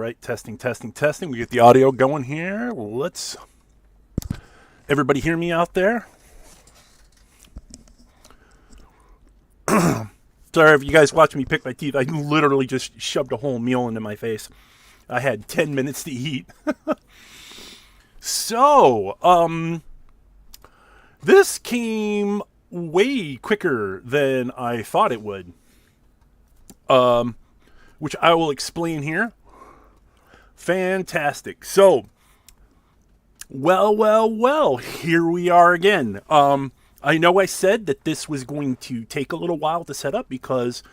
right, testing, testing, testing. We get the audio going here. Let's. Everybody hear me out there? Sorry if you guys watch me pick my teeth. I literally just shoved a whole meal into my face. I had 10 minutes to eat. So, this came way quicker than I thought it would. Which I will explain here. Fantastic. So, well, here we are again. I know I said that this was going to take a little while to set up because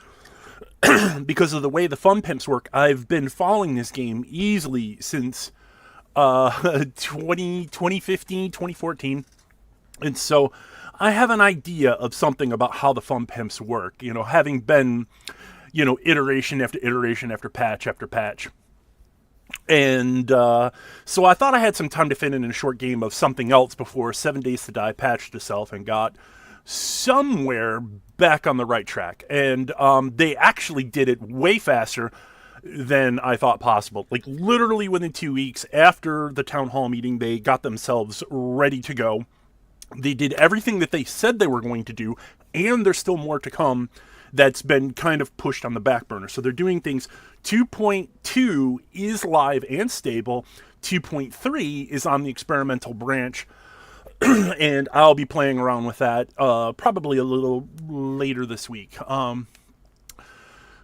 because of the way the fun pimps work. I've been following this game easily since 2015, 2014. And so I have an idea of something about how the fun pimps work, having been, iteration after iteration after patch after patch. And so I thought I had some time to fit in a short game of something else before 7 Days to Die patched itself and got somewhere back on the right track. And they actually did it way faster than I thought possible. Like literally within 2 weeks after the town hall meeting, they got themselves ready to go. They did everything that they said they were going to do, and there's still more to come that's been kind of pushed on the back burner. So they're doing things. 2.2 is live and stable. 2.3 is on the experimental branch, and I'll be playing around with that probably a little later this week.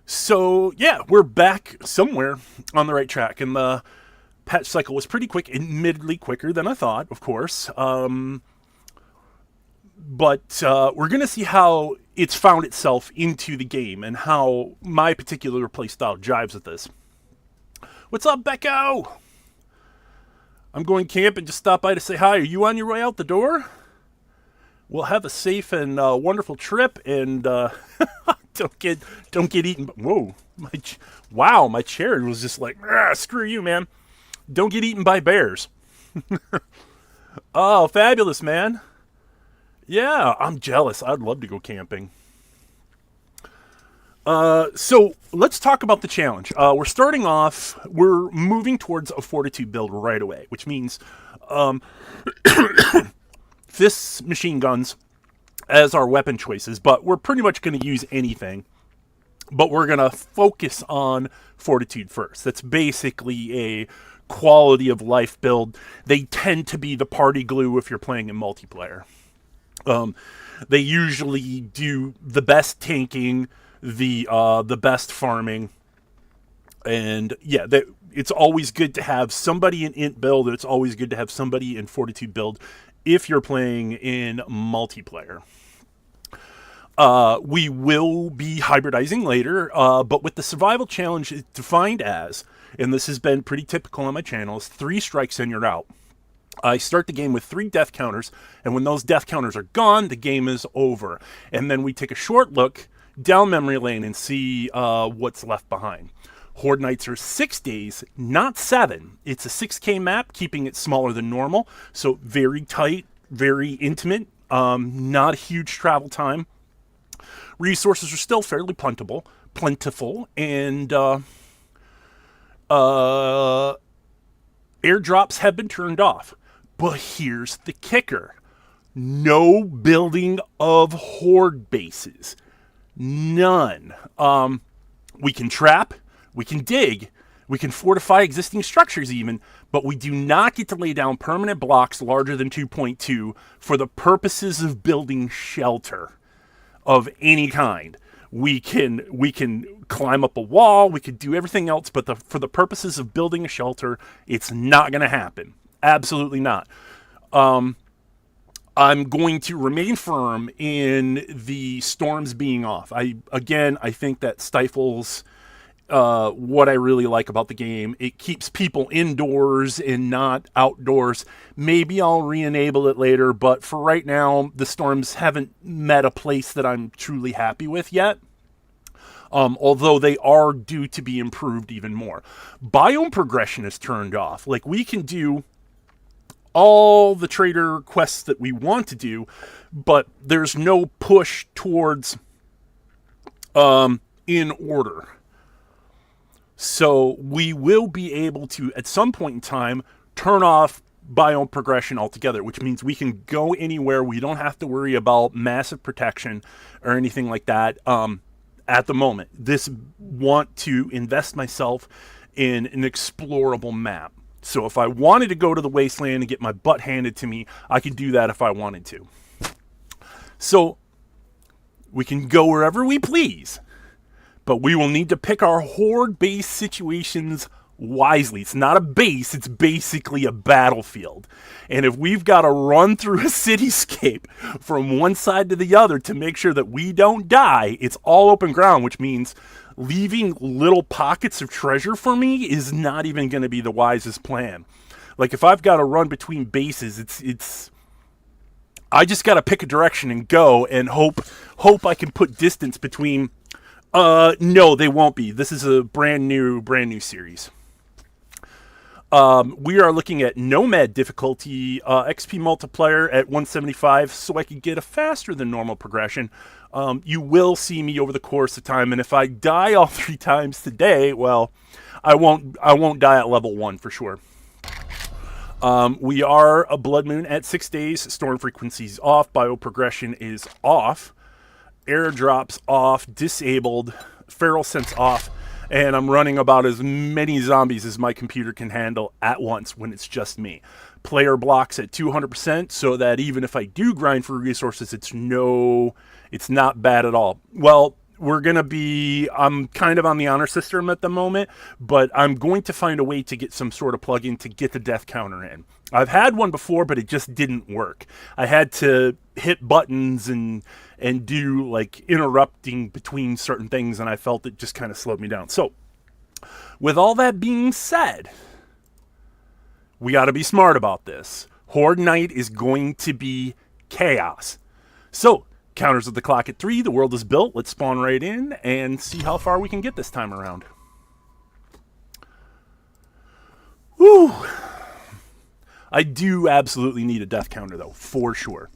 So, yeah, we're back somewhere on the right track, and the patch cycle was pretty quick, admittedly quicker than I thought, of course. But we're going to see how it's found itself into the game and how my particular playstyle jives with this. What's up, Becco? I'm going camp and just stop by to say hi. Are you on your way out the door? We'll have a safe and wonderful trip, and don't get eaten. Whoa, my chair was just like, screw you, man. Don't get eaten by bears. Oh, fabulous, man. Yeah, I'm jealous. I'd love to go camping. So let's talk about the challenge. We're starting off, we're moving towards a fortitude build right away, which means fists, machine guns as our weapon choices, but we're pretty much going to use anything. But we're going to focus on fortitude first. That's basically a quality of life build. They tend to be the party glue if you're playing in multiplayer. They usually do the best tanking, the best farming, and yeah, it's always good to have somebody in int build, and it's always good to have somebody in fortitude build if you're playing in multiplayer. We will be hybridizing later, but with the survival challenge it's defined as, and this has been pretty typical on my channel, is 3 strikes and you're out. I start the game with 3 death counters, and when those death counters are gone, the game is over. And then we take a short look down memory lane and see what's left behind. Horde Nights are 6 days, not 7. It's a 6K map, keeping it smaller than normal, so very tight, very intimate, not a huge travel time. Resources are still fairly plentiful, and airdrops have been turned off. But here's the kicker. No building of horde bases. None. We can trap, we can dig, we can fortify existing structures even, but we do not get to lay down permanent blocks larger than 2.2 for the purposes of building shelter of any kind. We can climb up a wall, we could do everything else, but for the purposes of building a shelter, it's not going to happen. Absolutely not. I'm going to remain firm in the storms being off. I think that stifles what I really like about the game. It keeps people indoors and not outdoors. Maybe I'll re-enable it later, but for right now, the storms haven't met a place that I'm truly happy with yet. Although they are due to be improved even more. Biome progression is turned off. Like, we can do all the trader quests that we want to do, but there's no push towards in order. So we will be able to, at some point in time, turn off biome progression altogether, which means we can go anywhere. We don't have to worry about massive protection or anything like that at the moment. This want to invest myself in an explorable map. So if I wanted to go to the wasteland and get my butt handed to me, I could do that if I wanted to. So we can go wherever we please, but we will need to pick our horde-based situations wisely. It's not a base, it's basically a battlefield. And if we've got to run through a cityscape from one side to the other to make sure that we don't die, it's all open ground, which means leaving little pockets of treasure for me is not even going to be the wisest plan. Like if I've got to run between bases, it's I just got to pick a direction and go and hope I can put distance between. No, they won't be. This is a brand new series. We are looking at Nomad difficulty, XP multiplier at 175, so I can get a faster than normal progression. You will see me over the course of time, and if I die all 3 times today, well, I won't die at level 1 for sure. We are a blood moon at 6 days. Storm frequencies off. Bioprogression is off. Airdrops off. Disabled. Feral sense off. And I'm running about as many zombies as my computer can handle at once when it's just me. Player blocks at 200%, so that even if I do grind for resources, it's not bad at all. Well, I'm kind of on the honor system at the moment, but I'm going to find a way to get some sort of plugin to get the death counter in. I've had one before, but it just didn't work. I had to hit buttons and do like interrupting between certain things, and I felt it just kind of slowed me down. So, with all that being said, we got to be smart about this. Horde Night is going to be chaos. So, counters of the clock at 3. The world is built. Let's spawn right in and see how far we can get this time around. Whew. I do absolutely need a death counter, though, for sure.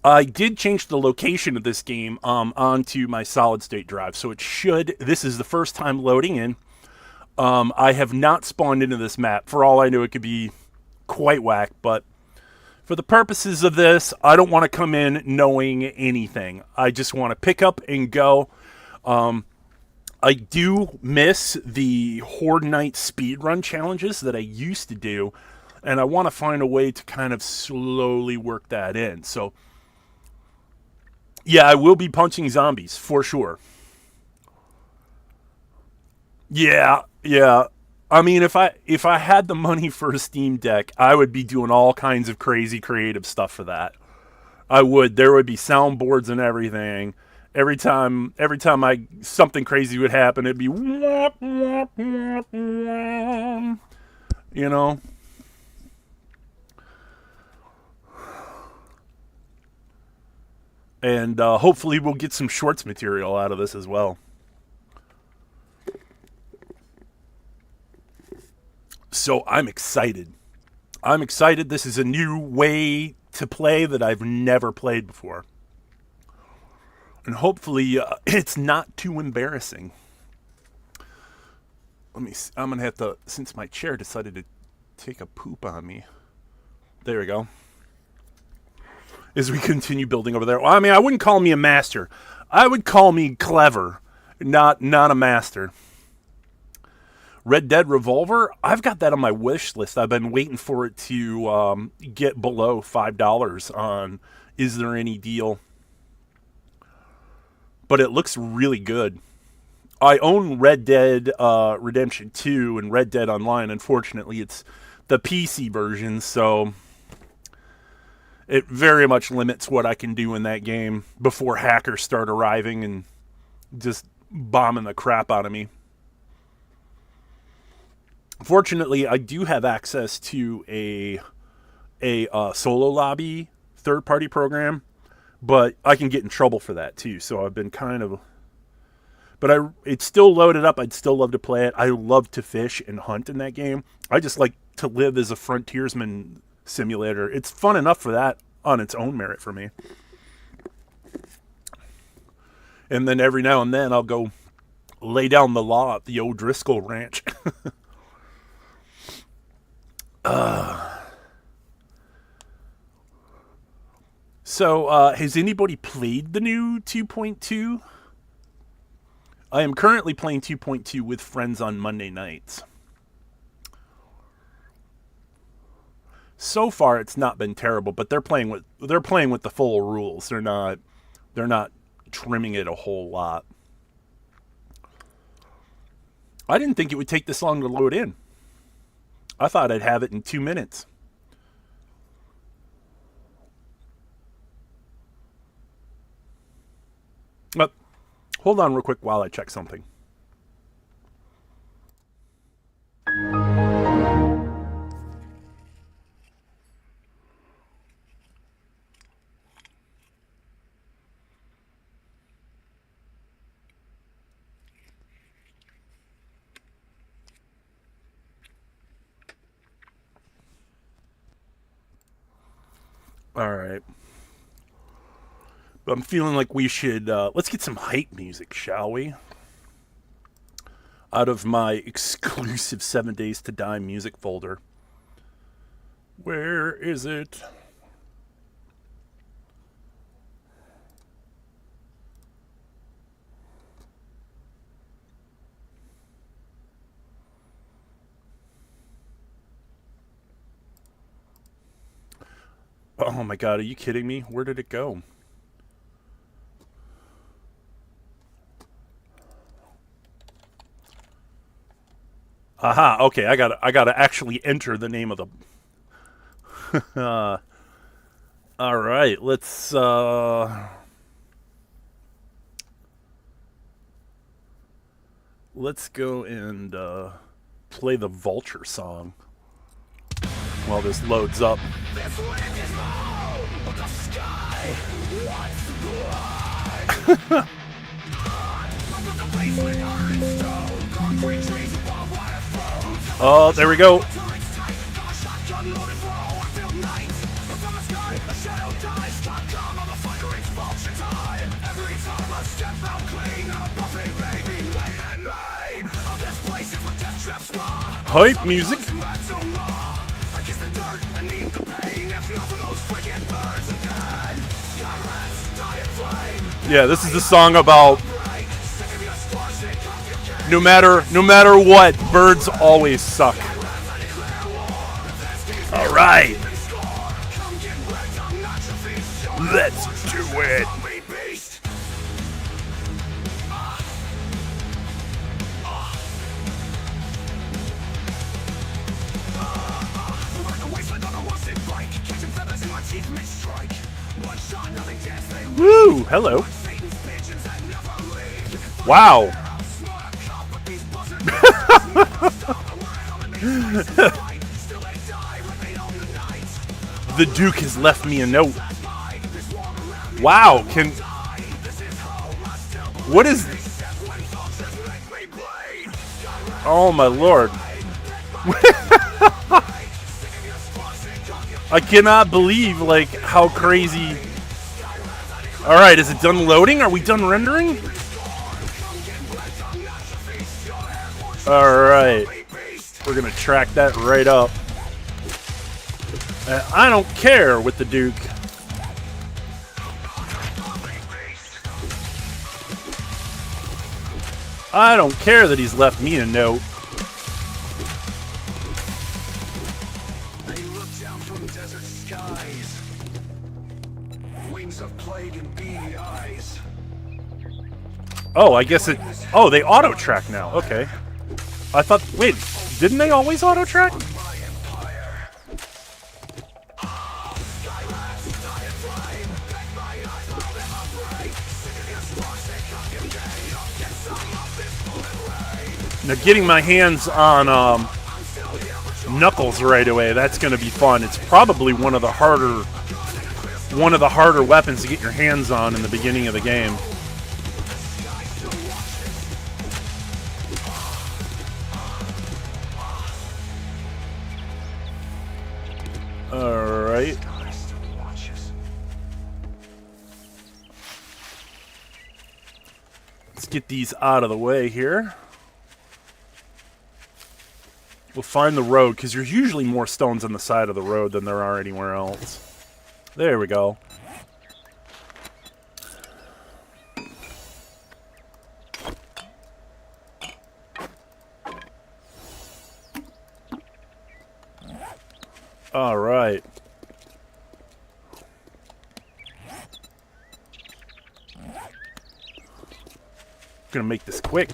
I did change the location of this game onto my solid state drive, so this is the first time loading in. I have not spawned into this map. For all I know, it could be quite whack, but for the purposes of this, I don't want to come in knowing anything. I just want to pick up and go. I do miss the Horde Night speedrun challenges that I used to do, and I want to find a way to kind of slowly work that in. So, yeah, I will be punching zombies, for sure. Yeah. I mean, if I had the money for a Steam Deck, I would be doing all kinds of crazy creative stuff for that. I would. There would be soundboards and everything. Every time something crazy would happen, it'd be you know. And hopefully we'll get some shorts material out of this as well. So I'm excited. This is a new way to play that I've never played before. And hopefully it's not too embarrassing. Let me see. I'm going to have to, since my chair decided to take a poop on me. There we go. As we continue building over there. Well, I mean, I wouldn't call me a master. I would call me clever, not a master. Red Dead Revolver, I've got that on my wish list. I've been waiting for it to get below $5 on Is There Any Deal. But it looks really good. I own Red Dead Redemption 2 and Red Dead Online. Unfortunately, it's the PC version, so it very much limits what I can do in that game before hackers start arriving and just bombing the crap out of me. Fortunately, I do have access to a solo lobby third-party program, but I can get in trouble for that too. So I've been but it's still loaded up. I'd still love to play it. I love to fish and hunt in that game. I just like to live as a frontiersman simulator. It's fun enough for that on its own merit for me. And then every now and then I'll go lay down the law at the O'Driscoll Ranch. So, has anybody played the new 2.2? I am currently playing 2.2 with friends on Monday nights. So far, it's not been terrible, but they're playing with the full rules. They're not trimming it a whole lot. I didn't think it would take this long to load in. I thought I'd have it in 2 minutes. But hold on real quick while I check something. All right. But I'm feeling like we should, let's get some hype music, shall we? Out of my exclusive 7 Days to Die music folder. Where is it? Oh my god, are you kidding me? Where did it go? Aha, okay, I gotta actually enter the name of the alright, let's go and play the Vulture song while this loads up. Oh, there we go. Hype music. Yeah, this is the song about no matter what, birds always suck. All right. Let's do it. Woo! Hello. Wow. The Duke has left me a note. Wow, what is... Oh my lord. I cannot believe, like, how crazy... Alright, is it done loading? Are we done rendering? Alright. We're gonna track that right up. I don't care with the Duke. I don't care that he's left me a note. They look down from desert skies. Wings of plague and beady eyes. Oh, I guess it... Oh, they auto-track now. Okay. I thought... Wait, didn't they always auto-track? Now, getting my hands on Knuckles right away, that's going to be fun. It's probably one of the harder weapons to get your hands on in the beginning of the game. Alright. Let's get these out of the way here. We'll find the road, because there's usually more stones on the side of the road than there are anywhere else. There we go. All right. Gonna make this quick.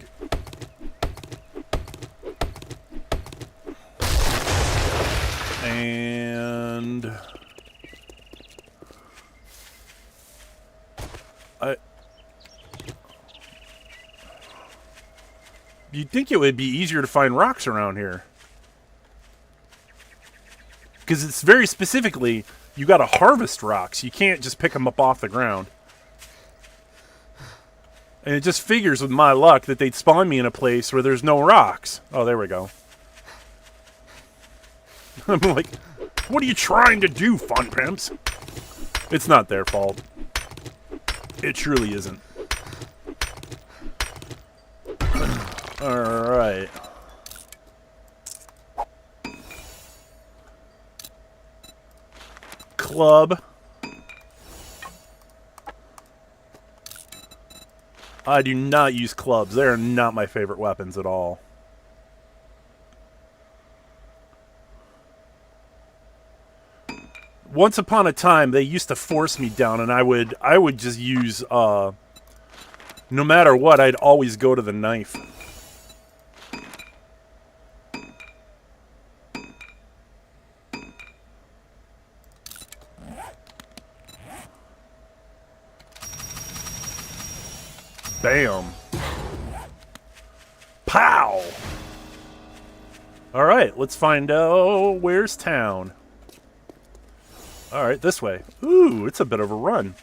And you'd think it would be easier to find rocks around here. Because it's very specifically, you gotta harvest rocks. You can't just pick them up off the ground. And it just figures with my luck that they'd spawn me in a place where there's no rocks. Oh, there we go. I'm like, what are you trying to do, Fun Pimps? It's not their fault. It truly isn't. Alright. Club. I do not use clubs. They are not my favorite weapons at all. Once upon a time, they used to force me down, and I would just use, no matter what, I'd always go to the knife. Bam. Pow! Alright, let's find out where's town. Alright, this way. Ooh, it's a bit of a run.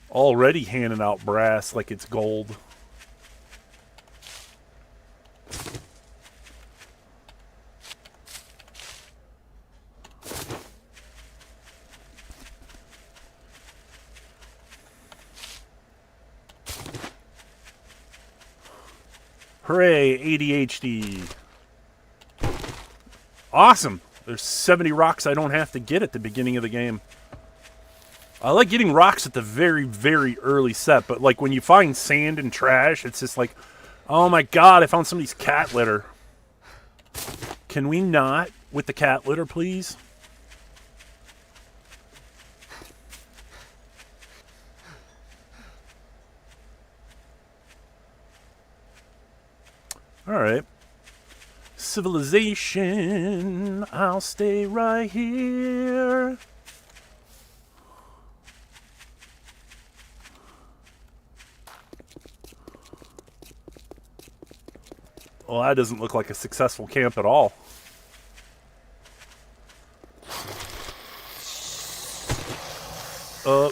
Already handing out brass like it's gold. Hooray, ADHD. Awesome. There's 70 rocks I don't have to get at the beginning of the game. I like getting rocks at the very, very early set, but like when you find sand and trash, it's just like, oh my god, I found somebody's cat litter. Can we not with the cat litter, please? Alright. Civilization, I'll stay right here. Well, that doesn't look like a successful camp at all. Oh.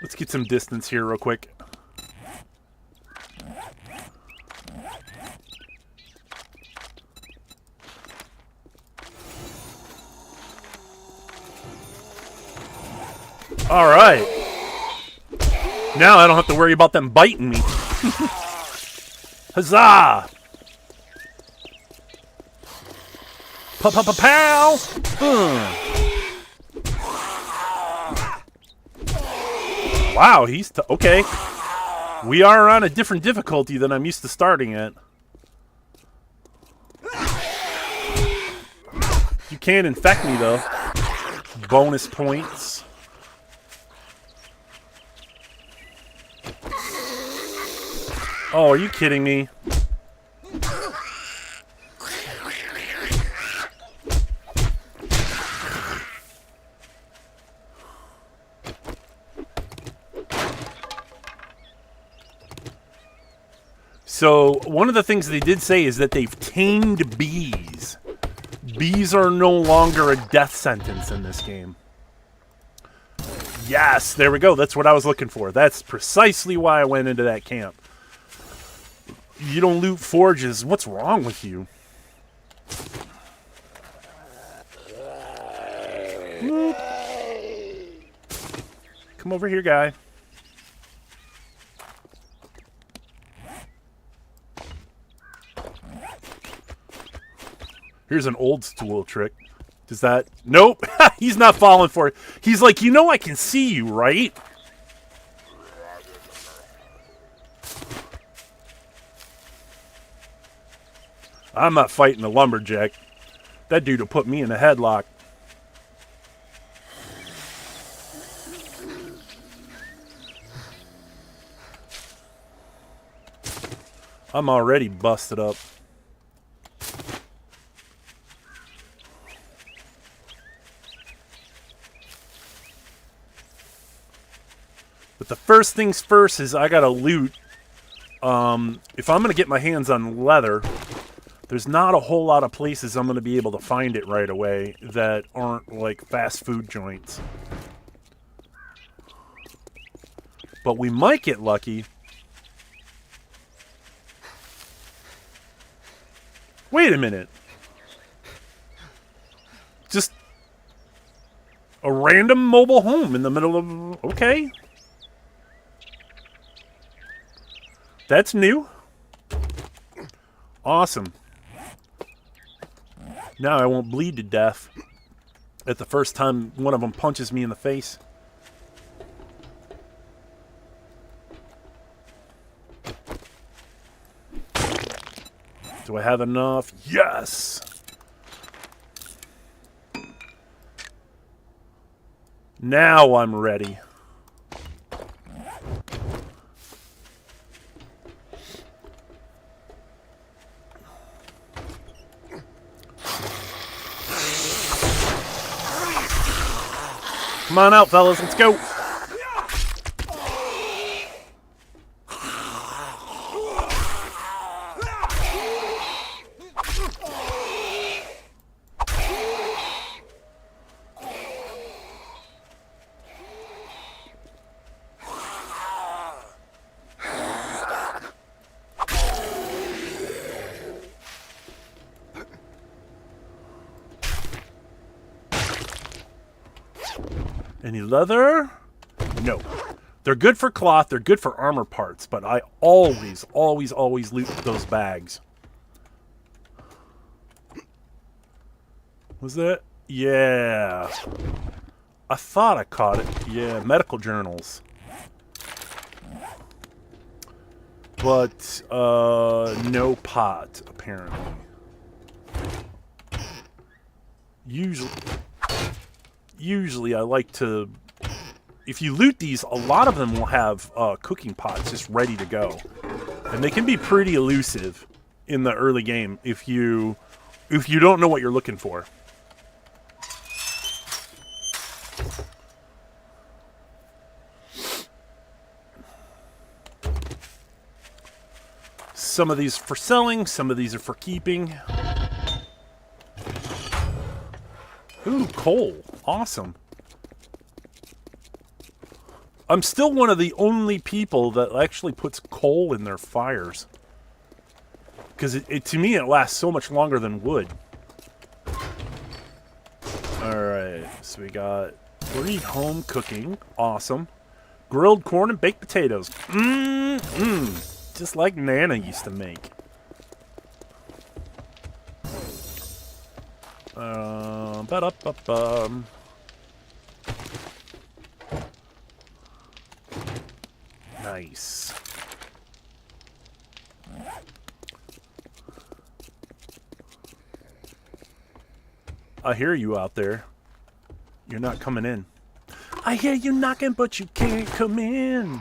Let's get some distance here real quick. All right. Now I don't have to worry about them biting me. Huzzah! Pow! Wow, he's okay. We are on a different difficulty than I'm used to starting at. You can't infect me though. Bonus points. Oh, are you kidding me? So one of the things they did say is that they've tamed bees. Bees are no longer a death sentence in this game. Yes, there we go. That's what I was looking for. That's precisely why I went into that camp. You don't loot forges. What's wrong with you? Whoop. Come over here, guy. Here's an old stool trick. Does that... Nope. He's not falling for it. He's like, you know I can see you, right? I'm not fighting the lumberjack. That dude will put me in a headlock. I'm already busted up. But the first things first is I gotta loot. If I'm gonna get my hands on leather, there's not a whole lot of places I'm gonna be able to find it right away that aren't like fast food joints. But we might get lucky. Wait a minute. Just a random mobile home in the middle of... Okay. That's new. Awesome. Now I won't bleed to death at the first time one of them punches me in the face. Do I have enough? Yes! Now I'm ready. Come on out, fellas. Let's go. Any leather? No. They're good for cloth. They're good for armor parts. But I always loot those bags. Was that? Yeah. I thought I caught it. Yeah, medical journals. But, no pot, apparently. Usually I like to... If you loot these, a lot of them will have cooking pots just ready to go. And they can be pretty elusive in the early game if you don't know what you're looking for. Some of these for selling, some of these are for keeping. Ooh, coal. Awesome. I'm still one of the only people that actually puts coal in their fires. Because to me, it lasts so much longer than wood. Alright, so we got free home cooking. Awesome. Grilled corn and baked potatoes. Just like Nana used to make. Ba-da-ba-bum. Nice. I hear you out there. You're not coming in. I hear you knocking, but you can't come in.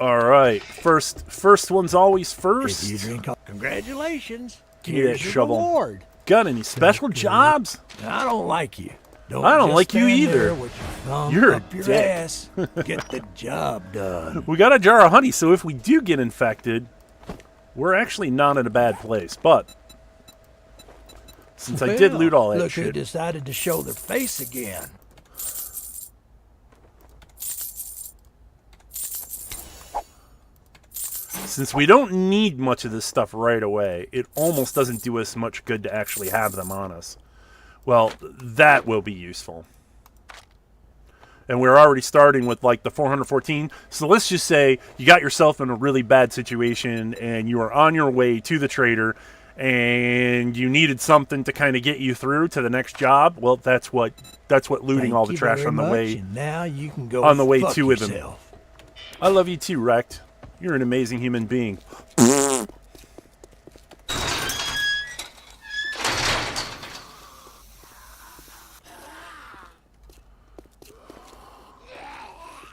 All right, first one's always first. If you drink, congratulations. Give me that shovel. Reward. got any special jobs? I don't like you. I don't just like you stand either. there with your thumb You're a up your dick. ass. Get the job done. We got a jar of honey, so if we do get infected, we're actually not in a bad place. But since I did loot all that look shit, who decided to show their face again. since we don't need much of this stuff right away, it almost doesn't do us much good to actually have them on us. Well, that will be useful. And we're already starting with like the 414. So let's just say you got yourself in a really bad situation and you are on your way to the trader and you needed something to kind of get you through to the next job. Well, that's what looting all the trash on the way. And now you can go on the way fuck to with him. yourself. I love you too, Rect. You're an amazing human being.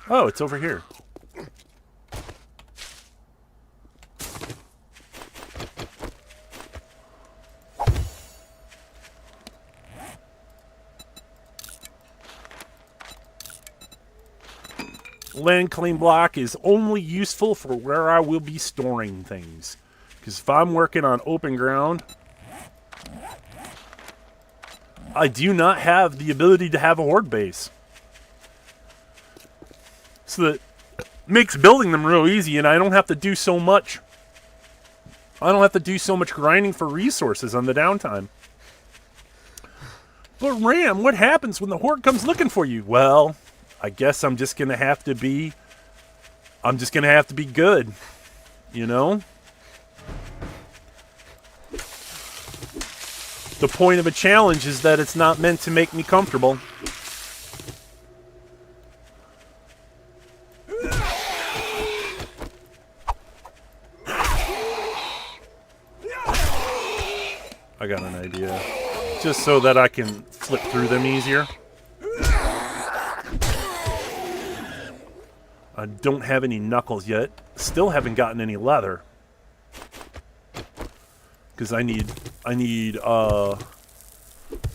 Oh, it's over here. Land claim block is only useful for where I will be storing things. Because if I'm working on open ground, I do not have the ability to have a horde base. So that makes building them real easy, and I don't have to do so much. I don't have to do so much grinding for resources on the downtime. But Ram, what happens when the horde comes looking for you? Well, I guess I'm just gonna have to be good, you know? The point of a challenge is that it's not meant to make me comfortable. I got an idea. Just so that I can flip through them easier. I don't have any knuckles yet. Still haven't gotten any leather. Because I need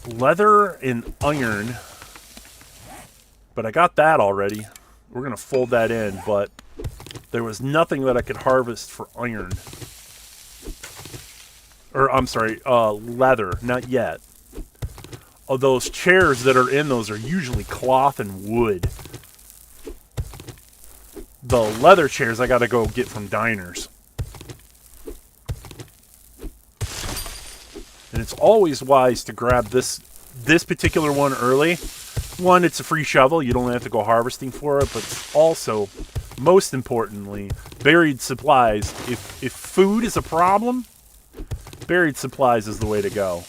leather and iron. But I got that already. We're going to fold that in, but there was nothing that I could harvest for iron. Or, I'm sorry, leather. Not yet. Oh, those chairs that are in those are usually cloth and wood. The leather chairs I gotta go get from diners. And it's always wise to grab this particular one early. One, it's a free shovel. You don't have to go harvesting for it. But also, most importantly, buried supplies. If food is a problem, buried supplies is the way to go.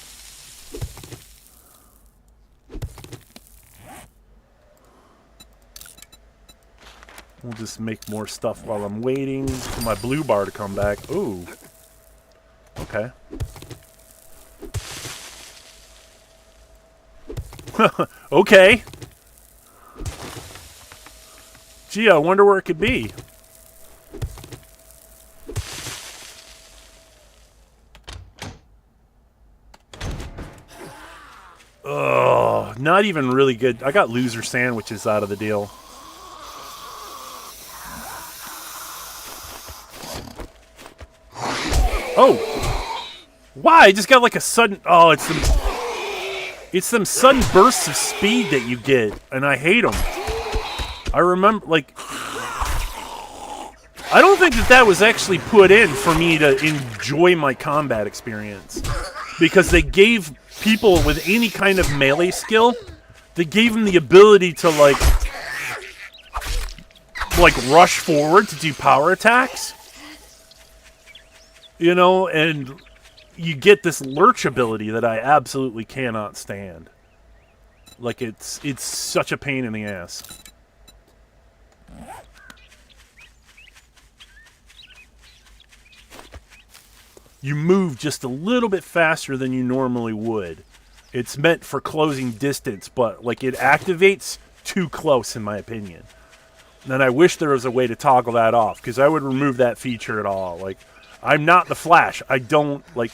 We'll just make more stuff while I'm waiting for my blue bar to come back. Ooh. Okay. Okay. Gee, I wonder where it could be. Ugh, not even really good. I got loser sandwiches out of the deal. Oh! Why? I just got like a sudden... Oh, it's them sudden bursts of speed that you get, and I hate them. I remember, like... I don't think that was actually put in for me to enjoy my combat experience. Because they gave people with any kind of melee skill, they gave them the ability to, like rush forward to do power attacks. You know, and you get this lurch ability that I absolutely cannot stand. Like, it's such a pain in the ass. You move just a little bit faster than you normally would. It's meant for closing distance, but, like, it activates too close, in my opinion. And I wish there was a way to toggle that off, because I would remove that feature at all. Like, I'm not the Flash. I don't, like,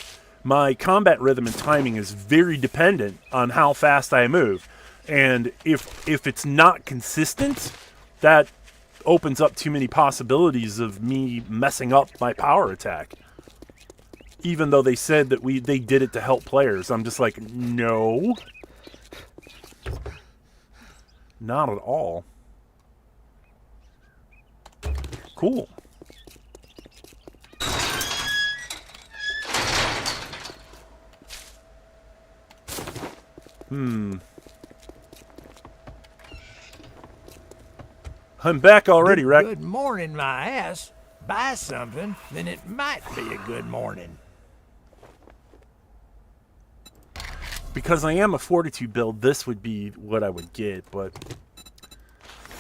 my combat rhythm and timing is very dependent on how fast I move. And if it's not consistent, that opens up too many possibilities of me messing up my power attack. Even though they said that they did it to help players. I'm just like, no. Not at all. Cool. I'm back already, Rec. Good morning, my ass. Buy something, then it might be a good morning. Because I am a Fortitude build, this would be what I would get, but...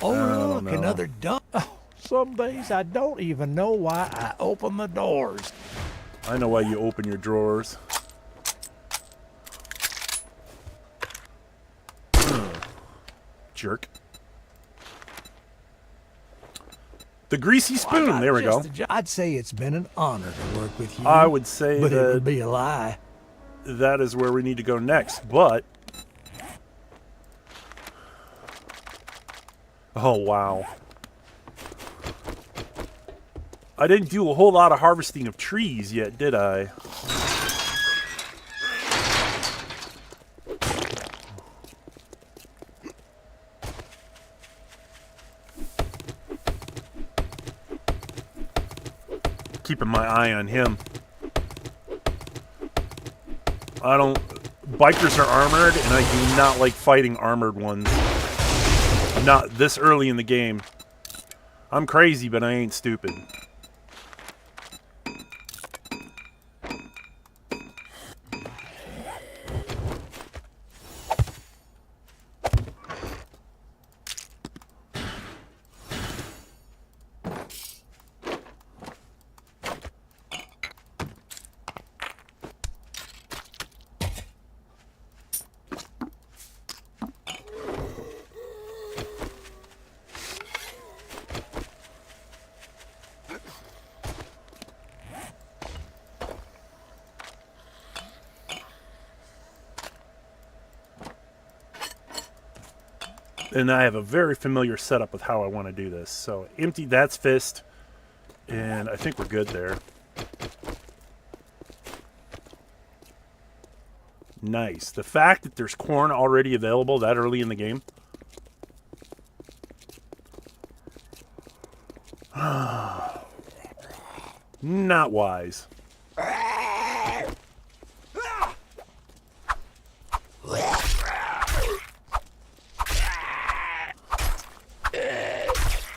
Oh, don't look, know. another dump. Oh, some days I don't even know why I open the doors. I know why you open your drawers. Jerk. The greasy spoon, there we go. I'd say it's been an honor to work with you. I would say but it that would be a lie. that is where we need to go next, but... Oh, wow. I didn't do a whole lot of harvesting of trees yet, did I? Keeping my eye on him. Bikers are armored, and I do not like fighting armored ones. Not this early in the game. I'm crazy, but I ain't stupid. And I have a very familiar setup with how I want to do this. So empty, that's fist. And I think we're good there. Nice. The fact that there's corn already available that early in the game. Not wise.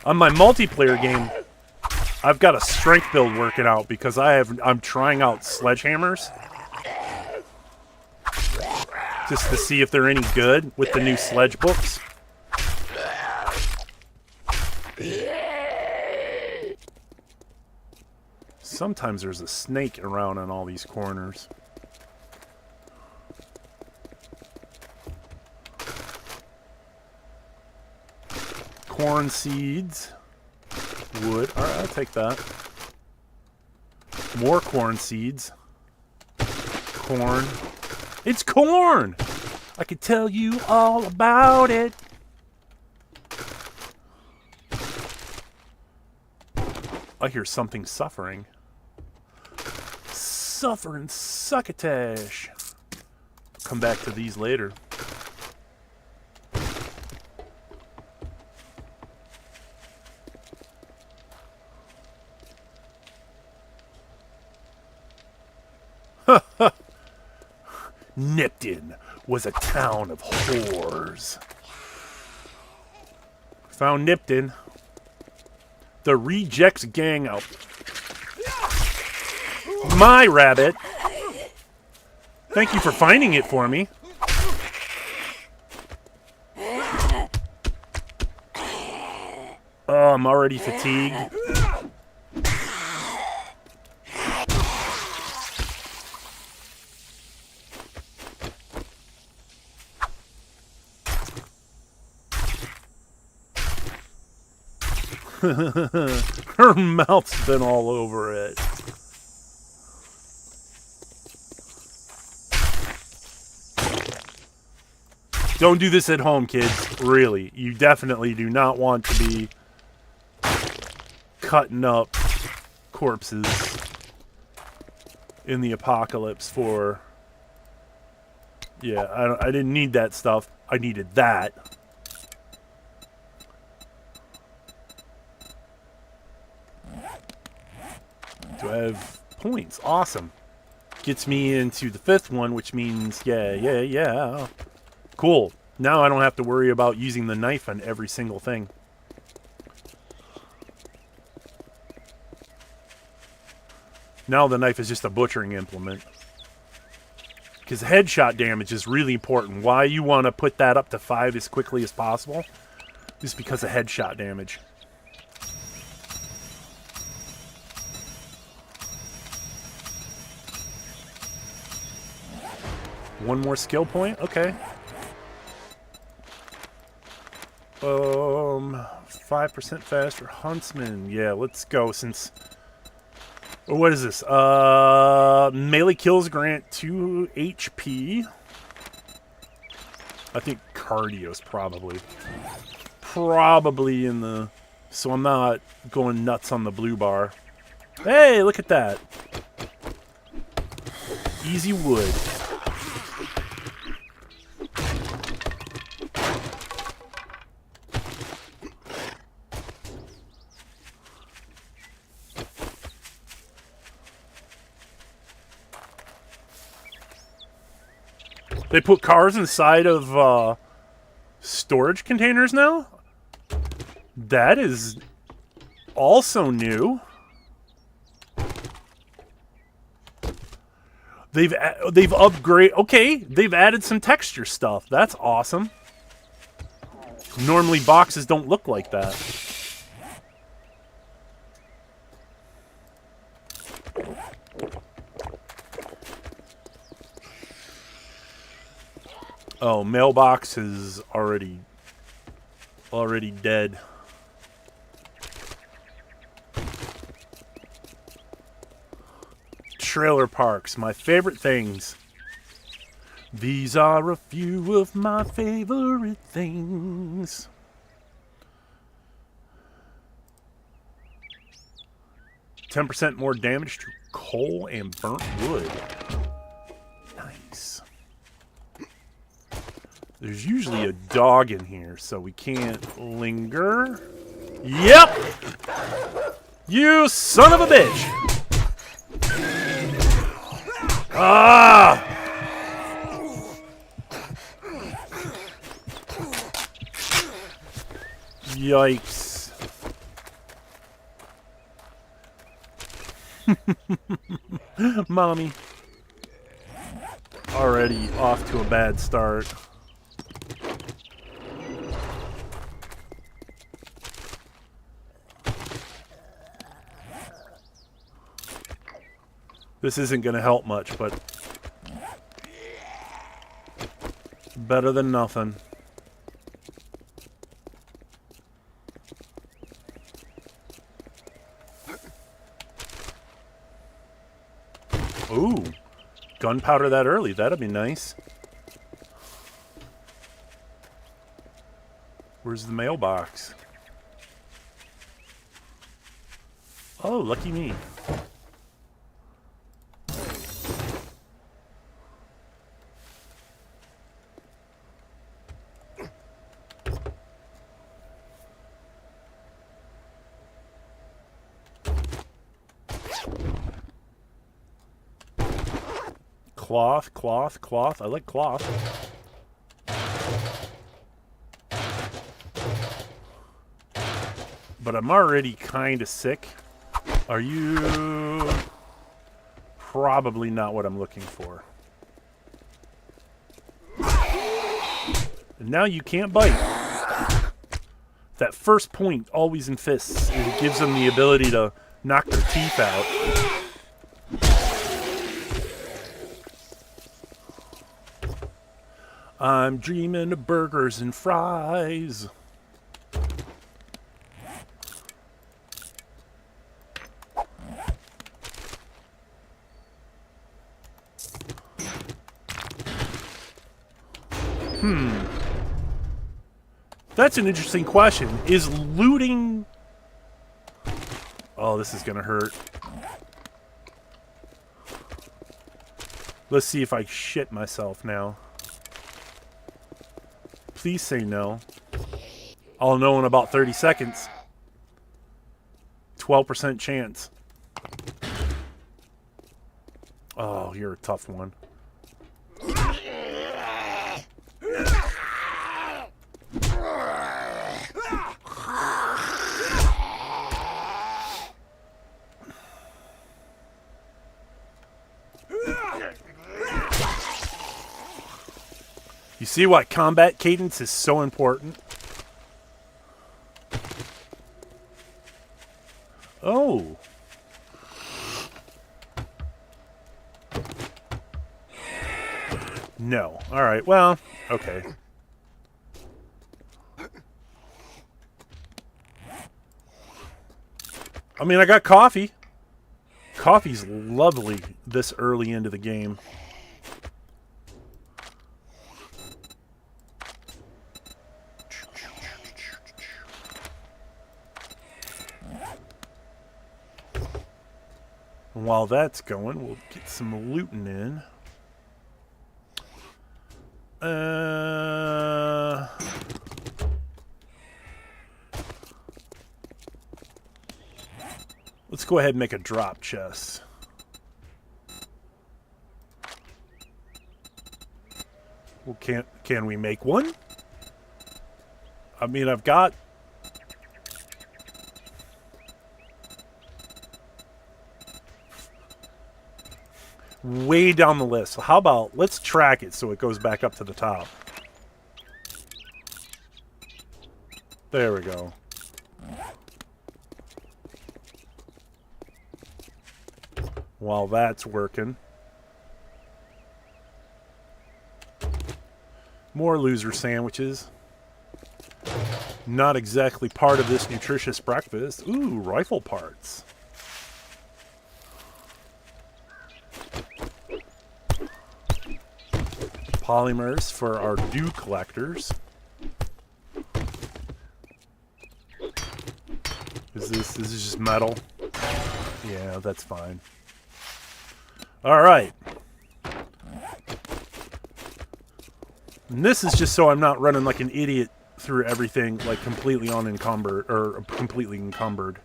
On my multiplayer game, I've got a strength build working out because I'm trying out sledgehammers just to see if they're any good with the new sledge books. Sometimes there's a snake around in all these corners. Corn seeds. Wood. Alright, I'll take that. More corn seeds. Corn. It's corn! I could tell you all about it. I hear something suffering. Suffering succotash. Come back to these later. Nipton was a town of whores. Found Nipton. The rejects gang out. My rabbit. Thank you for finding it for me. Oh, I'm already fatigued. Her mouth's been all over it. Don't do this at home, kids. Really. You definitely do not want to be cutting up corpses in the apocalypse for... Yeah, I didn't need that stuff. I needed that. Do I have points? Awesome. Gets me into the 5th one, which means, yeah. Cool. Now I don't have to worry about using the knife on every single thing. Now the knife is just a butchering implement. Because headshot damage is really important. Why you want to put that up to 5 as quickly as possible is because of headshot damage. One more skill point? Okay. 5% faster huntsman. Yeah, let's go since... What is this? Melee kills grant 2 HP. I think cardio's probably in the... So I'm not going nuts on the blue bar. Hey, look at that. Easy wood. They put cars inside of storage containers now? That is also new. They've upgraded. Okay, they've added some texture stuff. That's awesome. Normally boxes don't look like that. Oh, mailbox is already dead. Trailer parks, my favorite things. These are a few of my favorite things. %10 more damage to coal and burnt wood. Nice. There's usually a dog in here, so we can't linger. Yep! You son of a bitch! Ah! Yikes. Mommy. Already off to a bad start. This isn't going to help much, but better than nothing. Ooh, gunpowder that early. That'd be nice. Where's the mailbox? Oh, lucky me. Cloth, cloth, cloth. I like cloth. But I'm already kind of sick. Are you... Probably not what I'm looking for. And now you can't bite. That first point always in fists. It gives them the ability to knock their teeth out. I'm dreaming of burgers and fries. That's an interesting question. Is looting... Oh, this is going to hurt. Let's see if I shit myself now. Please say no. I'll know in about 30 seconds. 12% chance. Oh, you're a tough one. You see why combat cadence is so important? Oh. No. All right. Well, okay. I mean, I got coffee. Coffee's lovely this early into the game. And while that's going, we'll get some looting in. Let's go ahead and make a drop chest. Well, can we make one? I mean, I've got... way down the list. So how about let's track it so it goes back up to the top. There we go. While that's working. More loser sandwiches. Not exactly part of this nutritious breakfast. Ooh, rifle parts. Polymers for our dew collectors. This is just metal? Yeah, that's fine. Alright. And this is just so I'm not running like an idiot through everything like completely unencumbered or completely encumbered.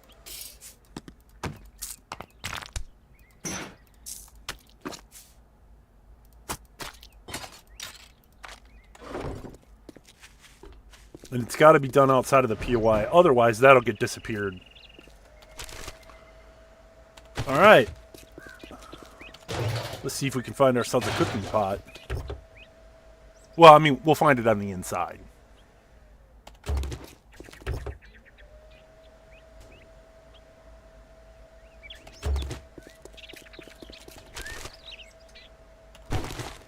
And it's got to be done outside of the POI. Otherwise, that'll get disappeared. All right. Let's see if we can find ourselves a cooking pot. Well, I mean, we'll find it on the inside.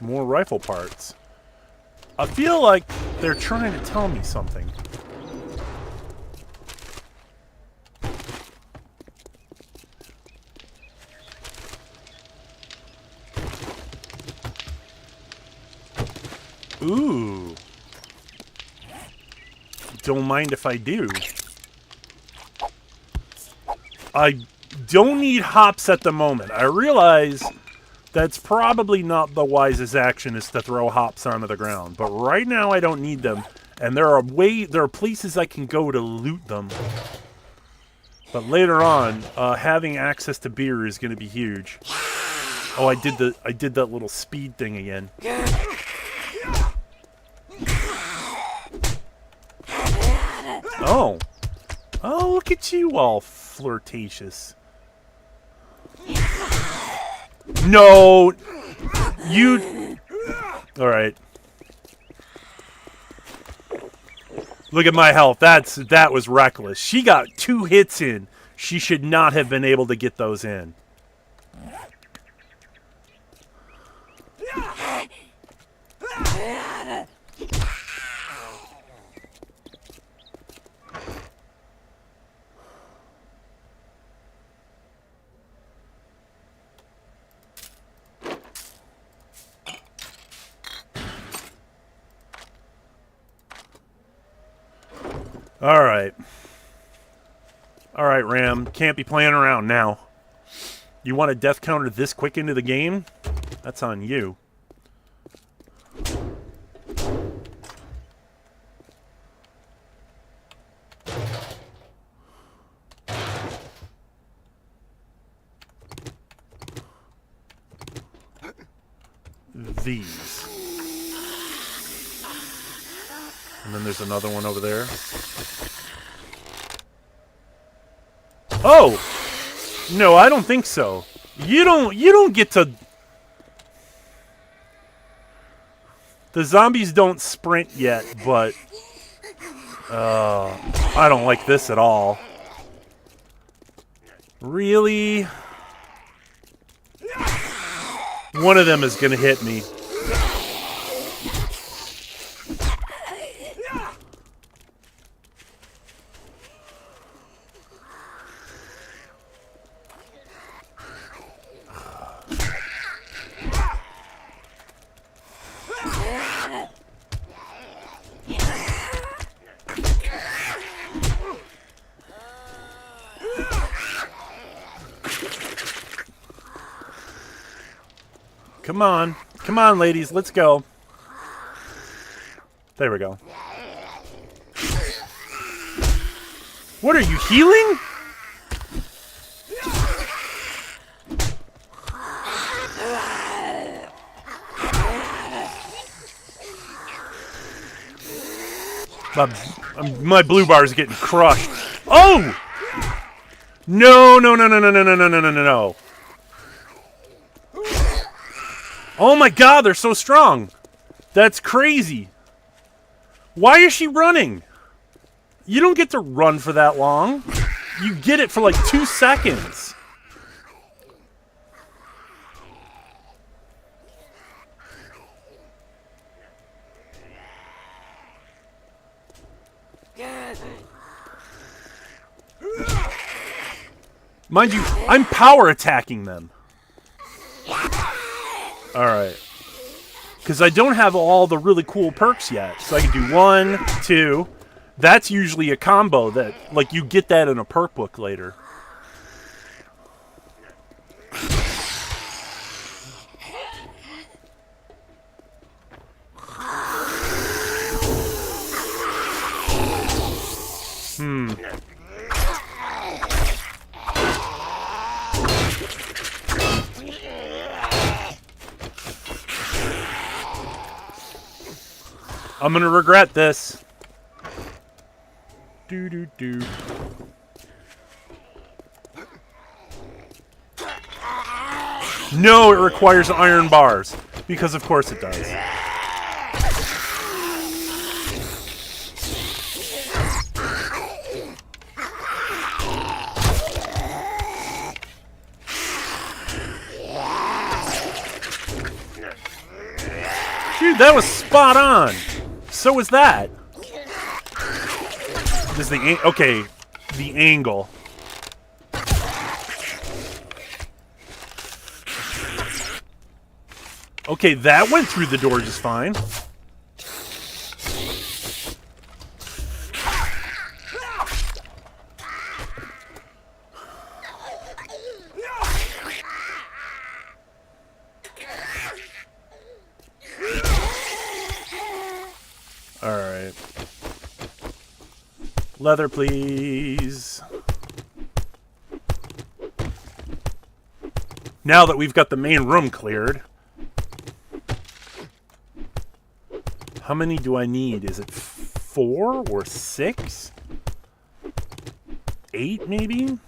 More rifle parts. I feel like they're trying to tell me something. Ooh. Don't mind if I do. I don't need hops at the moment. I realize that's probably not the wisest action is to throw hops onto the ground. But right now I don't need them. And there are places I can go to loot them. But later on, having access to beer is going to be huge. Oh, I did that little speed thing again. Oh. Oh, look at you all flirtatious. No. You. All right. Look at my health. That was reckless. She got 2 hits in. She should not have been able to get those in. All right. All right, Ram. Can't be playing around now. You want a death counter this quick into the game? That's on you. These. And then there's another one over there. Oh! No, I don't think so. You don't get to... The zombies don't sprint yet, but... I don't like this at all. Really? One of them is gonna hit me. Come on. Come on, ladies. Let's go. There we go. What are you, healing? My blue bar is getting crushed. Oh! No, no, no, no, no, no, no, no, no, no, no. Oh my god, they're so strong. That's crazy. Why is she running? You don't get to run for that long. You get it for like 2 seconds. Mind you, I'm power attacking them. Alright. Because I don't have all the really cool perks yet. So I can do 1, 2. That's usually a combo that, like, you get that in a perk book later. I'm gonna regret this. Do. No, it requires iron bars. Because of course it does. Dude, that was spot on. So was that. Does the okay, the angle. Okay, that went through the door just fine. Alright. Leather, please. Now that we've got the main room cleared. How many do I need? Is it 4 or 6? 8, maybe?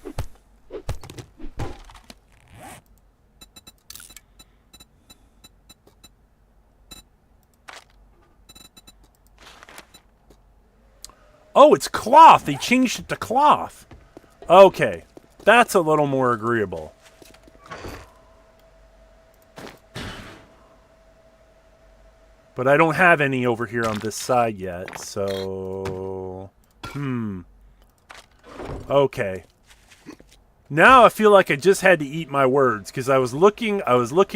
Oh, it's cloth. They changed it to cloth. Okay. That's a little more agreeable. But I don't have any over here on this side yet, so... Okay. Now I feel like I just had to eat my words, because I was looking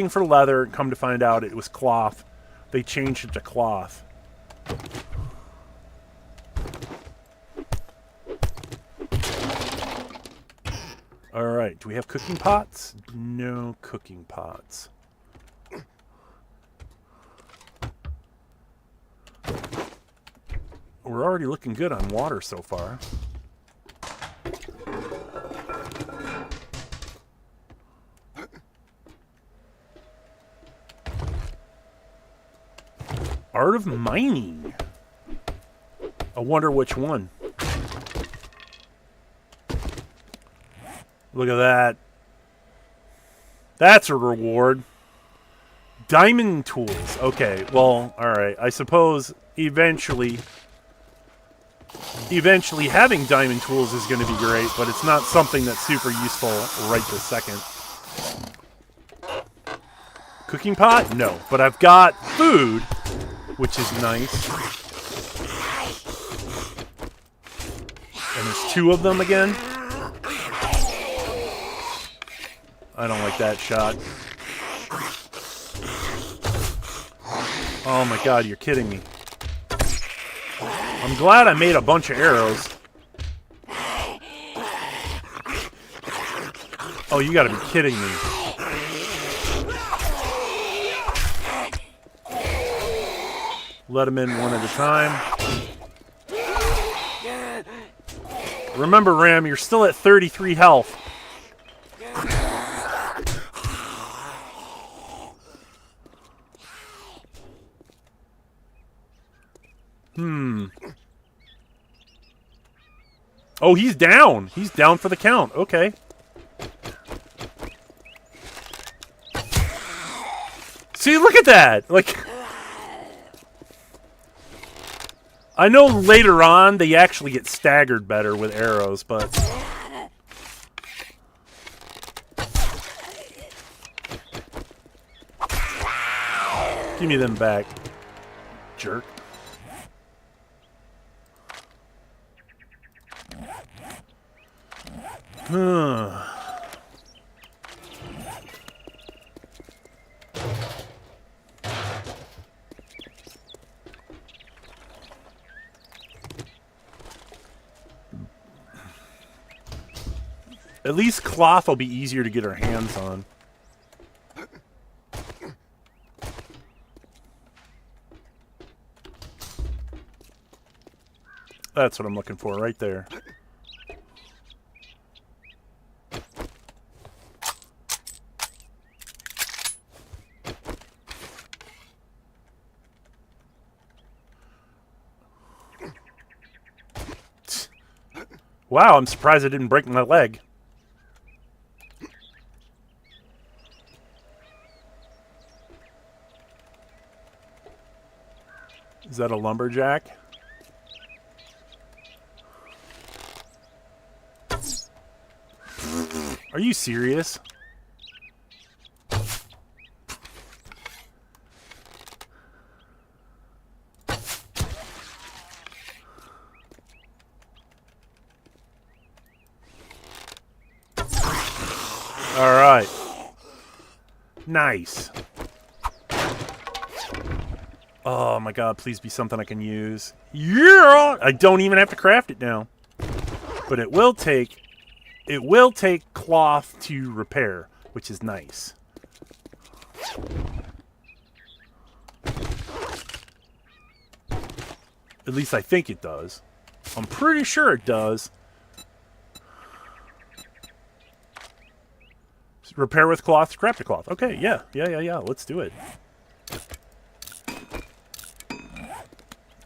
for leather, and come to find out it was cloth. They changed it to cloth. All right. Do we have cooking pots? No cooking pots. We're already looking good on water so far. Art of mining. I wonder which one. Look at that. That's a reward. Diamond tools. Okay, well, alright. I suppose eventually having diamond tools is going to be great, but it's not something that's super useful right this second. Cooking pot? No. But I've got food, which is nice. And there's 2 of them again. I don't like that shot. Oh my god, you're kidding me. I'm glad I made a bunch of arrows. Oh, you gotta be kidding me. Let them in one at a time. Remember, Ram, you're still at 33 health. Oh, he's down. He's down for the count. Okay. See, look at that. Like, I know later on they actually get staggered better with arrows, but give me them back, jerk. At least cloth will be easier to get our hands on. That's what I'm looking for right there. Wow, I'm surprised I didn't break my leg. Is that a lumberjack? Are you serious? All right. Nice. Oh my god, please be something I can use. Yeah! I don't even have to craft it now. But it will take cloth to repair, which is nice. At least I think it does. I'm pretty sure it does. Repair with cloth, craft a cloth. Okay, yeah. Let's do it.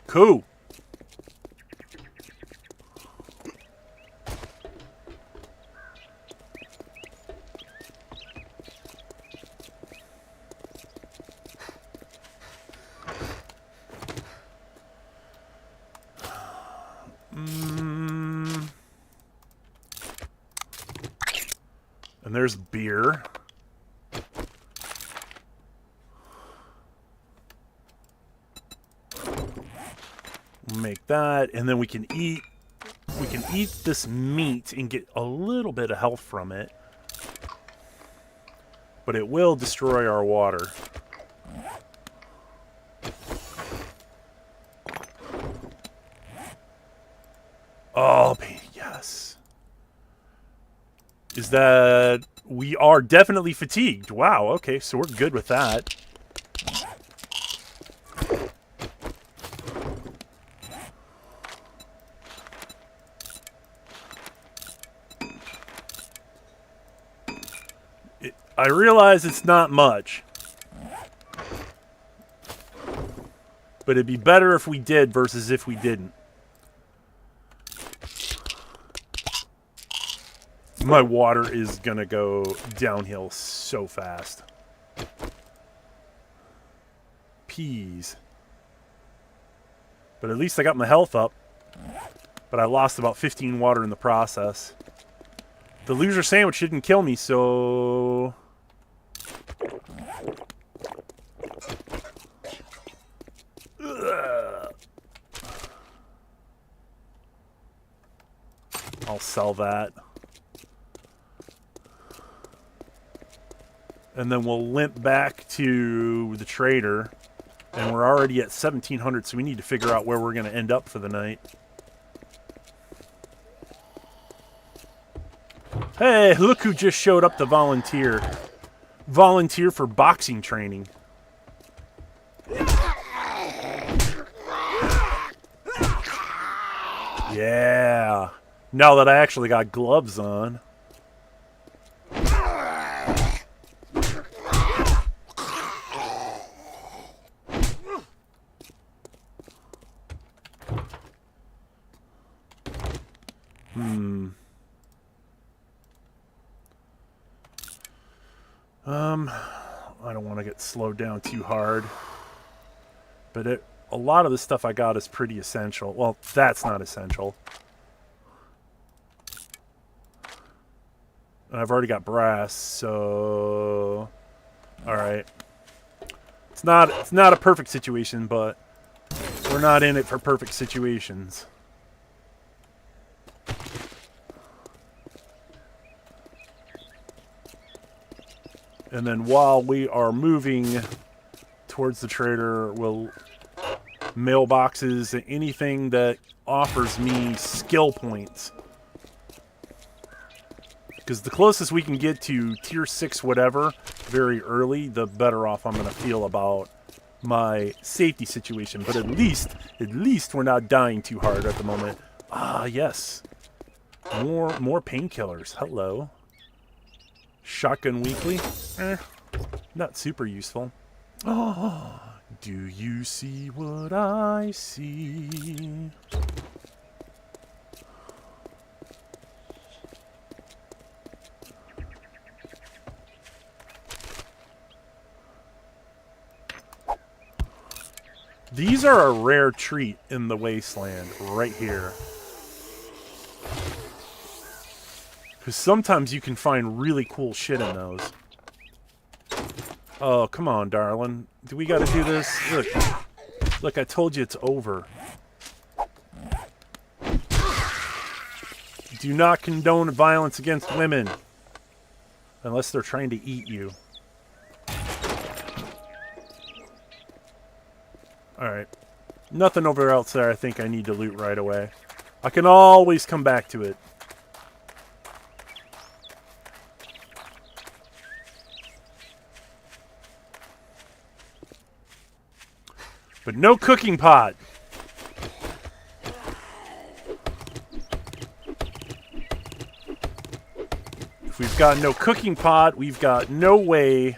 Cool. And there's beer. Make that, and then we can eat this meat and get a little bit of health from it. But it will destroy our water. Oh, yes. is that we are definitely fatigued. Wow, okay, so we're good with that. I realize it's not much. But it'd be better if we did versus if we didn't. My water is gonna go downhill so fast. Peas. But at least I got my health up. But I lost about 15 water in the process. The loser sandwich didn't kill me, so... Ugh. I'll sell that. And then we'll limp back to the trader. And we're already at 1,700, so we need to figure out where we're going to end up for the night. Hey, look who just showed up to volunteer. Volunteer for boxing training. Yeah. Now that I actually got gloves on. I don't want to get slowed down too hard. But a lot of the stuff I got is pretty essential. Well, that's not essential. And I've already got brass, so... Alright. It's not a perfect situation, but we're not in it for perfect situations. And then while we are moving towards the trader, we'll mailboxes, anything that offers me skill points. Because the closest we can get to tier 6 whatever very early, the better off I'm going to feel about my safety situation. But at least we're not dying too hard at the moment. Ah, yes. More painkillers. Hello. Shotgun weekly. Not super useful. Oh, do you see what I see? These are a rare treat in the wasteland right here. Because sometimes you can find really cool shit in those. Oh, come on, darling. Do we gotta do this? Look, I told you it's over. Do not condone violence against women. Unless they're trying to eat you. Alright. Nothing over else there I think I need to loot right away. I can always come back to it. But no cooking pot. If we've got no cooking pot, we've got no way.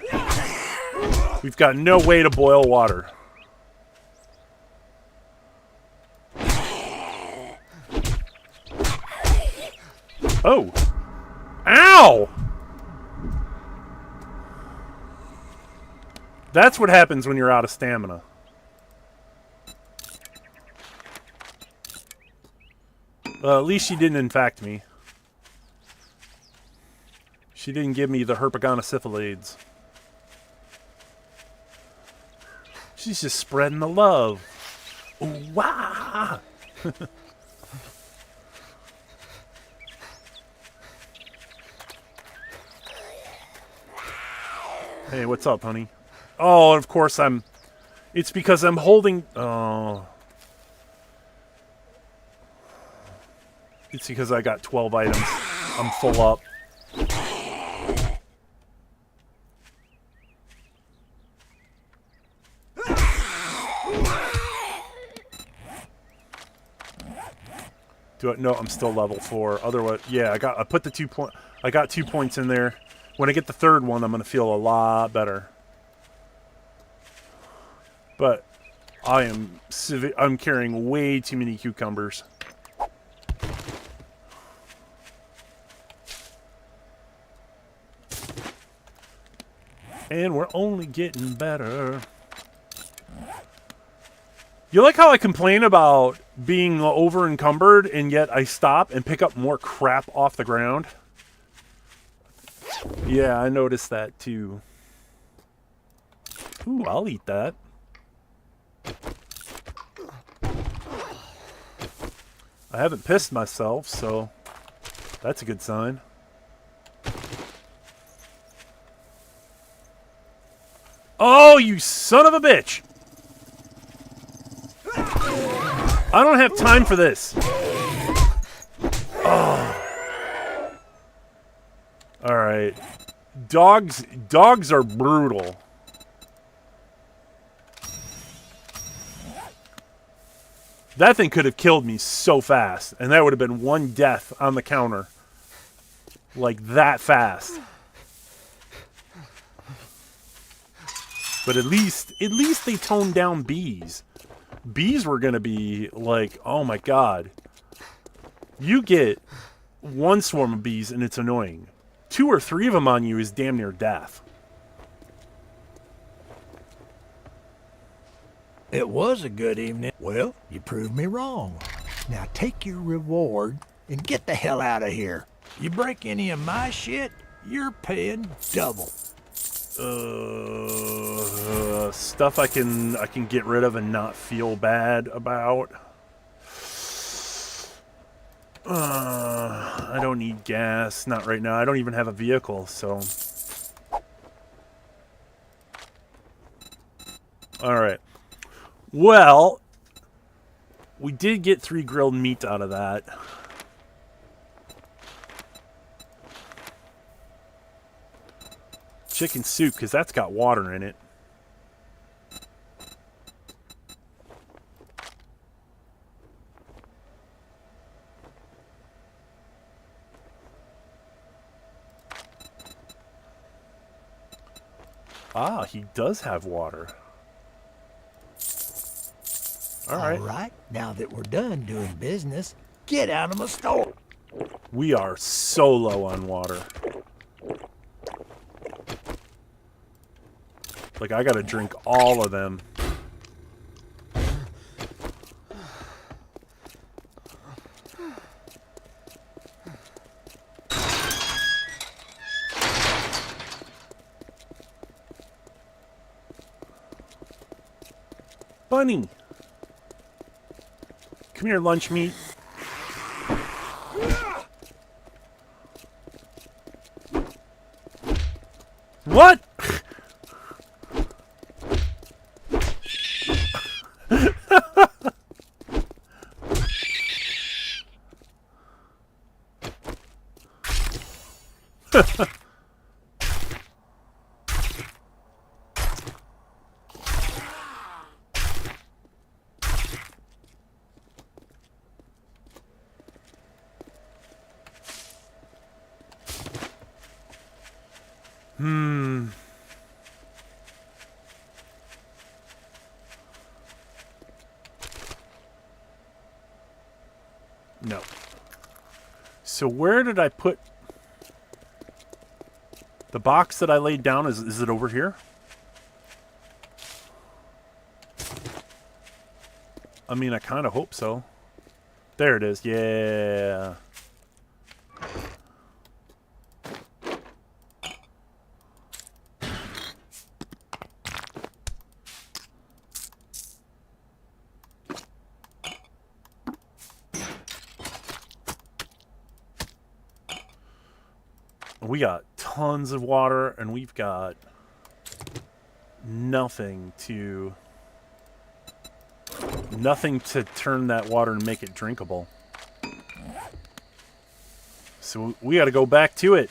We've got no way to boil water. Oh. Ow! That's what happens when you're out of stamina. At least she didn't infect me. She didn't give me the herpaganosyphilides. She's just spreading the love. Ooh, wah! Hey, what's up, honey? Oh, of course it's because I'm holding... Oh... It's because I got 12 items. I'm full up. Do it? No, I'm still level 4. Otherwise, yeah, I put the 2 point. I got 2 points in there. When I get the third one, I'm gonna feel a lot better. But I'm carrying way too many cucumbers. And we're only getting better. You like how I complain about being over encumbered and yet I stop and pick up more crap off the ground? Yeah, I noticed that too. Ooh, I'll eat that. I haven't pissed myself, so that's a good sign. Oh, you son of a bitch! I don't have time for this. Oh. All right. Dogs are brutal. That thing could have killed me so fast, and that would have been one death on the counter. Like that fast. But at least they toned down bees. Bees were going to be like, oh my god. You get one swarm of bees and it's annoying. 2 or 3 of them on you is damn near death. It was a good evening. Well, you proved me wrong. Now take your reward and get the hell out of here. You break any of my shit, you're paying double. Stuff I can get rid of and not feel bad about. I don't need gas, not right now. I don't even have a vehicle, so. All right. Well, we did get 3 grilled meat out of that. Chicken soup, because that's got water in it. Ah, he does have water. All right, now that we're done doing business, get out of my store. We are so low on water. Like, I gotta drink all of them. Bunny! Come here, lunch meat. What? No. So where did I put the box that I laid down? Is it over here? I mean, I kind of hope so. There it is. Yeah. We got tons of water, and we've got nothing to turn that water and make it drinkable. So we got to go back to it.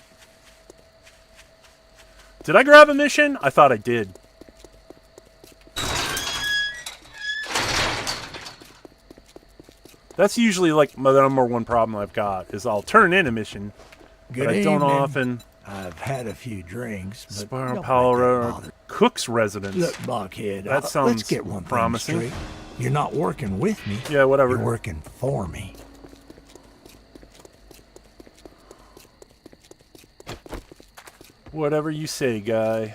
Did I grab a mission? I thought I did. That's usually like the number one problem I've got is I'll turn in a mission, Good but I don't evening. often. I've had a few drinks, but Spiral don't make that Power bother. Cook's residence. Look, Blockhead, That let's sounds get one promising. thing straight. You're not working with me. Yeah, whatever. You're working for me. Whatever you say, guy.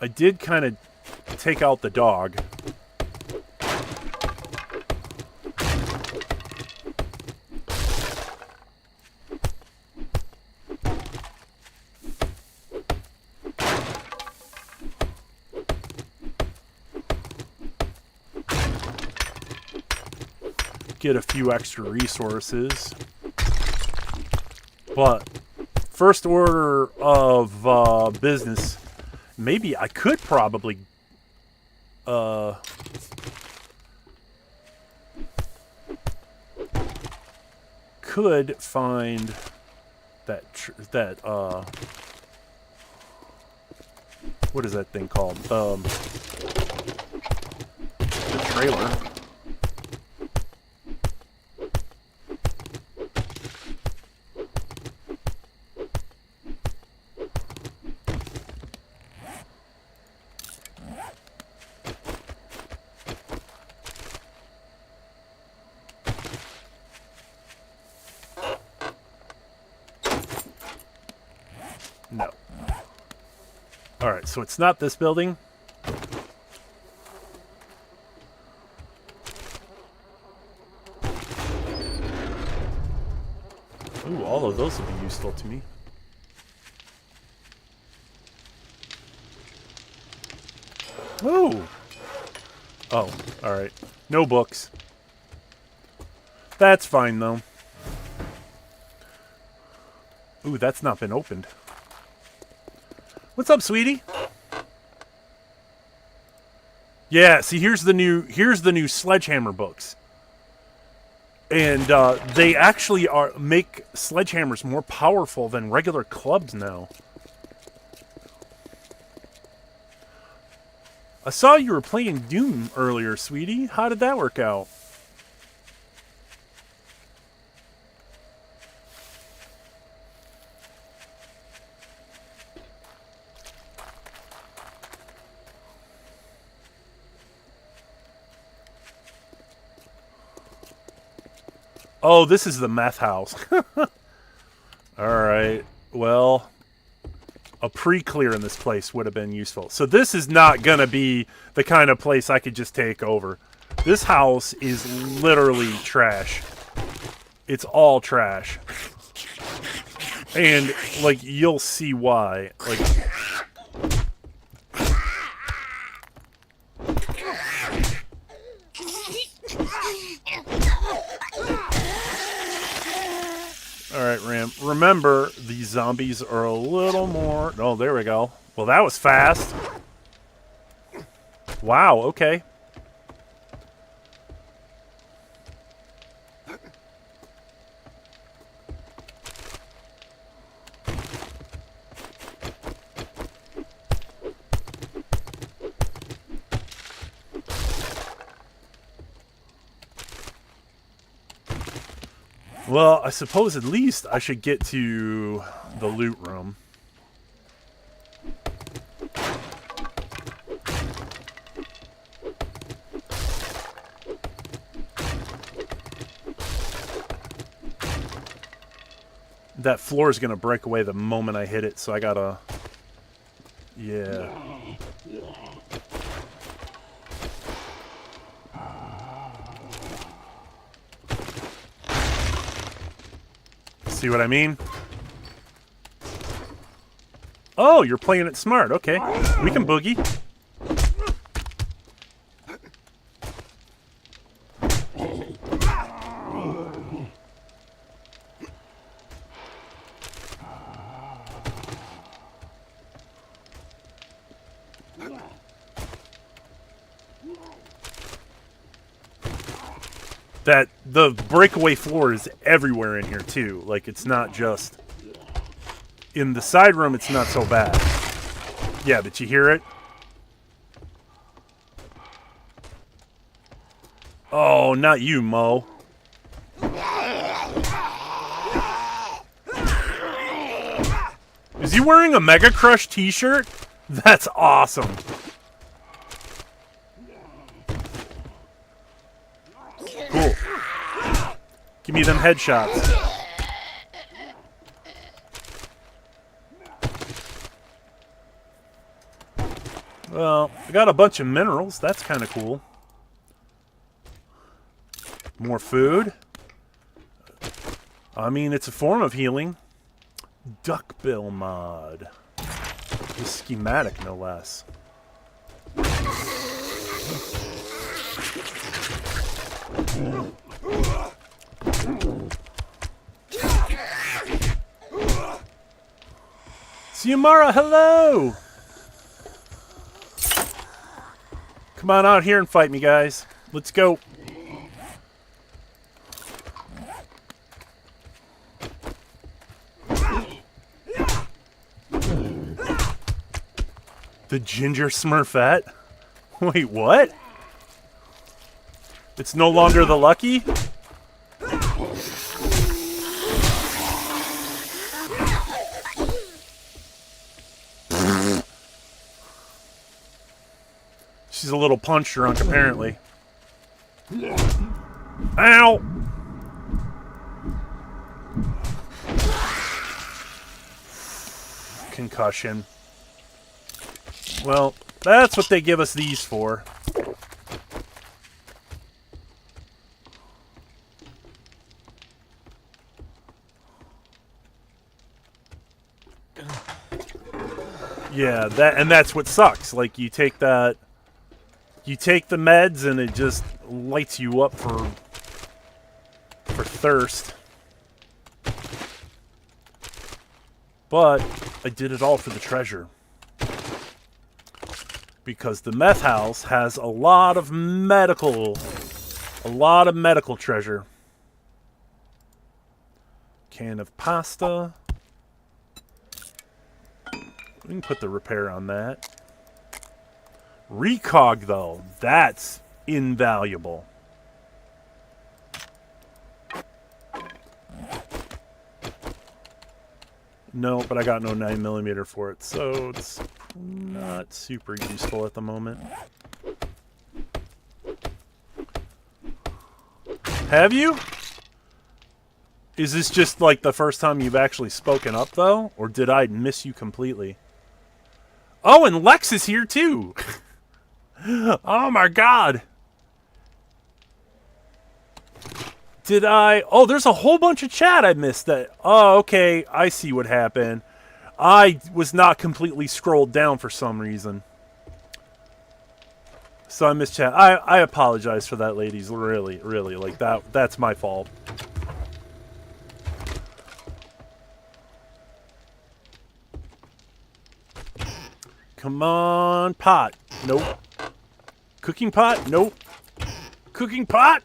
I did kind of take out the dog. Get a few extra resources. But first order of business, maybe I could probably could find that what is that thing called? The trailer. No. Alright, so it's not this building. Ooh, all of those would be useful to me. Ooh! Oh, alright. No books. That's fine, though. Ooh, that's not been opened. What's up, sweetie? Yeah, see, here's the new Sledgehammer books, and they actually make sledgehammers more powerful than regular clubs now. I saw you were playing Doom earlier, sweetie. How did that work out? Oh, this is the meth house. Alright. Well, a pre-clear in this place would have been useful. So this is not going to be the kind of place I could just take over. This house is literally trash. It's all trash. And, like, you'll see why. Like... Alright, Ram. Remember, these zombies are a little more... Oh, there we go. Well, that was fast. Wow, okay. Well, I suppose at least I should get to the loot room. That floor is going to break away the moment I hit it, so I gotta... Yeah. See what I mean? Oh, you're playing it smart. Okay. We can boogie. That the breakaway floor is everywhere in here too. Like, it's not just... In the side room, it's not so bad. Yeah, but you hear it? Oh, not you, Mo. Is he wearing a Mega Crush t-shirt? That's awesome. Cool. Give me them headshots. Well, I got a bunch of minerals. That's kind of cool. More food. I mean, it's a form of healing. Duckbill mod. The schematic, no less. Xiomara, hello! Come on out here and fight me, guys. Let's go. The Ginger Smurfette? Wait, what? It's no longer the Lucky? She's a little punch drunk, apparently. Ow! Concussion. Well, that's what they give us these for. Yeah, that's what sucks. Like, you take that, you take the meds and it just lights you up for thirst. But I did it all for the treasure. Because the meth house has a lot of medical treasure. Can of pasta. We can put the repair on that. Recog, though, that's invaluable. No, but I got no 9mm for it, so it's not super useful at the moment. Have you? Is this just like the first time you've actually spoken up, though? Or did I miss you completely? Oh, and Lex is here, too! Oh, my God! Did I... Oh, there's a whole bunch of chat I missed that... Oh, okay, I see what happened. I was not completely scrolled down for some reason. So I missed chat. I apologize for that, ladies. Really, really. Like, that's my fault. Come on, pot. Nope. Cooking pot? Nope. Cooking pot?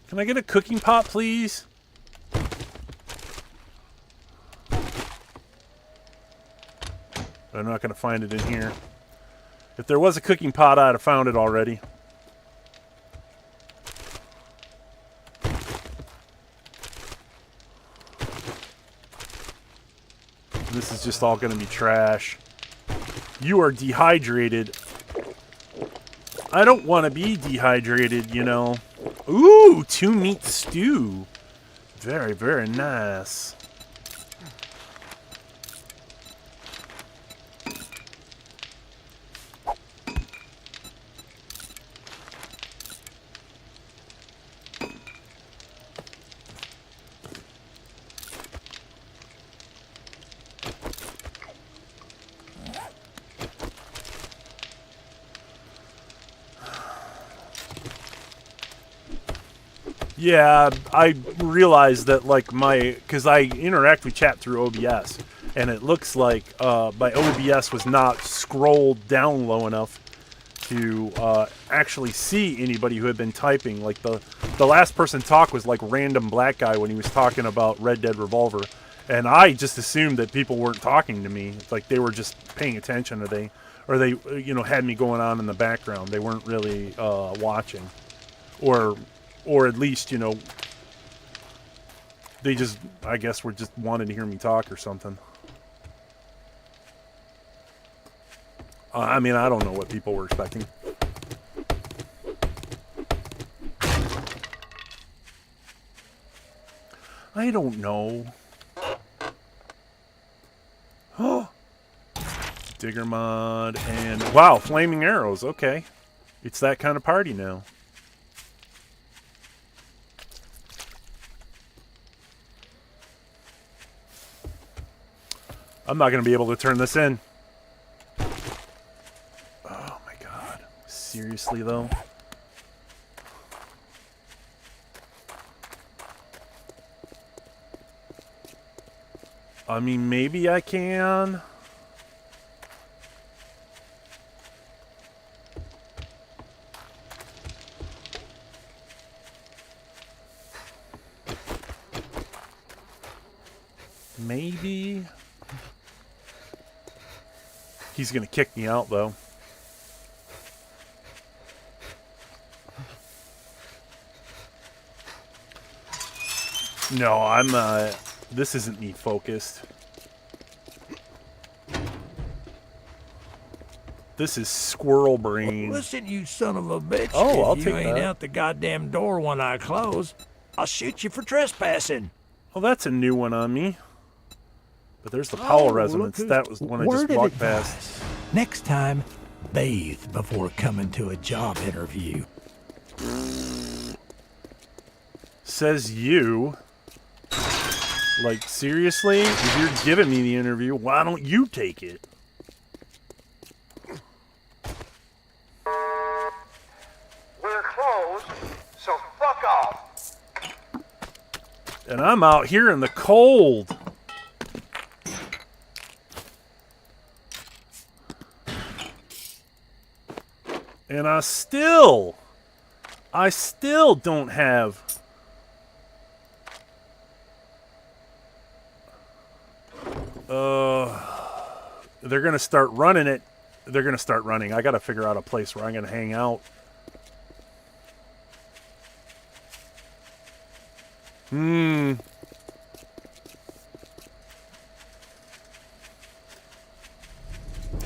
Can I get a cooking pot, please? I'm not going to find it in here. If there was a cooking pot, I'd have found it already. This is just all going to be trash. You are dehydrated. I don't want to be dehydrated, you know. Ooh, 2-meat stew. Very, very nice. Yeah, I realized that, like, because I interact with chat through OBS, and it looks like my OBS was not scrolled down low enough to actually see anybody who had been typing. Like the last person talk was like random black guy when he was talking about Red Dead Revolver, and I just assumed that people weren't talking to me, like they were just paying attention, or they you know, had me going on in the background. They weren't really watching, or at least, you know, they just, I guess, were just wanted to hear me talk or something. I mean, I don't know what people were expecting. I don't know. Oh, Digger mod and wow, flaming arrows. Okay, it's that kind of party now. I'm not going to be able to turn this in. Oh my god. Seriously though? I mean, maybe I can. Maybe. He's gonna kick me out though. No, I'm this isn't me focused. This is squirrel brain. Listen, you son of a bitch. Oh, I'll if take you ain't that. out the goddamn door when I close, I'll shoot you for trespassing. Oh, that's a new one on me. But there's the Powell Oh, resonance. look, That was the one I word just of walked advice. past. Next time, bathe before coming to a job interview. Says you. Like, seriously? If you're giving me the interview, why don't you take it? We're closed, so fuck off. And I'm out here in the cold. And I still don't have... They're going to start running it. They're going to start running. I got to figure out a place where I'm going to hang out.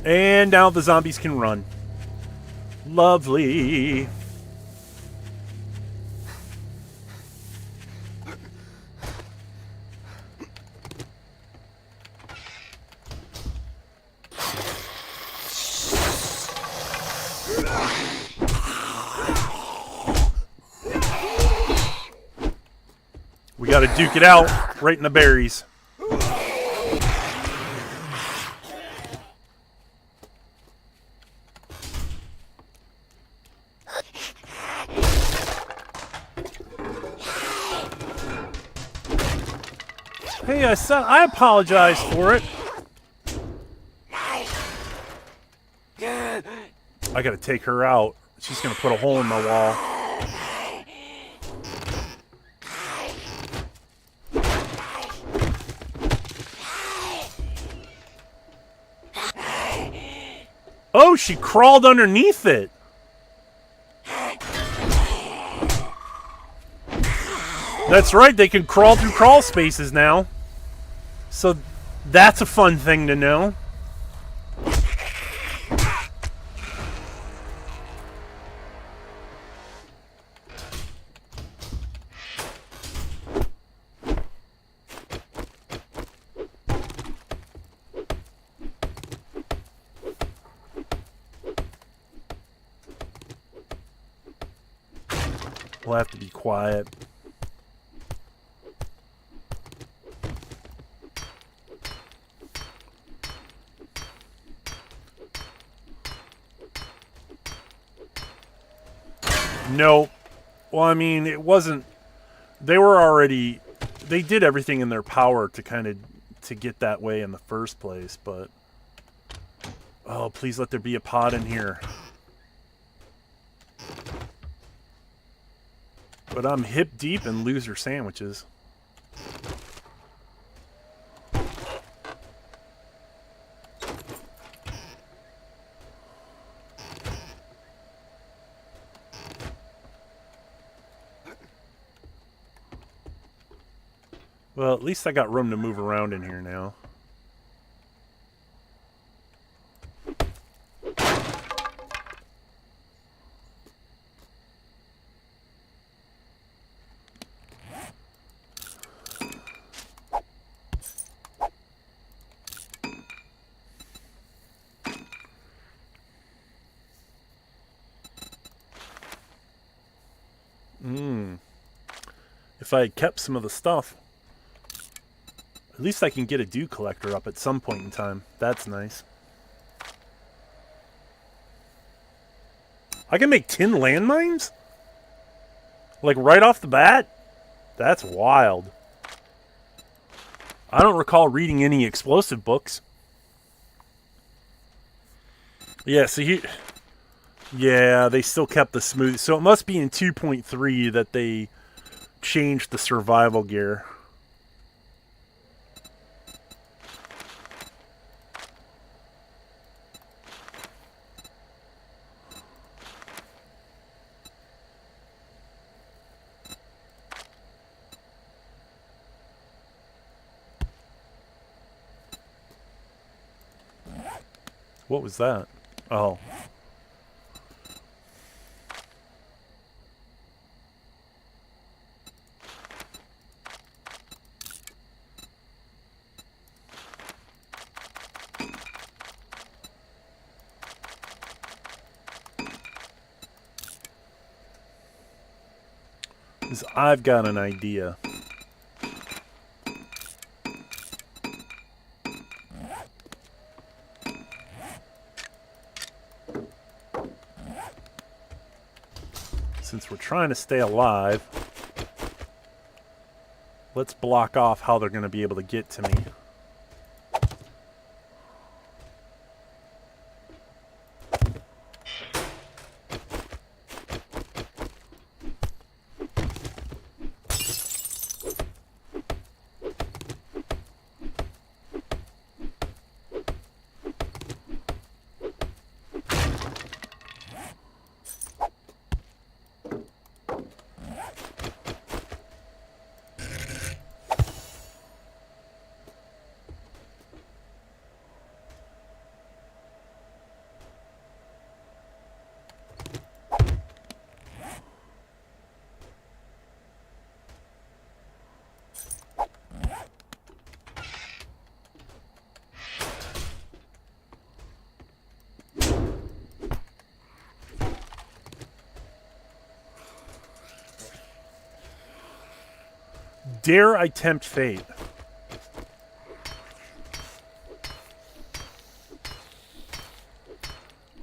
And now the zombies can run. Lovely. We got to duke it out right in the berries. Hey, I apologize for it. I gotta take her out. She's gonna put a hole in my wall. Oh, she crawled underneath it. That's right, they can crawl through crawl spaces now. So that's a fun thing to know. We'll have to be quiet. No. Well, I mean, it wasn't... They were already... They did everything in their power to kind of... to get that way in the first place, but... Oh, please let there be a pod in here. But I'm hip deep in loser sandwiches. Well, at least I got room to move around in here now. If I had kept some of the stuff, at least I can get a dew collector up at some point in time. That's nice. I can make tin landmines? Like right off the bat? That's wild. I don't recall reading any explosive books. Yeah, so here... Yeah, they still kept the smooth... So it must be in 2.3 that they changed the survival gear. What was that? Oh. I've got an idea. Since we're trying to stay alive, let's block off how they're going to be able to get to me. Dare I tempt fate?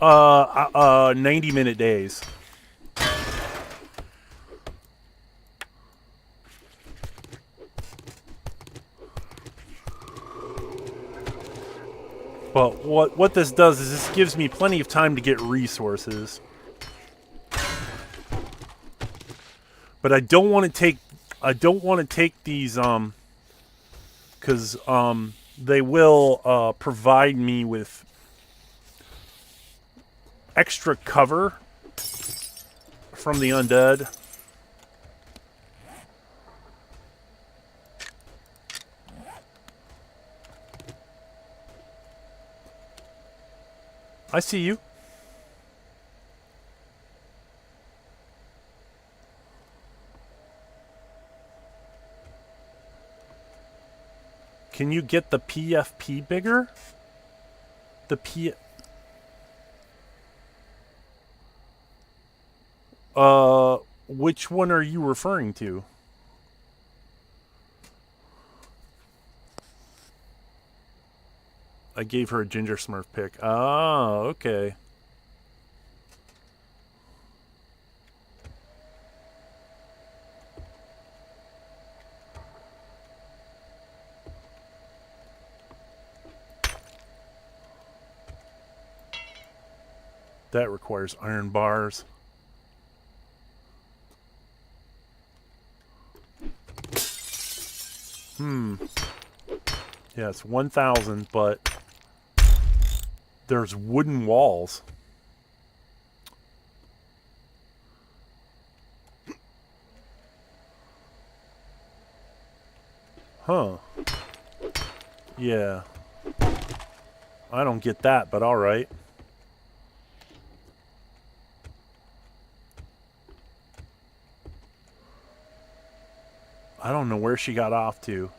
90-minute days. Well, what this does is this gives me plenty of time to get resources. But I don't want to take these cuz they will provide me with extra cover from the undead. I see you. Can you get the PFP bigger? The P... which one are you referring to? I gave her a Ginger Smurf pick. Oh, okay. That requires iron bars. Yeah, it's 1,000, but there's wooden walls. Huh. Yeah. I don't get that, but all right. I don't know where she got off to.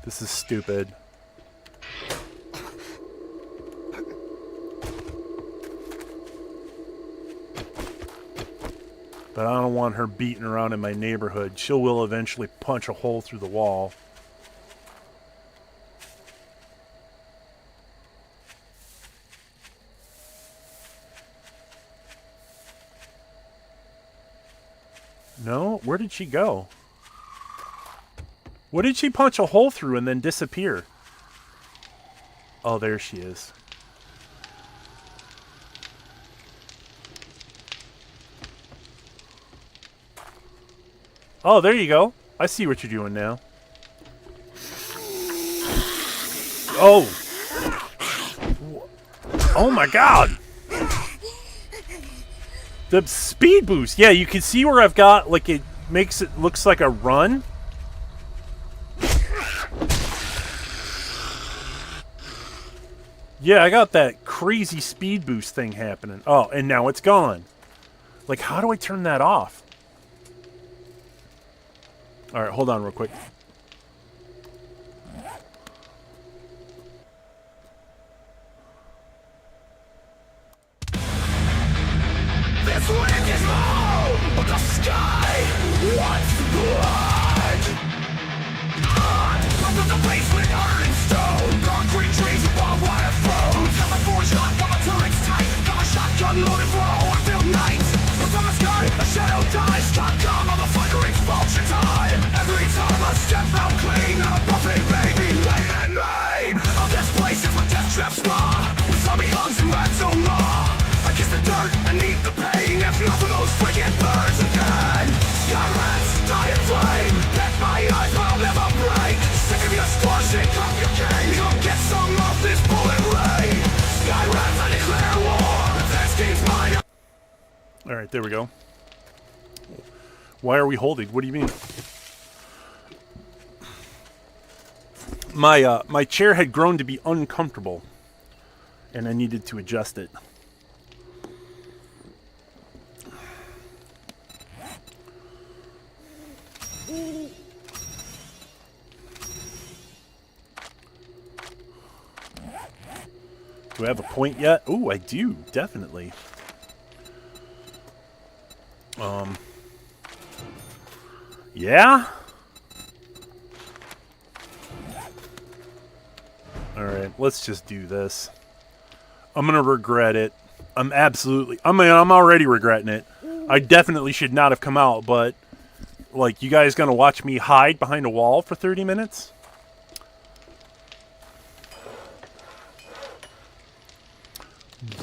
This is stupid. But I don't want her beating around in my neighborhood. She will eventually punch a hole through the wall. No? Where did she go? What did she punch a hole through and then disappear? Oh, there she is. Oh, there you go. I see what you're doing now. Oh. Oh my god. The speed boost. Yeah, you can see where I've got, like, it makes it looks like a run. Yeah, I got that crazy speed boost thing happening. Oh, and now it's gone. Like, how do I turn that off? All right, hold on real quick. This wind is low, but the sky wants blood. Up to the basement, iron and stone. Concrete trees and barbed wire thrones. Got my forge hot, got my turrets tight. Got my shotgun loaded for a horn-filled night. What's on the sky? A shadow dies. Shotgun on the flicker expulsion time. Every time I step out clean, I'm a buffet baby, late and main. Of this place is where death traps raw. With zombie hugs and rats so raw. I kiss the dirt and eat the pain. If not for those freaking birds again. Sky rats, die in flame. Let my eyes, but I'll never break. Sick of your score, shake off your cane. Come get some of this bullet rain. Sky rats, I declare war. This game's mine. All right, there we go. Why are we holding? What do you mean? My chair had grown to be uncomfortable, and I needed to adjust it. Do I have a point yet? Ooh, I do, definitely. Yeah? Alright, let's just do this. I'm gonna regret it. I'm already regretting it. I definitely should not have come out, but, like, you guys gonna watch me hide behind a wall for 30 minutes?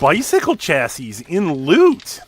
Bicycle chassis in loot!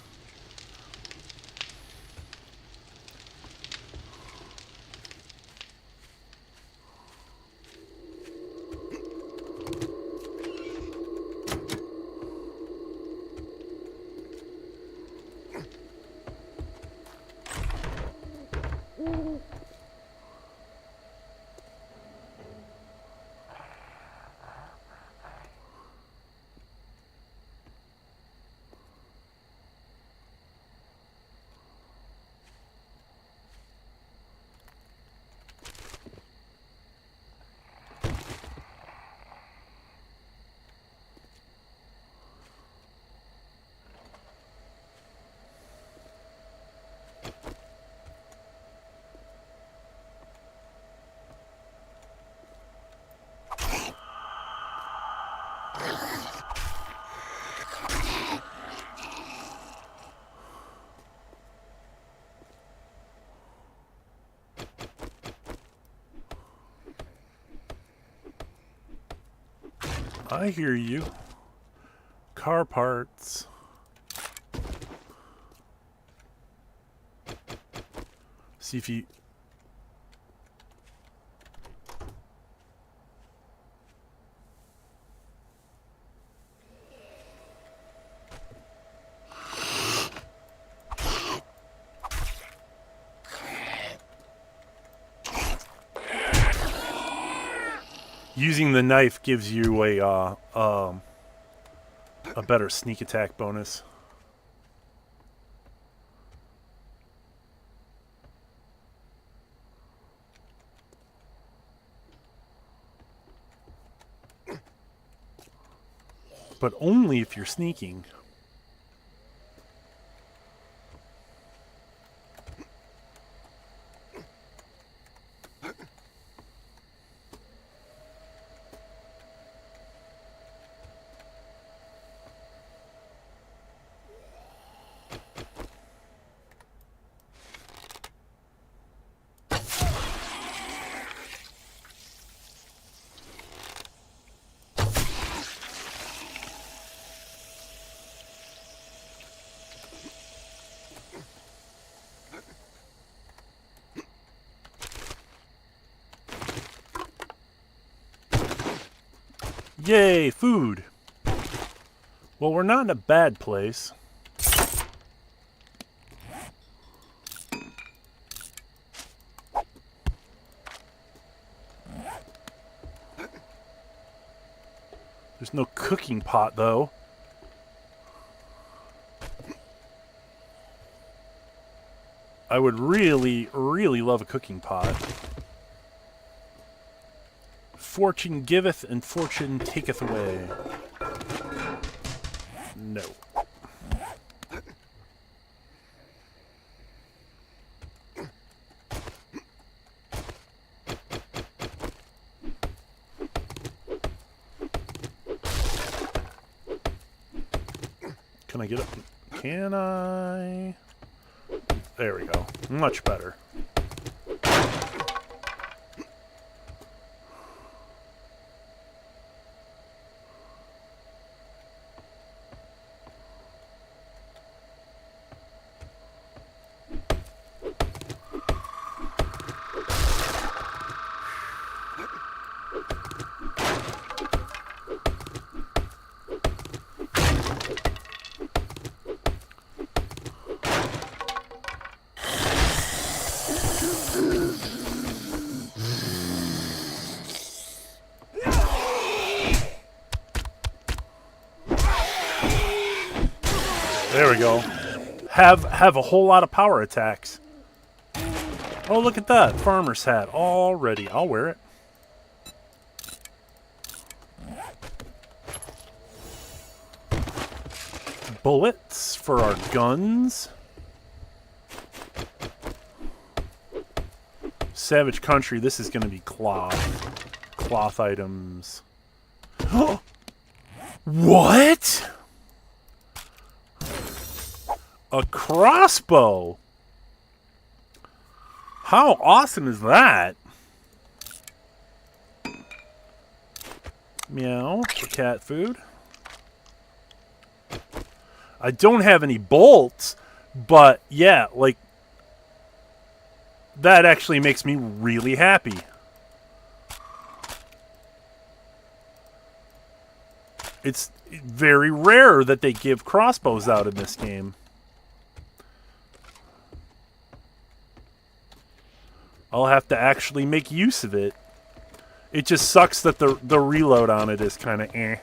I hear you. Car parts. See if you... Using the knife gives you a better sneak attack bonus. But only if you're sneaking. Yay, food. Well, we're not in a bad place. There's no cooking pot, though. I would really, really love a cooking pot. Fortune giveth and fortune taketh away. No. Can I get up? Can I? There we go. Much better. There we go. Have a whole lot of power attacks. Oh, look at that. Farmer's hat already. I'll wear it. Bullets for our guns. Savage Country, this is going to be cloth. Cloth items. What? A crossbow. How awesome is that? Meow for cat food. I don't have any bolts, but yeah, like that actually makes me really happy. It's very rare that they give crossbows out in this game. I'll have to actually make use of it. It just sucks that the reload on it is kind of eh.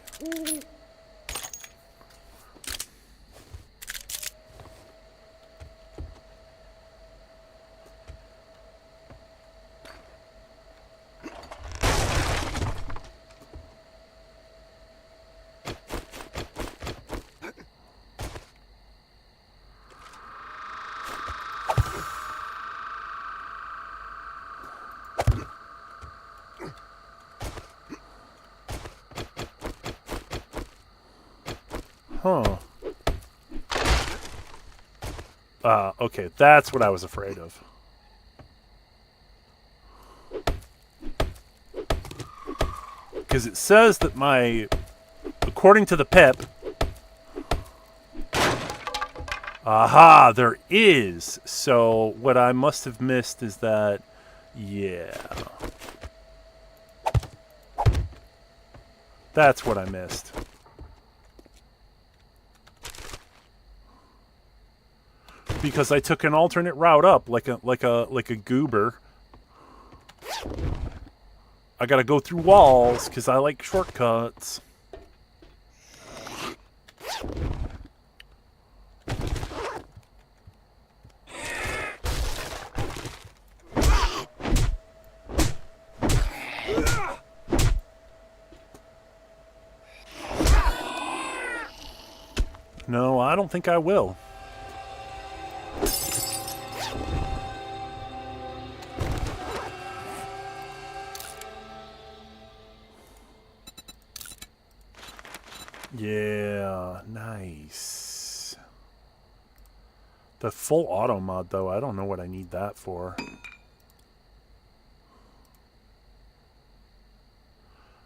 Huh. Okay, that's what I was afraid of. Because it says that according to the pip, Aha, there is. So what I must have missed is that, yeah. That's what I missed. Because I took an alternate route up, like a goober. I gotta go through walls because I like shortcuts. No, I don't think I will. Yeah, nice. The full auto mod, though, I don't know what I need that for.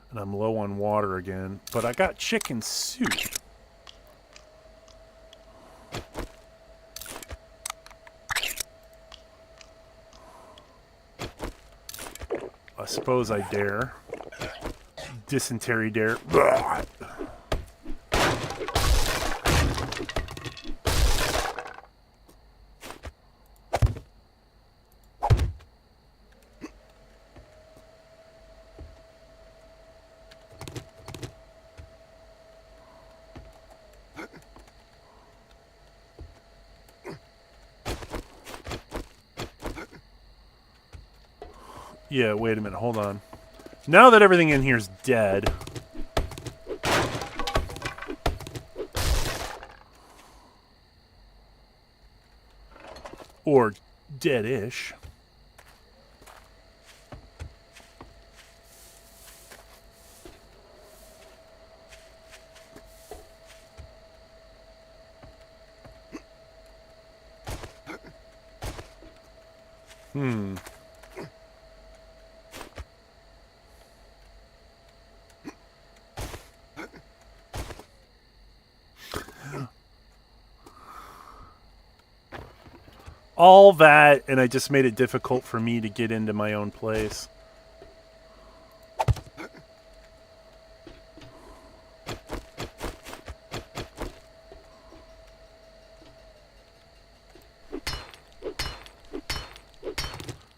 And I'm low on water again, but I got chicken soup. I suppose I dare. Dysentery dare. Blah. Yeah, wait a minute, hold on. Now that everything in here is dead... or dead-ish... all that, and I just made it difficult for me to get into my own place.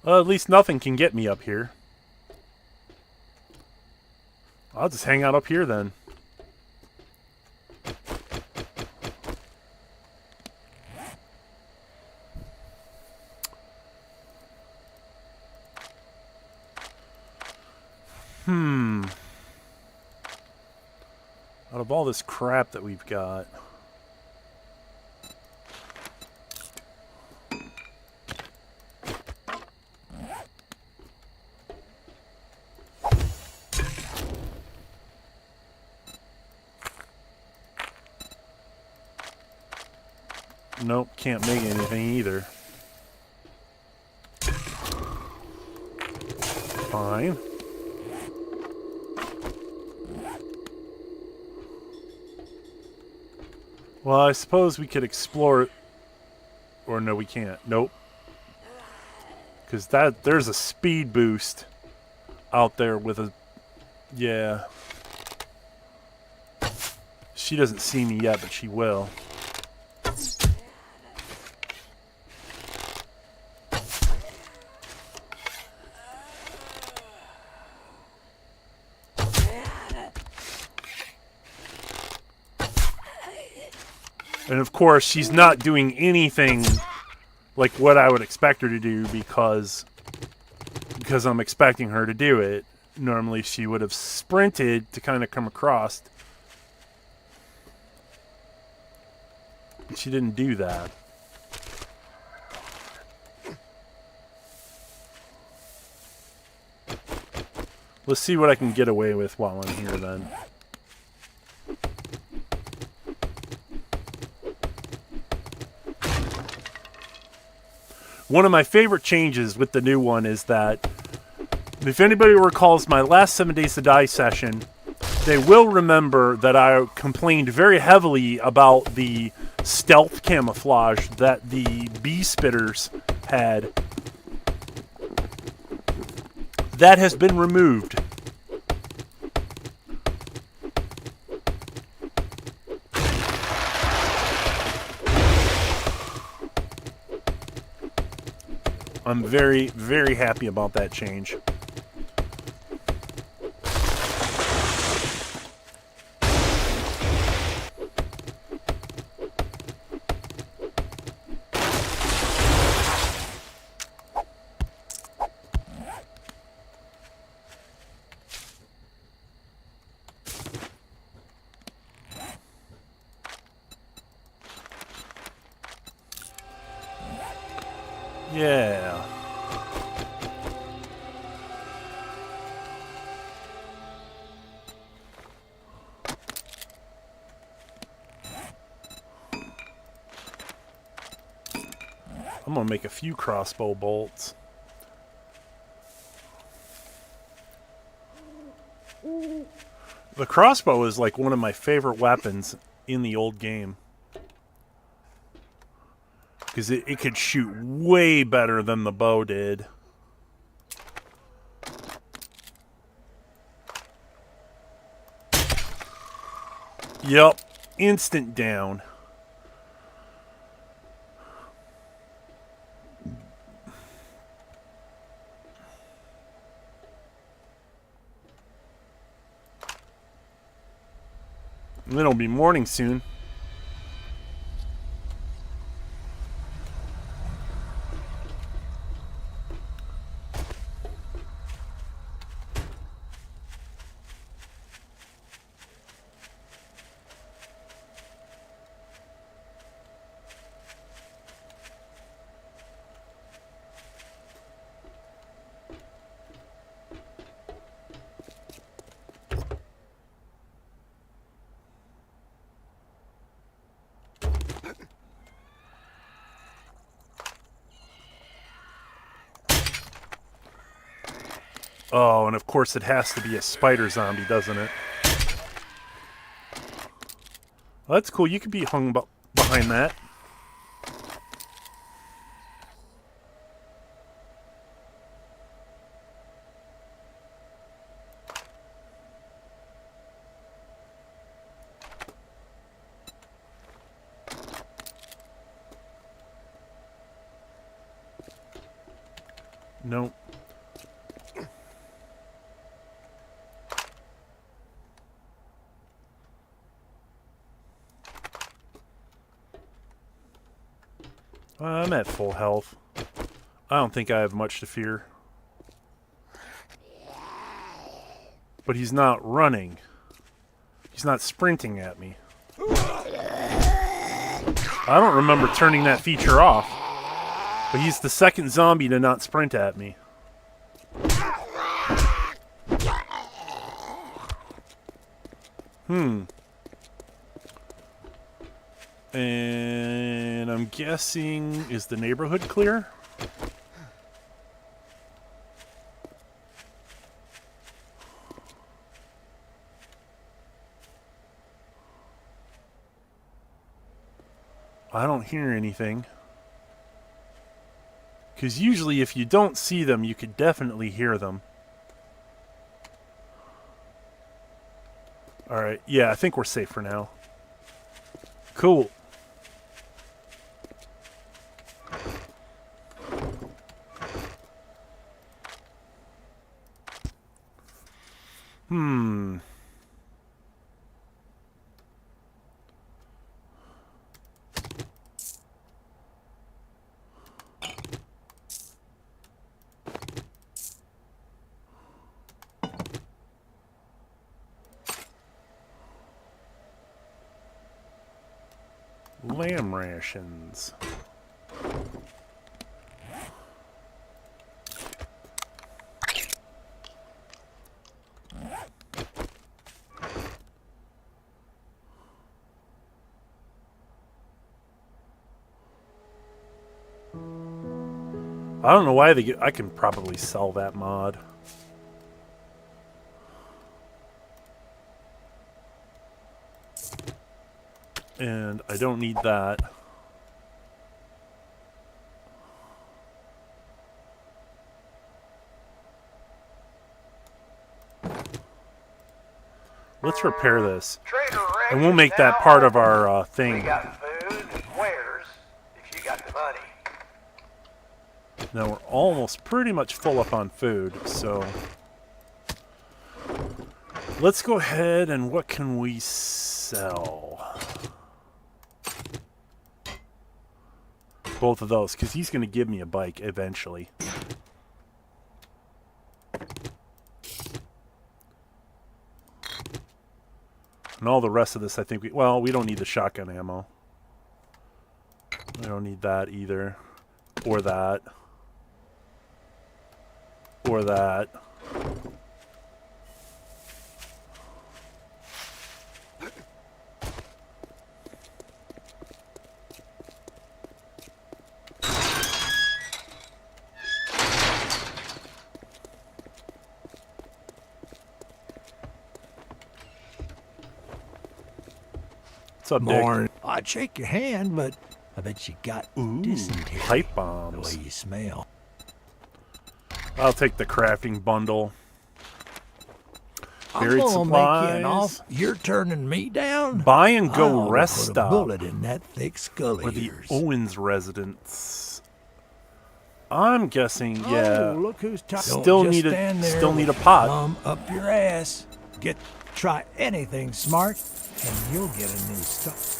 Well, at least nothing can get me up here. I'll just hang out up here then. Out of all this crap that we've got... Nope, can't make anything either. Fine. Well, I suppose we could explore it. Or no, we can't. Nope. Because there's a speed boost out there with a... Yeah. She doesn't see me yet, but she will. And of course, she's not doing anything like what I would expect her to do because I'm expecting her to do it. Normally, she would have sprinted to kind of come across. She didn't do that. Let's see what I can get away with while I'm here then. One of my favorite changes with the new one is that, if anybody recalls my last 7 Days to Die session, they will remember that I complained very heavily about the stealth camouflage that the bee spitters had. That has been removed. I'm very, very happy about that change. Yeah. I'm gonna make a few crossbow bolts. The crossbow is like one of my favorite weapons in the old game. Because it could shoot way better than the bow did. Yep. Instant down. And it'll be morning soon. Oh, and of course it has to be a spider zombie, doesn't it? Well, that's cool. You could be hung behind that. Nope. I'm at full health. I don't think I have much to fear. But he's not running. He's not sprinting at me. I don't remember turning that feature off. But he's the second zombie to not sprint at me. And I'm guessing, is the neighborhood clear? I don't hear anything. Because usually if you don't see them, you could definitely hear them. Alright, yeah, I think we're safe for now. Cool. Lamb rations. I don't know why they get. I can probably sell that mod. And I don't need that. Let's repair this. And we'll make that part of our We thing. got food and wares if you got the money. Now we're almost pretty much full up on food, so let's go ahead and what can we sell? Both of those, because he's going to give me a bike eventually. And all the rest of this, I think we don't need the shotgun ammo. We don't need that either. Or that. Or that. What's up, Dick? I'd shake your hand, but I bet you got dysentery. Pipe The bombs. way you smell. I'll take the crafting bundle. I'm Buried gonna make you an supplies. offer. You're turning me down? Buy and go I'll rest put a stop. bullet in that thick skull Or of the yours. Owens residence. I'm guessing, Oh, yeah. look who's Still need a pot. Thumb up your ass. Try anything smart, and you'll get a new start.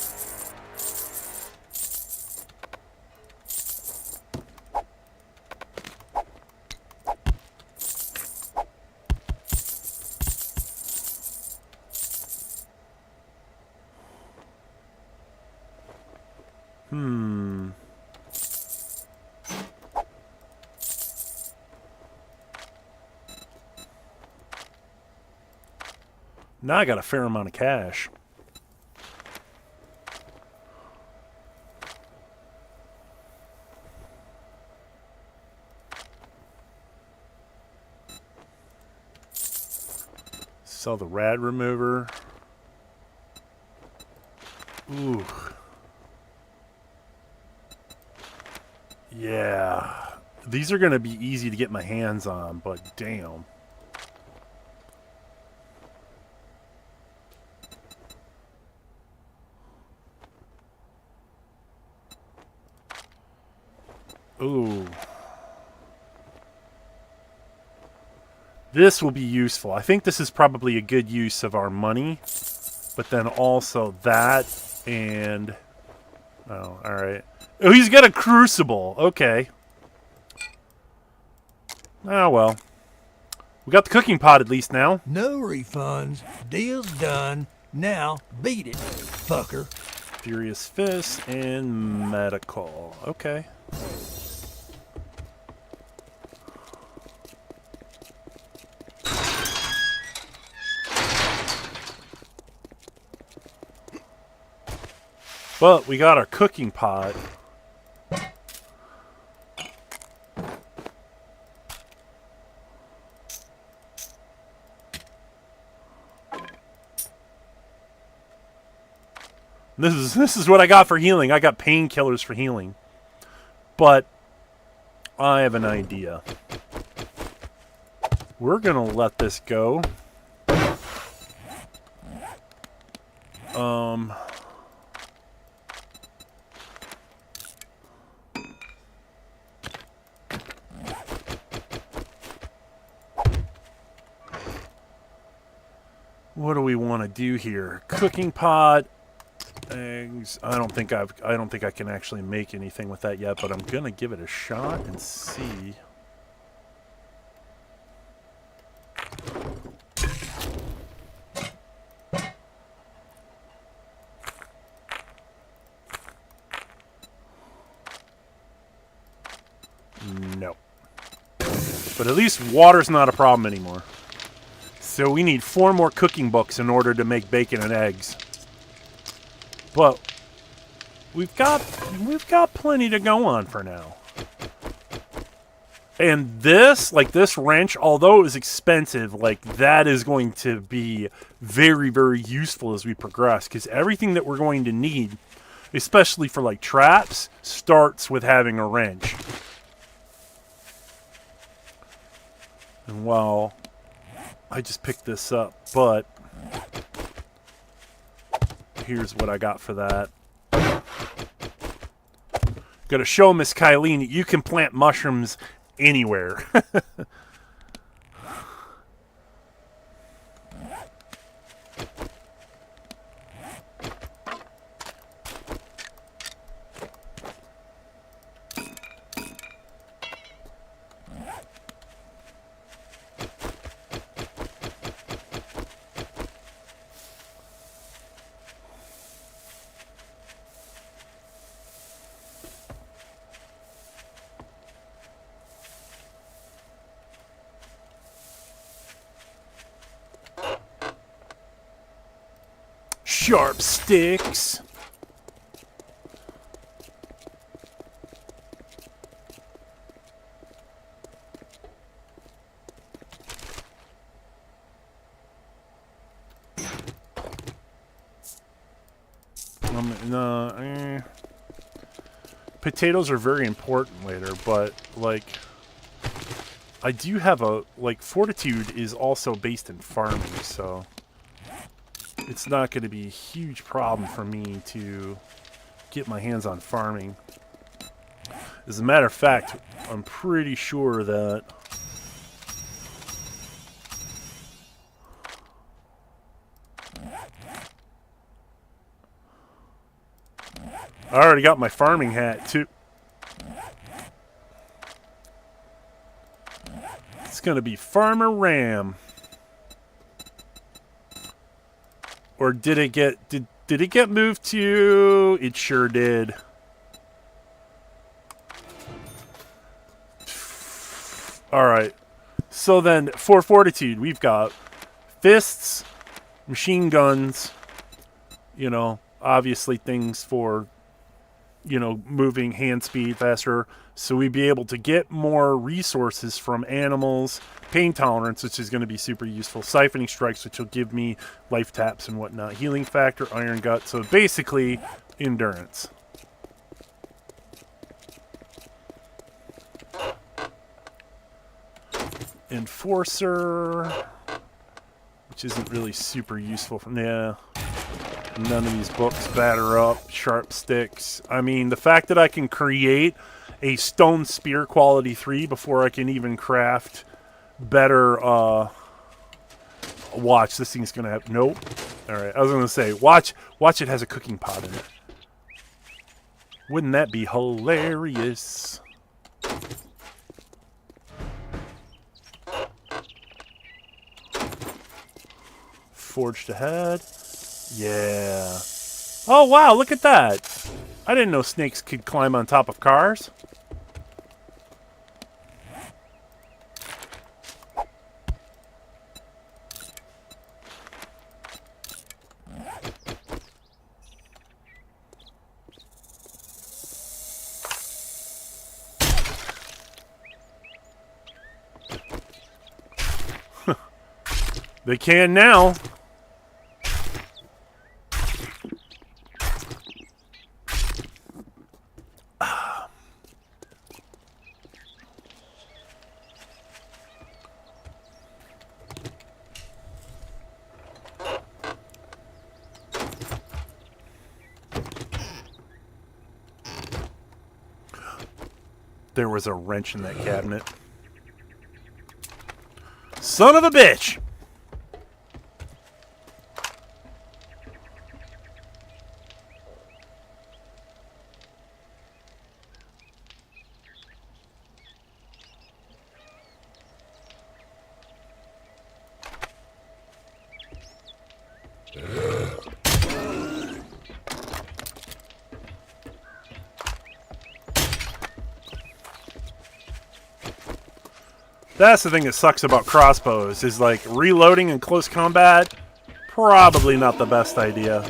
Now I got a fair amount of cash. Sell the rad remover. Ooh. Yeah. These are going to be easy to get my hands on, but damn. Ooh. This will be useful. I think this is probably a good use of our money. But then also that and... Oh, alright. Oh, he's got a crucible. Okay. Oh, well. We got the cooking pot at least now. No refunds. Deal's done. Now beat it, fucker. Furious Fist and Medical. Okay. But we got our cooking pot. This is what I got for healing. I got painkillers for healing. But I have an idea. We're gonna let this go. What do we want to do here? Cooking pot, eggs. I don't think I can actually make anything with that yet, but I'm gonna give it a shot and see. No. But at least water's not a problem anymore. So we need 4 more cooking books in order to make bacon and eggs. But we've got plenty to go on for now. And this, like this wrench, although it was expensive, like that is going to be very, very useful as we progress. Because everything that we're going to need, especially for like traps, starts with having a wrench. And well, I just picked this up, but here's what I got for that. Gotta show Miss Kylene that you can plant mushrooms anywhere. Sharp sticks. Potatoes are very important later, but like I do have a like fortitude is also based in farming, so it's not going to be a huge problem for me to get my hands on farming. As a matter of fact, I'm pretty sure that I already got my farming hat too. It's going to be Farmer Ram. Or did it get did it get moved to? It sure did. All right. So then for fortitude, we've got fists, machine guns, you know, obviously things for, you know, moving hand speed faster. So we'd be able to get more resources from animals. Pain tolerance, which is going to be super useful. Siphoning strikes, which will give me life taps and whatnot. Healing factor, iron gut. So basically, endurance. Enforcer, which isn't really super useful. Yeah. None of these books batter up. Sharp sticks. I mean, the fact that I can create a stone spear quality 3 before I can even craft better, watch, this thing's gonna have, nope. Alright, I was gonna say, watch it has a cooking pot in it. Wouldn't that be hilarious? Forged ahead. Yeah. Oh, wow, look at that. I didn't know snakes could climb on top of cars. They can now. There was a wrench in that cabinet. Son of a bitch! That's the thing that sucks about crossbows, is like reloading in close combat, probably not the best idea.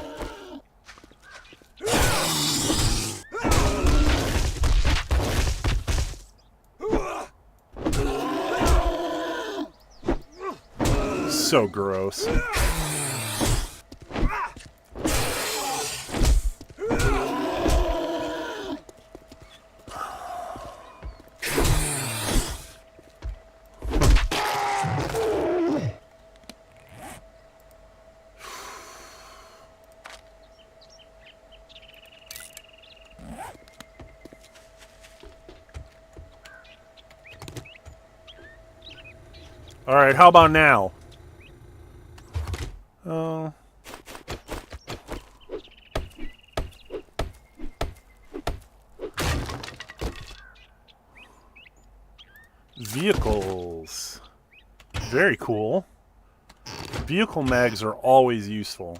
So gross. All right, how about now? Oh. Vehicles. Very cool. Vehicle mags are always useful.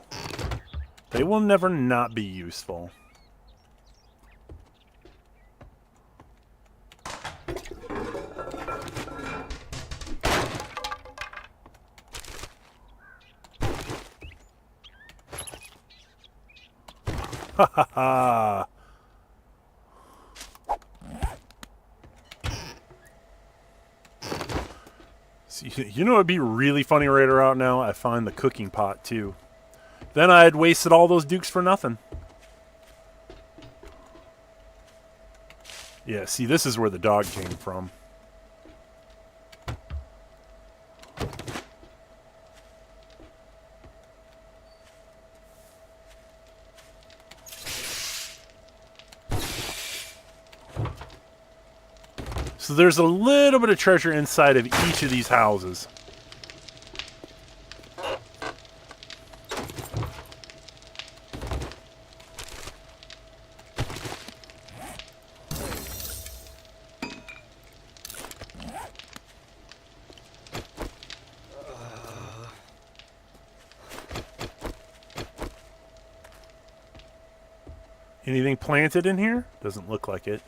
They will never not be useful. Ha ha ha! See, you know, it'd be really funny right around now. I find the cooking pot too. Then I had wasted all those dukes for nothing. Yeah, see, this is where the dog came from. So there's a little bit of treasure inside of each of these houses. Anything planted in here? Doesn't look like it.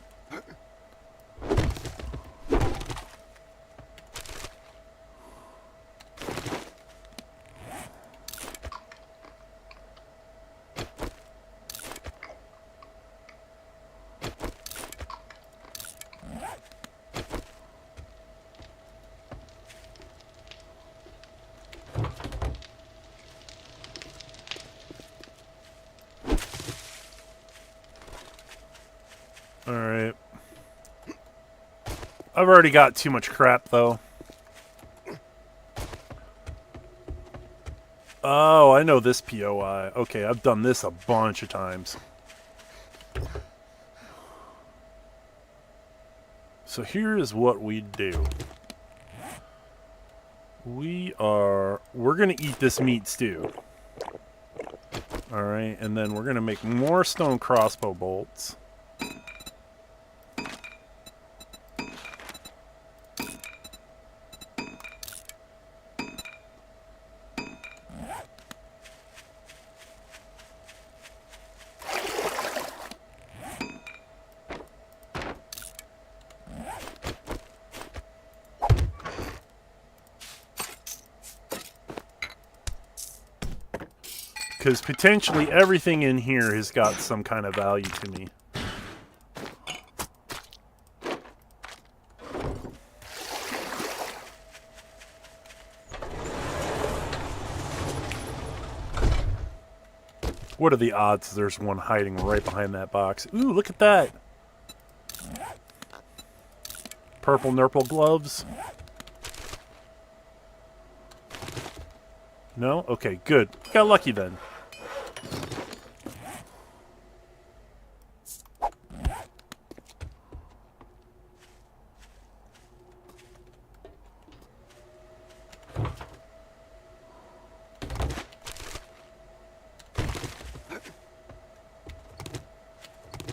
Alright. I've already got too much crap, though. Oh, I know this POI. Okay, I've done this a bunch of times. So here is what we do. We're gonna eat this meat stew. Alright, and then we're gonna make more stone crossbow bolts. Because potentially everything in here has got some kind of value to me. What are the odds there's one hiding right behind that box? Ooh, look at that. Purple nurple gloves. No? Okay, good. Got lucky then.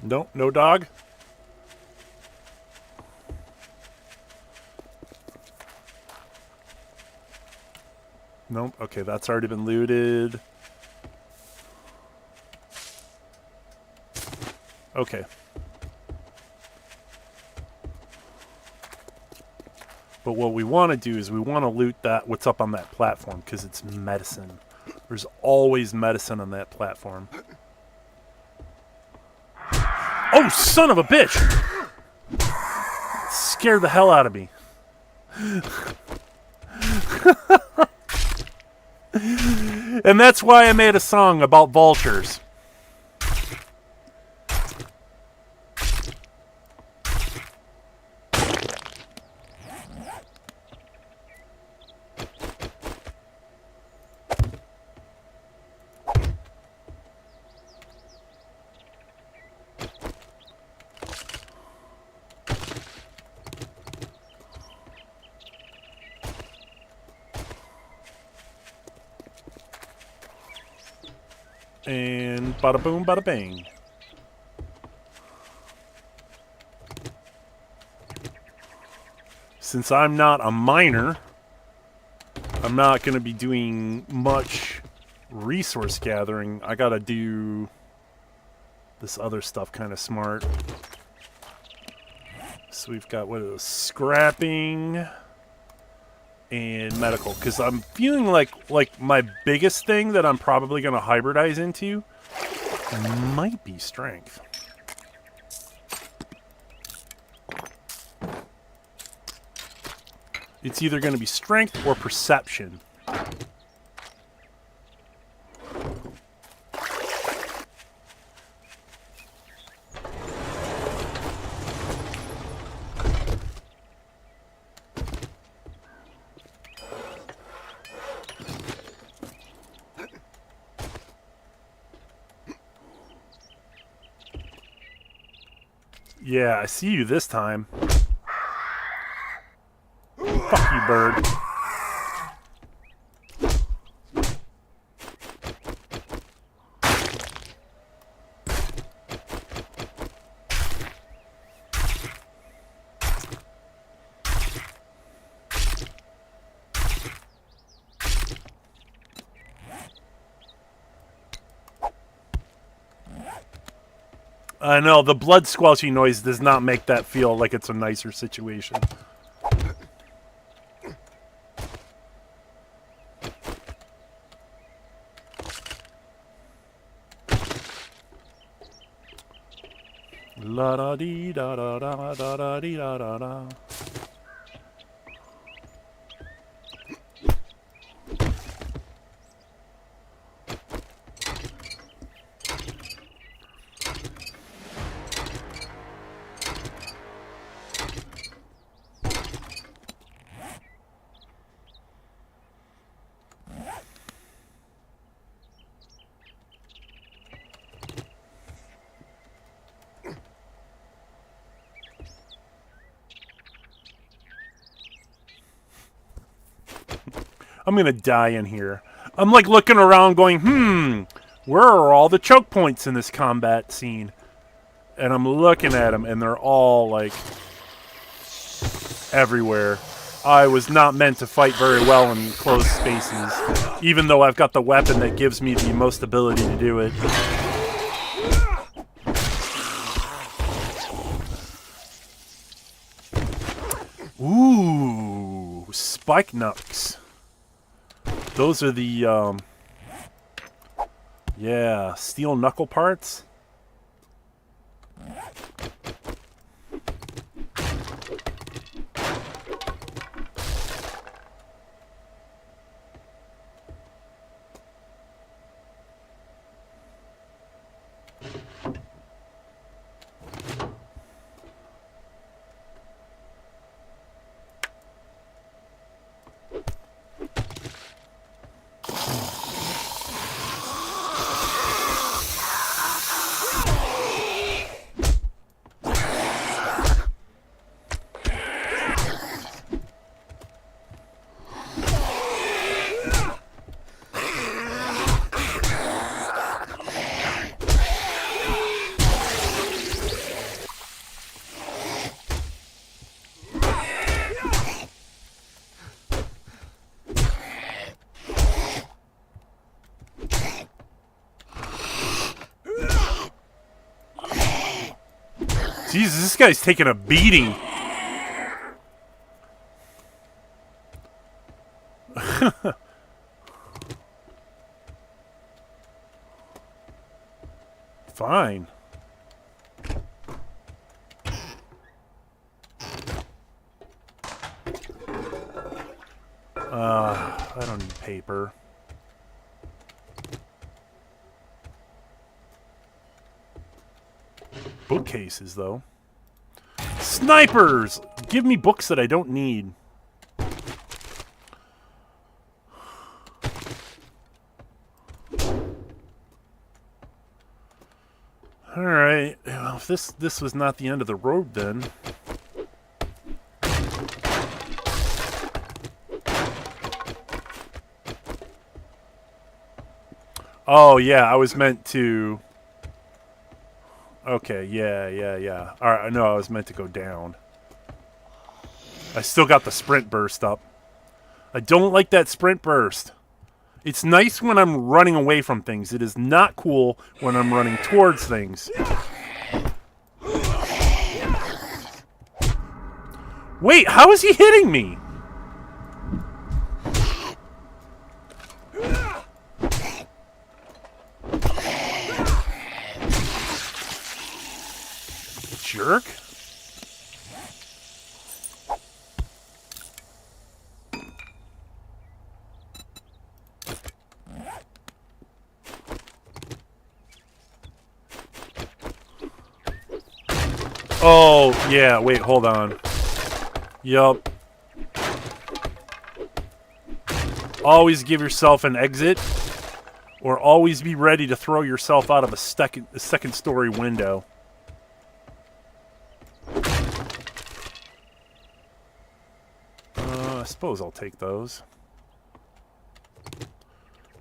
Nope, no dog. Nope, okay, that's already been looted. Okay. But what we want to do is we want to loot that what's up on that platform because it's medicine. There's always medicine on that platform. Oh, son of a bitch! Scared the hell out of me. And that's why I made a song about vultures. And bada boom, bada bang. Since I'm not a miner, I'm not going to be doing much resource gathering. I got to do this other stuff kind of smart. So we've got, what is this, scrapping and medical, because I'm feeling like my biggest thing that I'm probably going to hybridize into might be strength. It's either going to be strength or perception. Yeah, I see you this time. Fuck you, bird. I know, the blood squelching noise does not make that feel like it's a nicer situation. La da dee da da da da da dee da da da. I'm gonna die in here. I'm like looking around going, where are all the choke points in this combat scene? And I'm looking at them and they're all like everywhere. I was not meant to fight very well in closed spaces, even though I've got the weapon that gives me the most ability to do it. Ooh, spike knucks. Those are the, yeah, steel knuckle parts. Jesus, this guy's taking a beating. Fine. I don't need paper. bookcases, though. Snipers! Give me books that I don't need. Alright. Well, if this was not the end of the road, then... Oh, yeah, I was meant to... Okay, yeah. Alright, I know I was meant to go down. I still got the sprint burst up. I don't like that sprint burst. It's nice when I'm running away from things. It is not cool when I'm running towards things. Wait, how is he hitting me? Jerk. Oh, yeah, wait, hold on. Yup. Always give yourself an exit, or always be ready to throw yourself out of a second story window. I suppose I'll take those.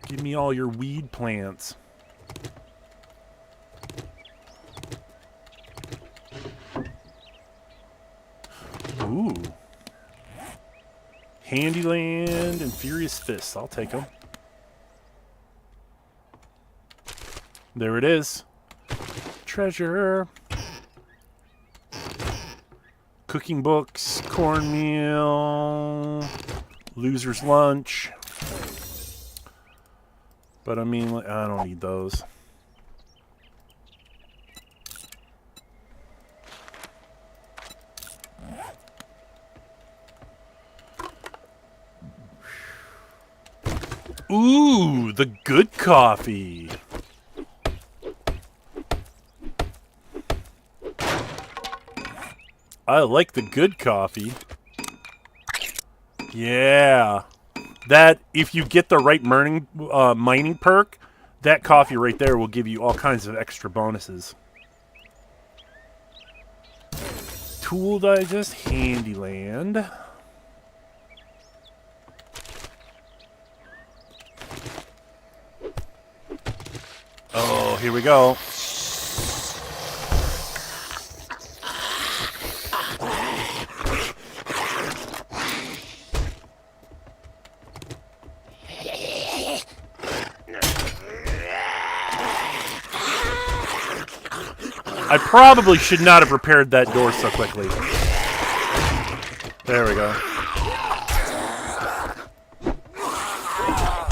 Give me all your weed plants. Ooh. Handyland and Furious Fists. I'll take them. There it is. Treasure. Cooking books, cornmeal, loser's lunch. But I mean, I don't need those. Ooh, the good coffee. I like the good coffee. Yeah. That, if you get the right mining perk, that coffee right there will give you all kinds of extra bonuses. Tool Digest, Handyland. Oh, here we go. I probably should not have repaired that door so quickly. There we go.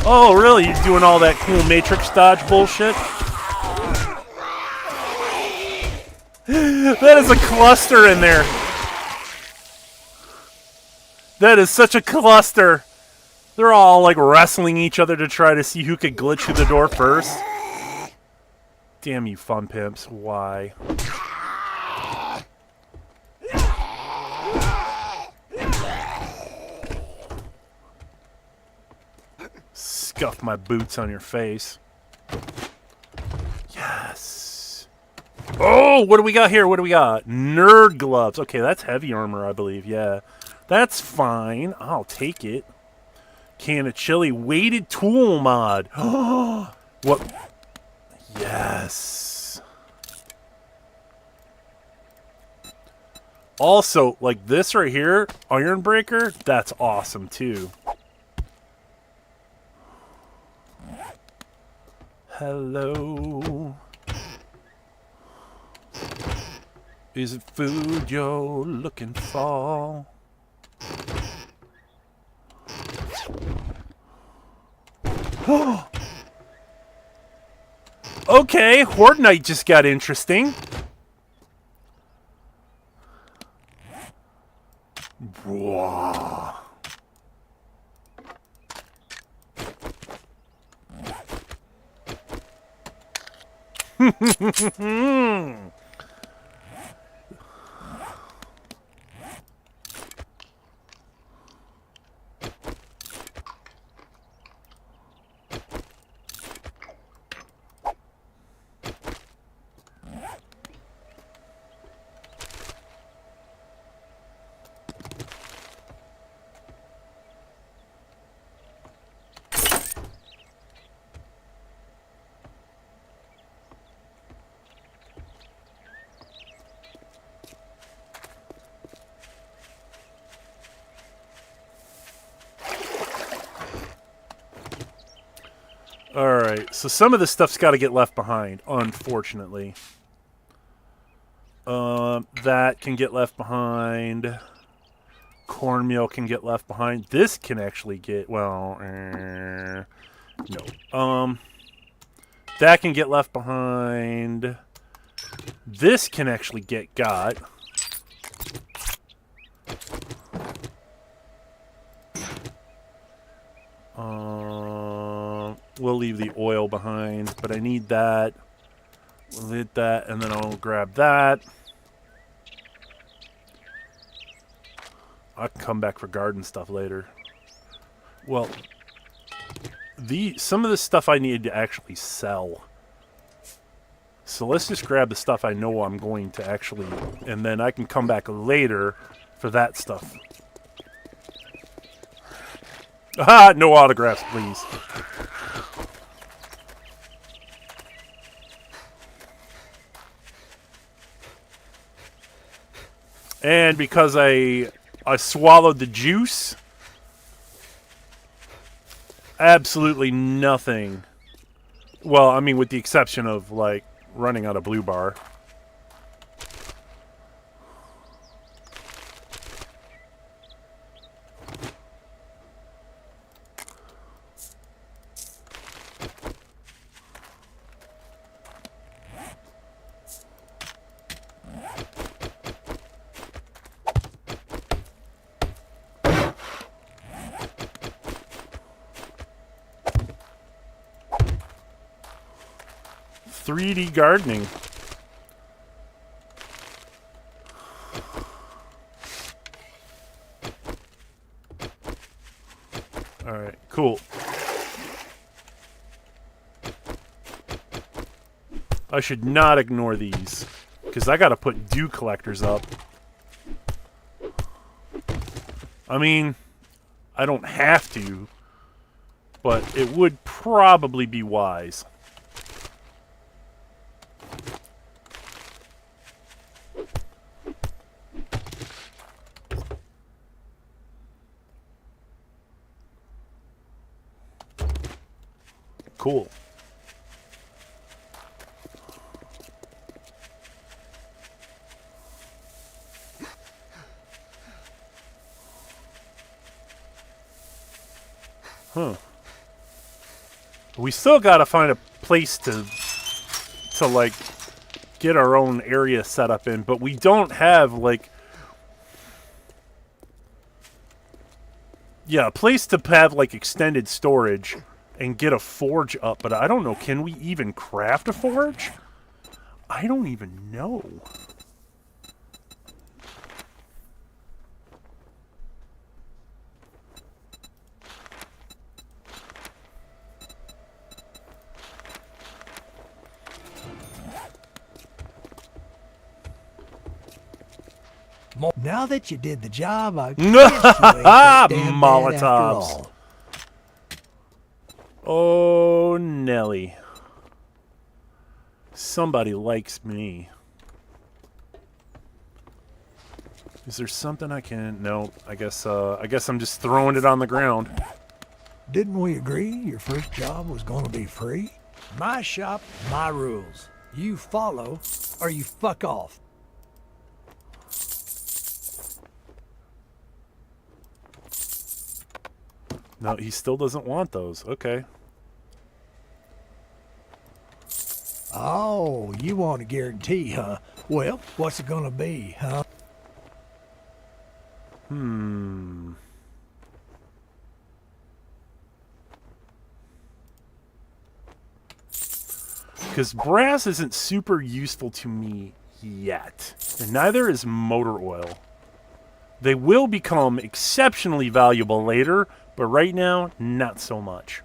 Oh, really? He's doing all that cool Matrix dodge bullshit? That is a cluster in there. That is such a cluster. They're all like wrestling each other to try to see who could glitch through the door first. Damn you fun pimps. Why? Scuff my boots on your face. Yes. Oh, what do we got here? What do we got? Nerd gloves. Okay, that's heavy armor, I believe. Yeah. That's fine. I'll take it. Can of chili. Weighted tool mod. Oh, what? Yes. Also, like this right here, Iron Breaker, that's awesome too. Hello. Is it food you're looking for? Oh. Okay, Horde Night just got interesting. Whoa. Alright, so some of this stuff's got to get left behind, unfortunately. That can get left behind. Cornmeal can get left behind. This can actually get, well, no. That can get left behind. This can actually get got. We'll leave the oil behind, but I need that. We'll hit that, and then I'll grab that. I'll come back for garden stuff later. Well, some of the stuff I need to actually sell. So let's just grab the stuff I know I'm going to actually, and then I can come back later for that stuff. Ah, no autographs, please. And because I swallowed the juice, absolutely nothing. Well, I mean, with the exception of, like, running out of blue bar. .3D gardening. Alright, cool. I should not ignore these, because I gotta put dew collectors up. I mean, I don't have to, but it would probably be wise. Cool. Huh. We still gotta find a place to like get our own area set up in, but we don't have like, yeah, a place to have like extended storage and get a forge up, but I don't know, can we even craft a forge? I don't even know. Now that you did the job, I guess you ain't that damn bad after all. Oh, Nelly. Somebody likes me. Is there something I can... No, I guess I'm just throwing it on the ground. Didn't we agree your first job was going to be free? My shop, my rules. You follow, or you fuck off. No, he still doesn't want those. Okay. Oh, you want a guarantee, huh? Well, what's it gonna be, huh? Because brass isn't super useful to me yet. And neither is motor oil. They will become exceptionally valuable later, but right now, not so much.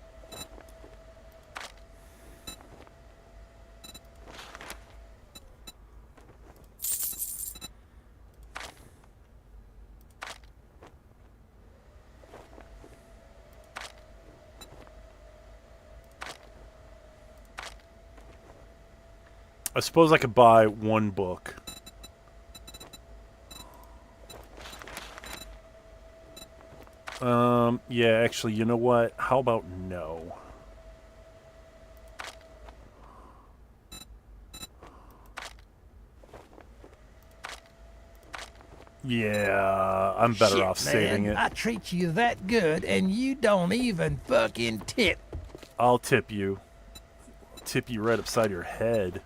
I suppose I could buy one book. Yeah, actually, you know what? How about no? Yeah, I'm better Shit, off saving man, it. I treat you that good, and you don't even fucking tip. I'll tip you. I'll tip you right upside your head.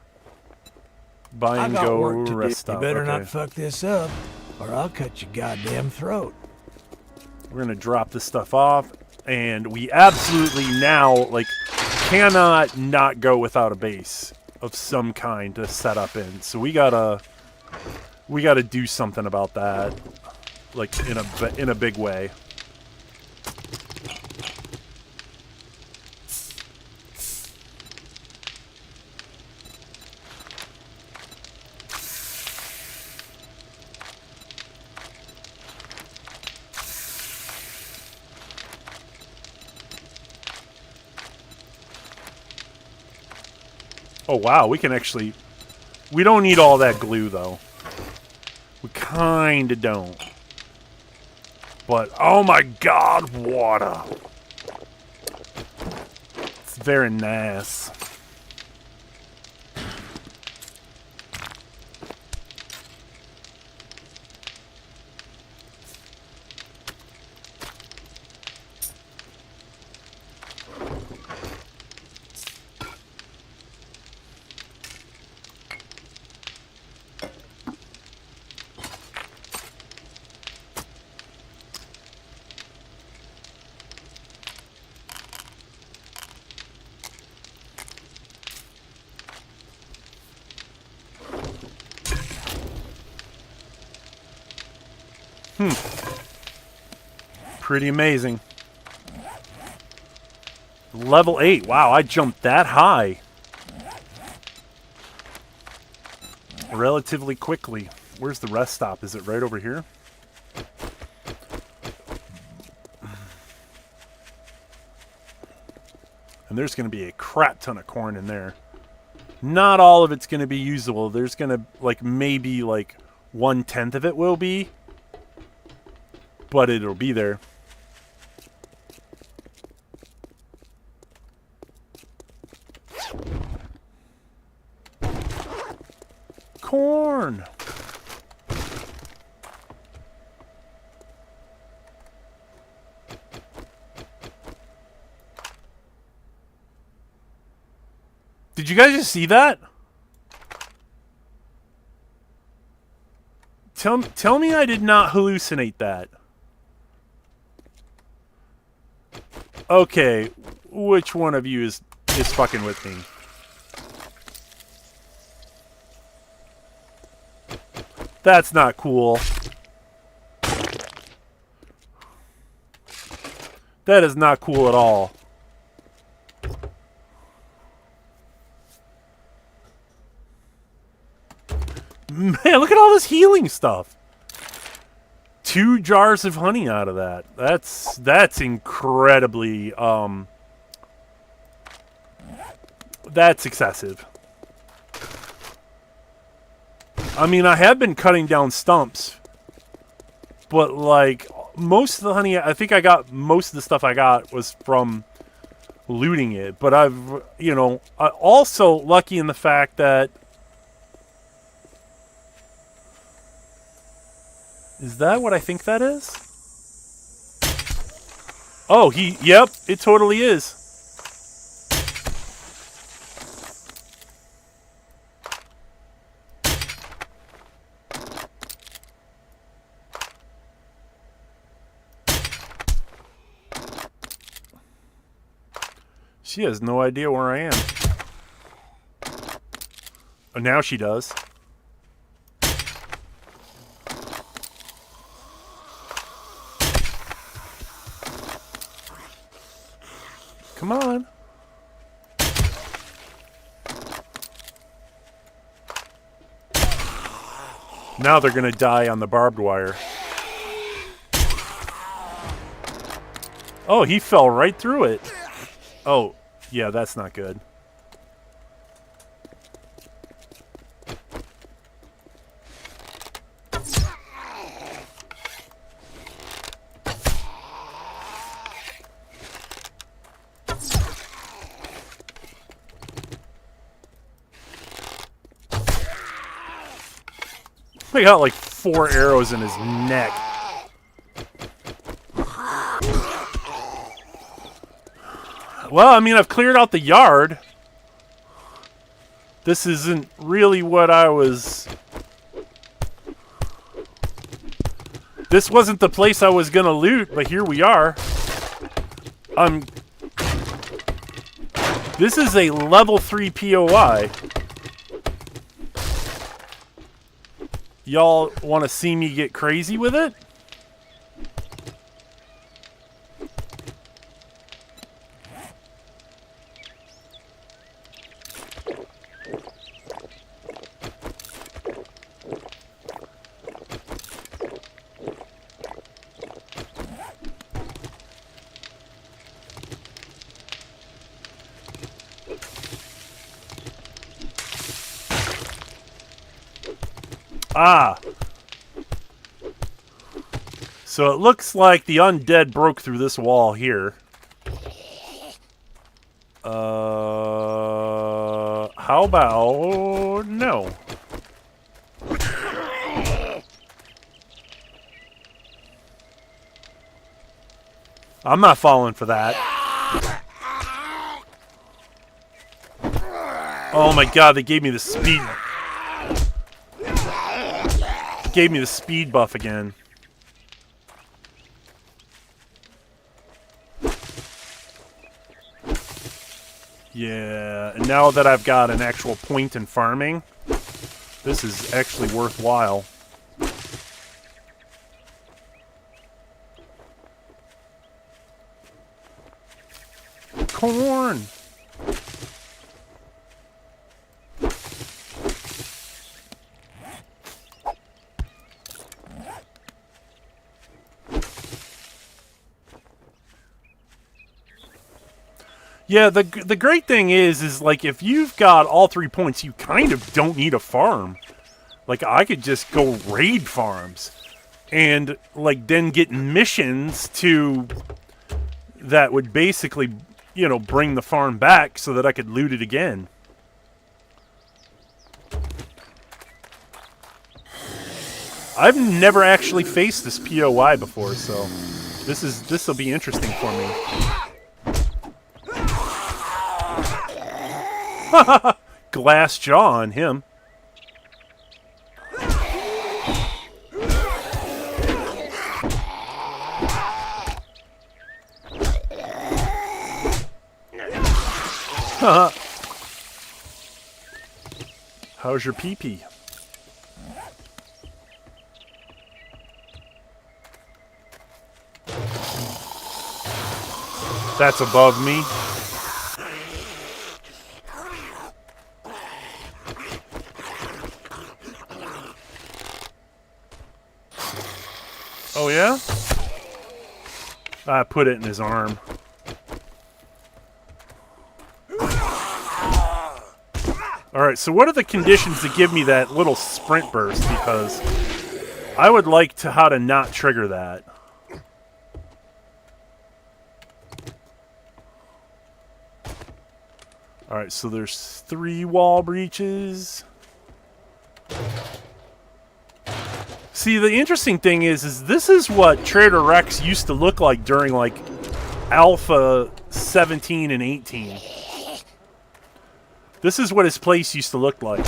Buy I and got go work to do. rest You stop. better Okay. not fuck this up, or I'll cut your goddamn throat. We're gonna drop this stuff off, and we absolutely now like cannot not go without a base of some kind to set up in. So we gotta do something about that, like in a big way. Oh wow, we can actually... We don't need all that glue, though. We kinda don't. But, oh my god, water! It's very nice. Pretty amazing. Level 8. Wow, I jumped that high. Relatively quickly. Where's the rest stop? Is it right over here? And there's going to be a crap ton of corn in there. Not all of it's going to be usable. There's going to, like, maybe, like, 1/10 of it will be. But it'll be there. Corn! Did you guys just see that? Tell me I did not hallucinate that. Okay, which one of you is fucking with me? That's not cool. That is not cool at all. Man, look at all this healing stuff. 2 jars of honey out of that. That's incredibly that's excessive. I mean, I have been cutting down stumps, but like most of the honey, I think I got most of the stuff I got was from looting it. But I'm also lucky in the fact that is that what I think that is? Oh, yep, it totally is. She has no idea where I am. Oh, now she does. Come on. Now they're gonna die on the barbed wire. Oh, he fell right through it. Oh, yeah, that's not good. I got like 4 arrows in his neck. Well, I mean, I've cleared out the yard. This isn't really what I was... This wasn't the place I was gonna loot, but here we are. This is a level 3 POI. Y'all want to see me get crazy with it? Ah. So it looks like the undead broke through this wall here. How about no? I'm not falling for that. Oh my god, they gave me the speed. Gave me the speed buff again. Yeah, and now that I've got an actual point in farming, this is actually worthwhile. Corn! Yeah, the great thing is like if you've got all 3 points, you kind of don't need a farm. Like I could just go raid farms and like then get missions to that would basically, you know, bring the farm back so that I could loot it again. I've never actually faced this POI before, so this will be interesting for me. Glass jaw on him. How's your pee-pee? That's above me. Oh, yeah? I put it in his arm. Alright, so what are the conditions to give me that little sprint burst? Because I would like to how to not trigger that. Alright, so there's 3 wall breaches. See, the interesting thing is this is what Trader Rex used to look like during, like, Alpha 17 and 18. This is what his place used to look like.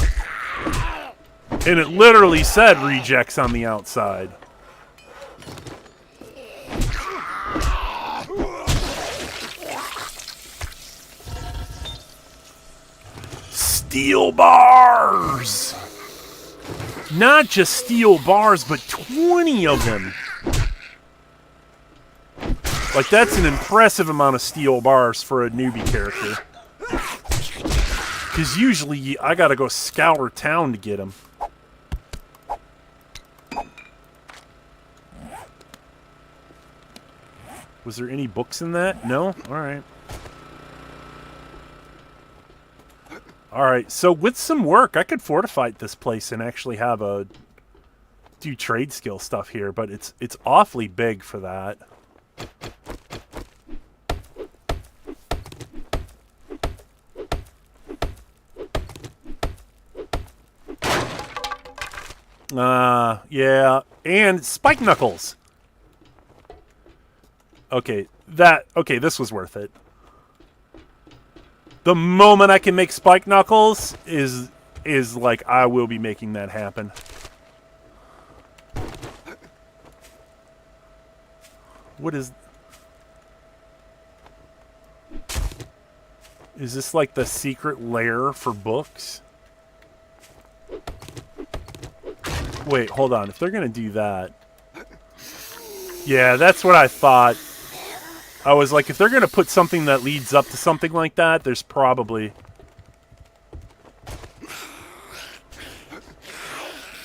And it literally said rejects on the outside. Steel bars! Not just steel bars, but 20 of them. Like, that's an impressive amount of steel bars for a newbie character. Because usually, I gotta go scour town to get them. Was there any books in that? No? Alright. Alright, so with some work, I could fortify this place and actually have a... do trade skill stuff here, but it's awfully big for that. Yeah. And Spike Knuckles. Okay, this was worth it. The moment I can make Spike Knuckles is like I will be making that happen. What is this like the secret lair for books? Wait, hold on. If they're going to do that. Yeah, that's what I thought. I was like, if they're going to put something that leads up to something like that, there's probably...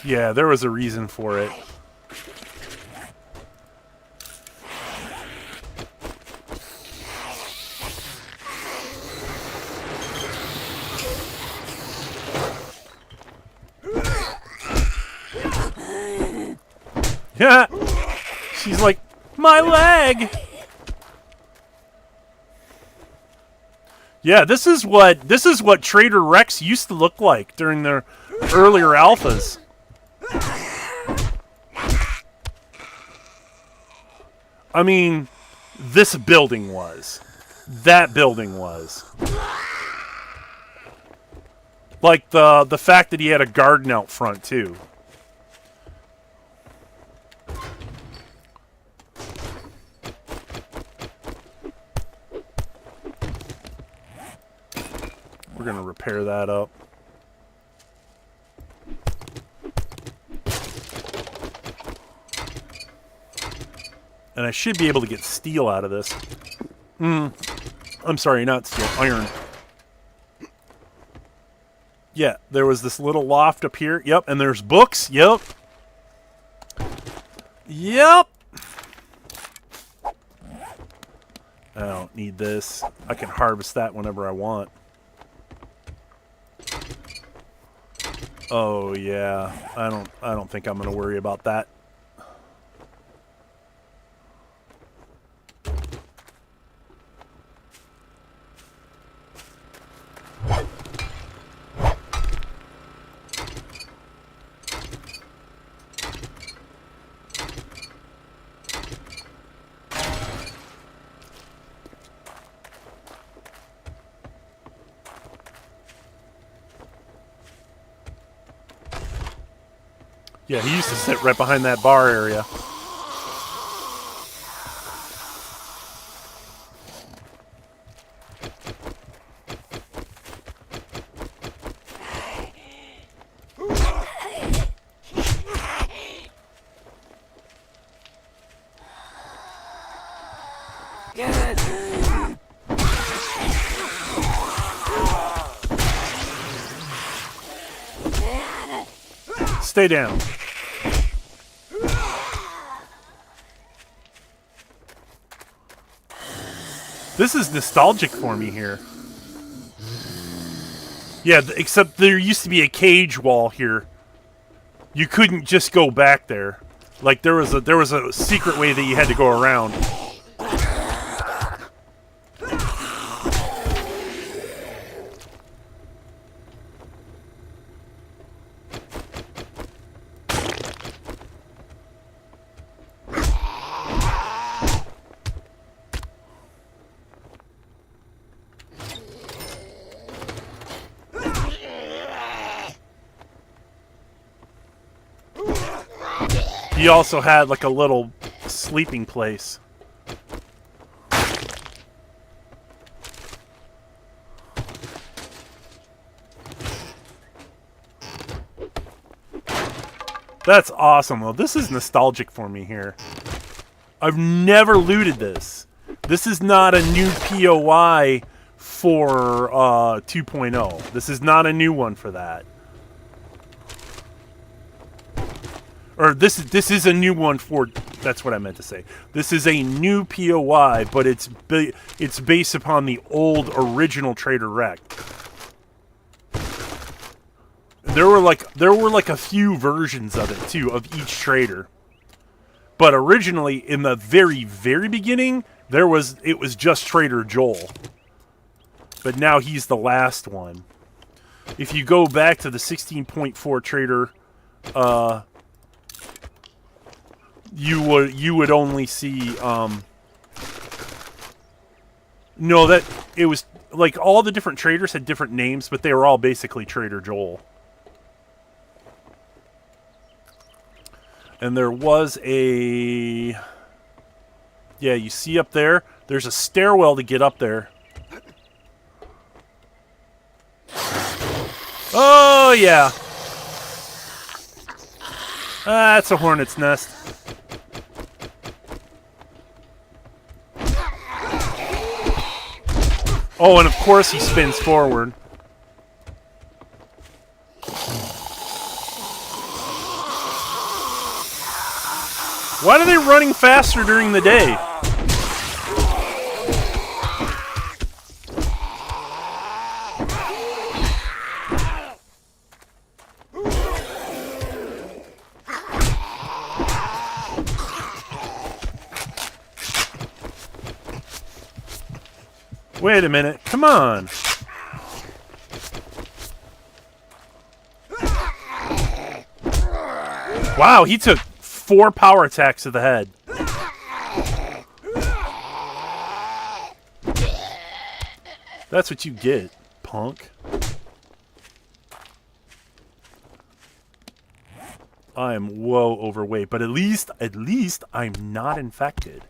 Yeah, there was a reason for it. Yeah. She's like, my leg. Yeah, this is what Trader Rex used to look like during their earlier alphas. I mean, this building was. That building was. Like the fact that he had a garden out front too. We're going to repair that up. And I should be able to get steel out of this. I'm sorry, not steel, iron. Yeah, there was this little loft up here. Yep, and there's books. Yep. Yep. I don't need this. I can harvest that whenever I want. Oh yeah, I don't think I'm gonna worry about that. Yeah, he used to sit right behind that bar area. Stay down. This is nostalgic for me here. Yeah, except there used to be a cage wall here. You couldn't just go back there. Like there was a secret way that you had to go around. He also had like a little sleeping place. That's awesome. Well, this is nostalgic for me here. I've never looted this. This is not a new POI for 2.0. This is not a new one for that. Or this is a new one for, that's what I meant to say. This is a new POI, but it's based upon the old original Trader Rex. There were like a few versions of it too, of each trader. But originally, in the very, very beginning, it was just Trader Joel. But now he's the last one. If you go back to the 16.4 Trader you would only see no, that it was like all the different traders had different names, but they were all basically Trader Joel. And there was a... Yeah, you see up there, there's a stairwell to get up there. Oh, yeah. That's a hornet's nest. Oh, and of course he spins forward. Why are they running faster during the day? Wait a minute. Come on. Wow, he took 4 power attacks to the head. That's what you get, punk. I am whoa overweight, but at least I'm not infected.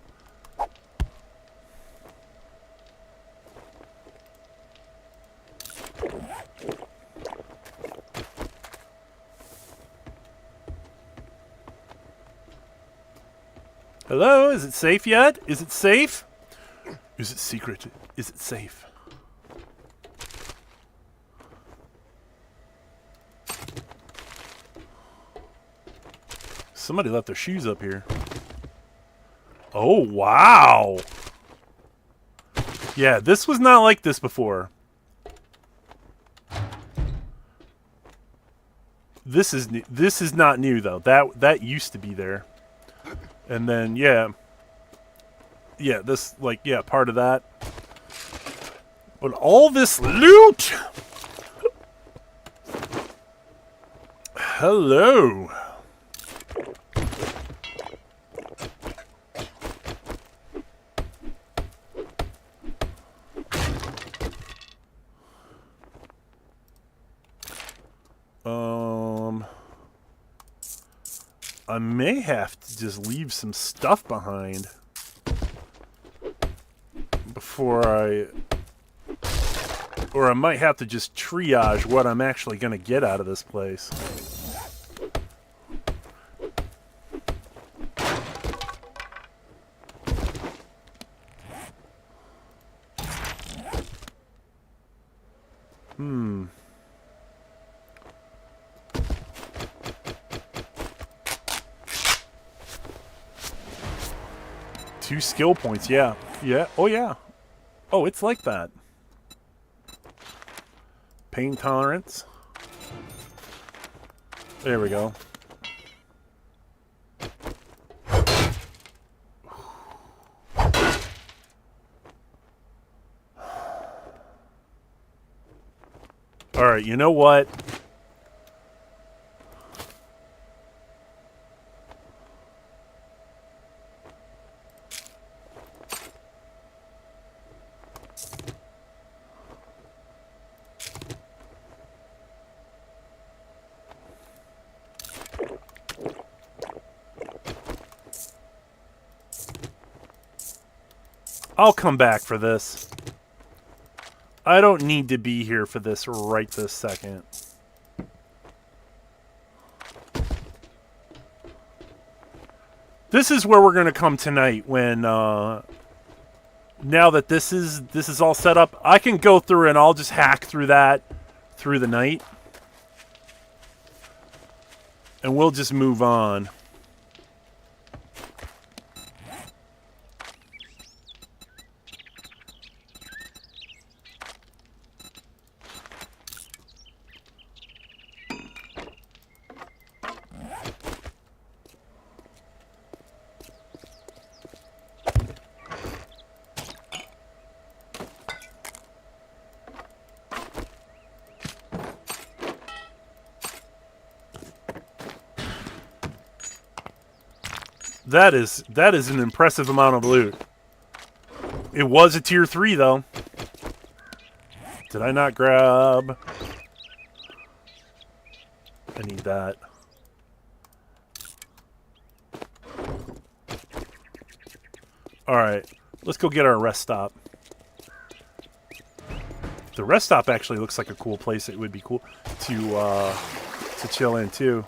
Hello? Is it safe yet? Is it safe? Is it secret? Is it safe? Somebody left their shoes up here. Oh, wow. Yeah, this was not like this before. This is not new though. That used to be there. And then yeah, this like part of that. But all this loot. Hello. I may have to just leave some stuff behind before or I might have to just triage what I'm actually going to get out of this place. Two skill points, yeah. Yeah, oh yeah. Oh, it's like that. Pain tolerance. There we go. Alright, you know what? I'll come back for this. I don't need to be here for this right this second. This is where we're going to come tonight when, now that this is all set up, I can go through and I'll just hack through that through the night. And we'll just move on. That is an impressive amount of loot. It was a tier 3 though. Did I not grab? I need that. Alright, let's go get our rest stop. The rest stop actually looks like a cool place. It would be cool to chill in too.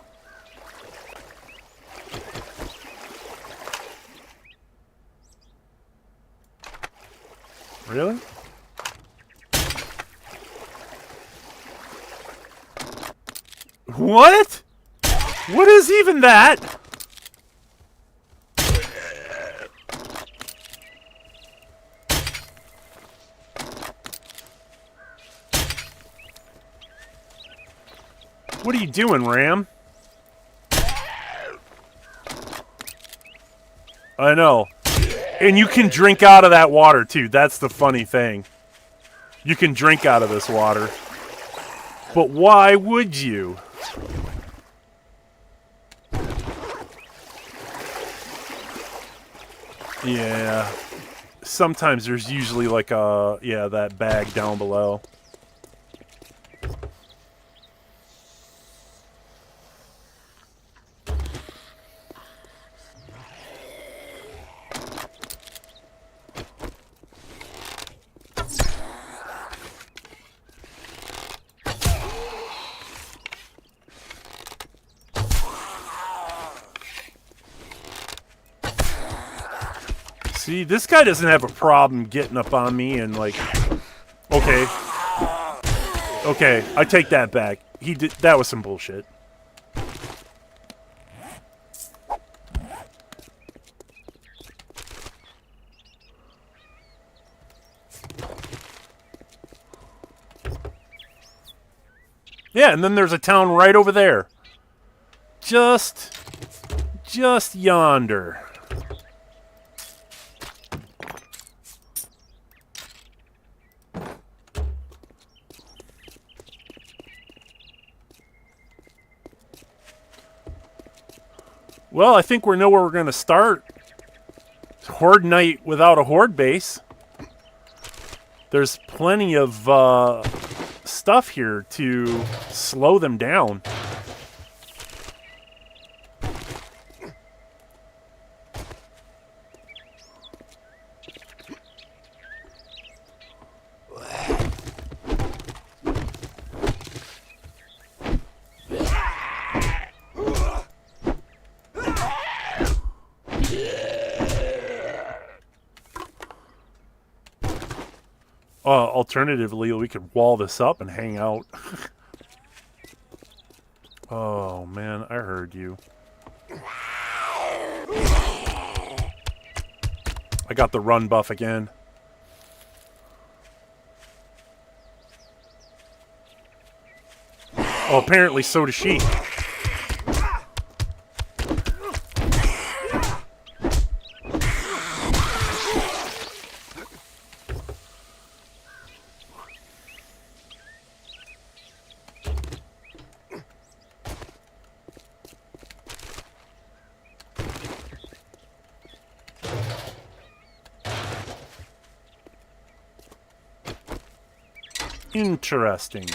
Really? What? What is even that? What are you doing, Ram? I know. And you can drink out of that water, too. That's the funny thing. You can drink out of this water. But why would you? Yeah. Sometimes there's usually like a... Yeah, that bag down below. See, this guy doesn't have a problem getting up on me and like... Okay. Okay, I take that back. He did... That was some bullshit. Yeah, and then there's a town right over there. Just yonder. Well, I think we know where we're going to start. Horde night without a horde base. There's plenty of stuff here to slow them down. Alternatively, we could wall this up and hang out. Oh, man, I heard you. I got the run buff again. Oh, apparently so does she. Interesting.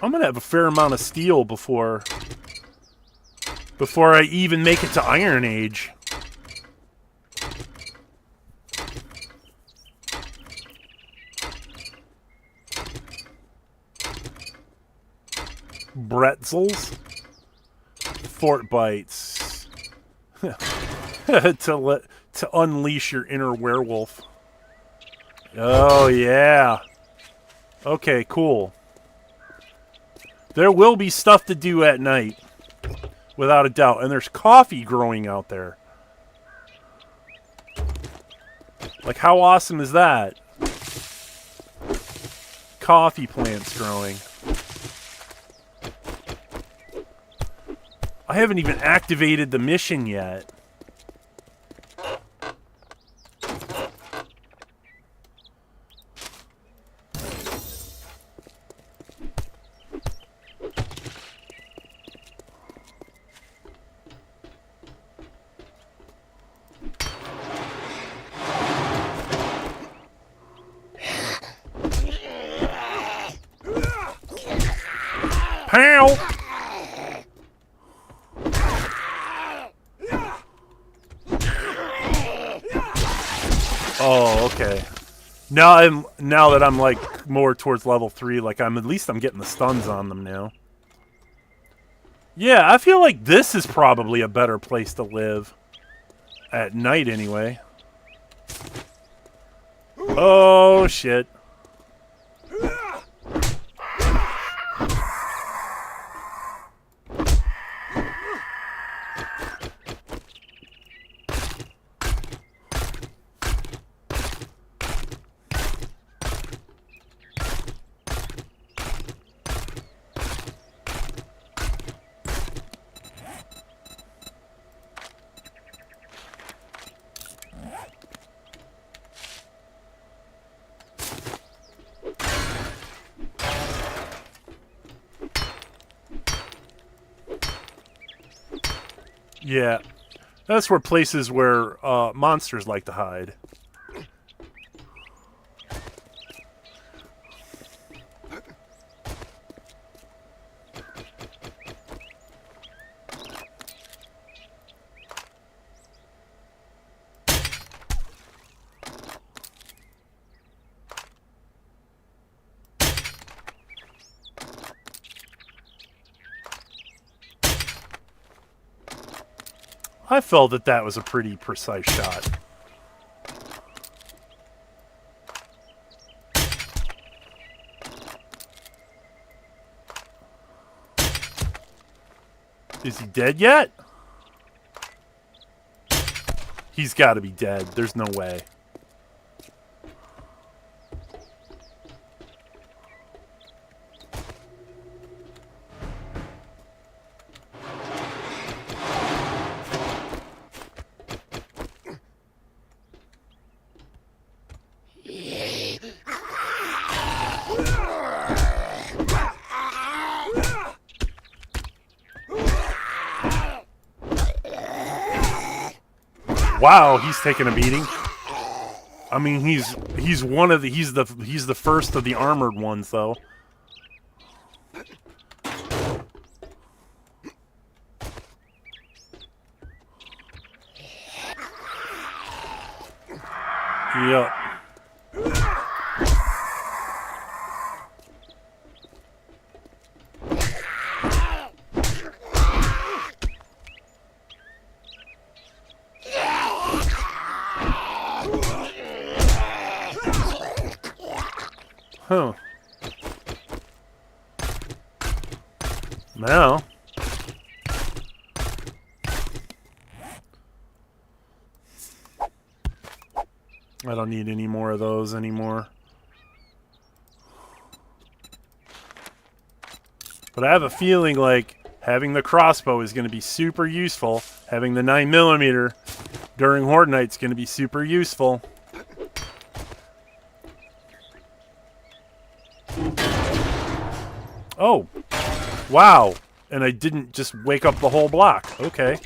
I'm gonna have a fair amount of steel before I even make it to Iron Age. Bretzels, fort bites. to unleash your inner werewolf. Oh yeah. Okay, cool. There will be stuff to do at night, without a doubt, and there's coffee growing out there. Like, how awesome is that? Coffee plants growing. I haven't even activated the mission yet. Ow! Oh, okay. Now that I'm like more towards level 3, like at least I'm getting the stuns on them now. Yeah, I feel like this is probably a better place to live. At night, anyway. Oh, shit. Yeah, that's where places where monsters like to hide. I felt that that was a pretty precise shot. Is he dead yet? He's got to be dead. There's no way. Wow, he's taking a beating. I mean, he's one of the he's the first of the armored ones, though. Yep. Huh. Now. I don't need any more of those anymore. But I have a feeling like having the crossbow is going to be super useful. Having the 9mm during Horde Night is going to be super useful. Oh, wow. And I didn't just wake up the whole block. Okay.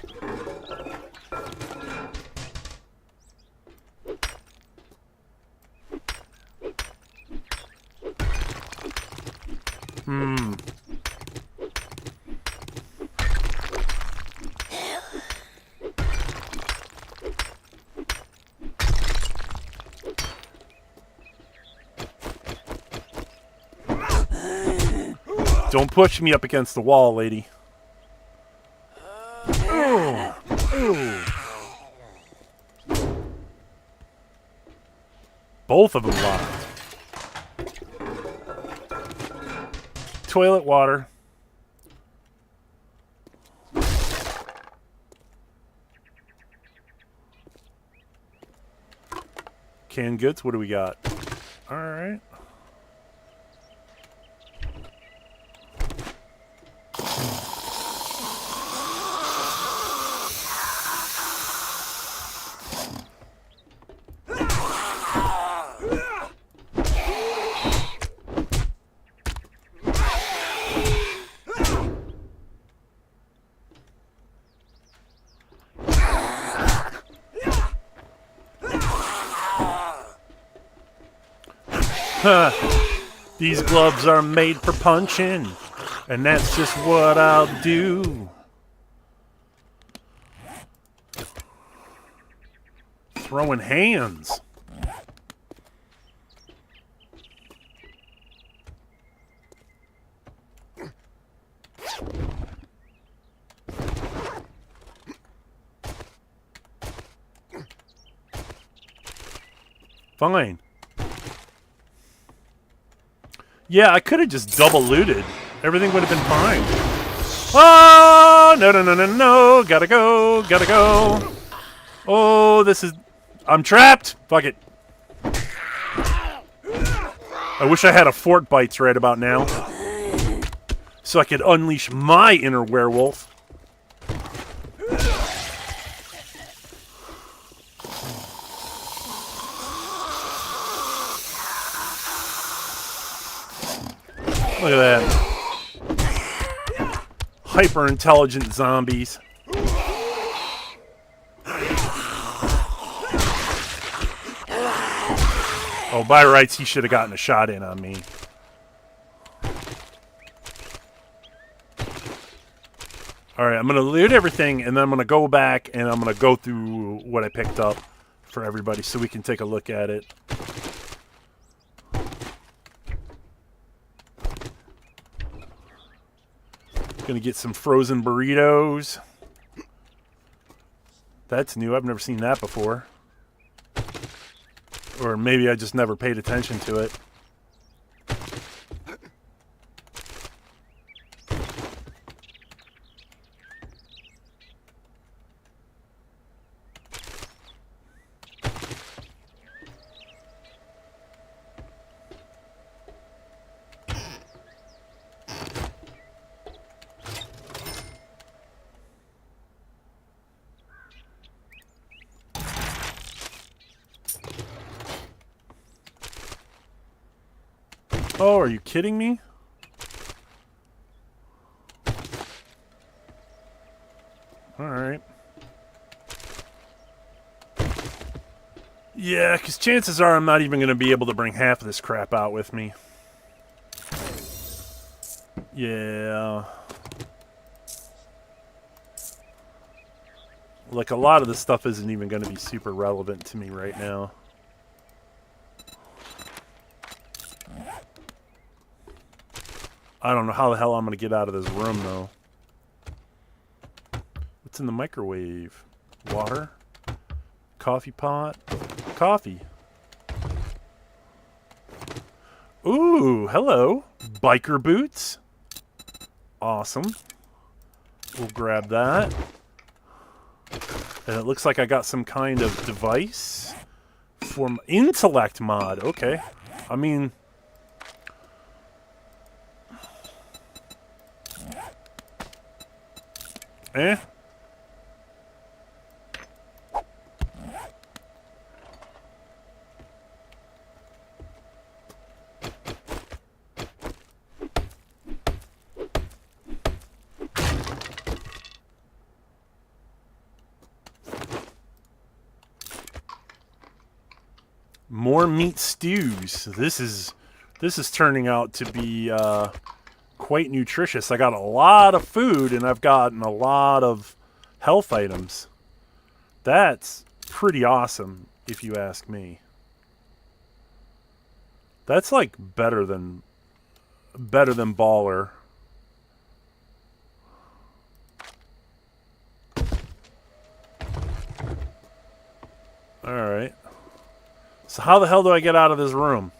Don't push me up against the wall, lady. Ooh. Ooh. Both of them locked. Toilet water. Canned goods, what do we got? Alright. These gloves are made for punching, And that's just what I'll do. Throwing hands. Fine. Yeah, I could have just double looted. Everything would have been fine. Oh, no, no, no, no, no. Gotta go, gotta go. Oh, this is... I'm trapped. Fuck it. I wish I had a fort bites right about now. So I could unleash my inner werewolf. Look at that. Hyper-intelligent zombies. Oh, by rights, he should have gotten a shot in on me. Alright, I'm going to loot everything, and then I'm going to go back, and I'm going to go through what I picked up for everybody so we can take a look at it. Gonna get some frozen burritos. That's new. I've never seen that before. Or maybe I just never paid attention to it. Oh, are you kidding me? Alright. Yeah, because chances are I'm not even going to be able to bring half of this crap out with me. Yeah. Like, a lot of this stuff isn't even going to be super relevant to me right now. I don't know how the hell I'm going to get out of this room, though. What's in the microwave? Water? Coffee pot? Coffee. Ooh, hello. Biker boots. Awesome. We'll grab that. And it looks like I got some kind of device. For intellect mod. Okay. I mean... Eh? More meat stews. This is turning out to be quite nutritious. I got a lot of food and I've gotten a lot of health items. That's pretty awesome, if you ask me. That's like better than baller. All right. So how the hell do I get out of this room?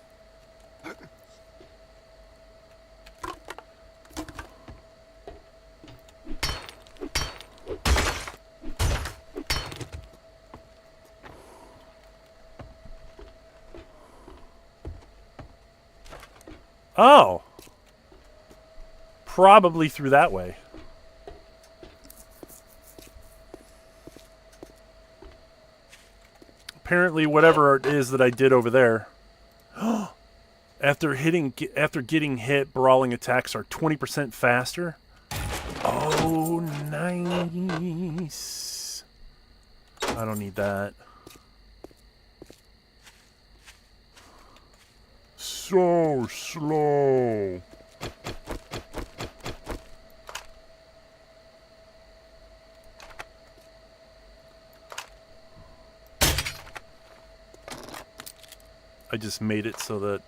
Oh. Probably through that way. Apparently whatever it is that I did over there. After getting hit, brawling attacks are 20% faster. Oh, nice. I don't need that. So slow. I just made it so that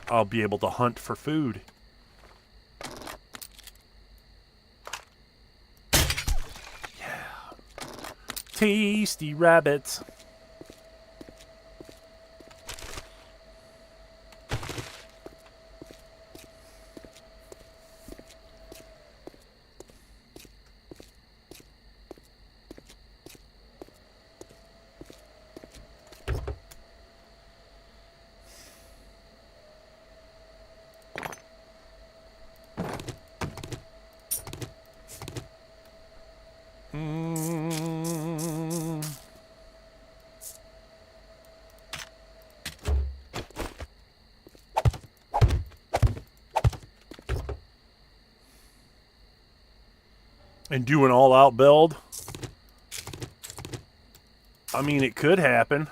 I'll be able to hunt for food. Yeah. Tasty rabbits. And do an all-out build. I mean, it could happen.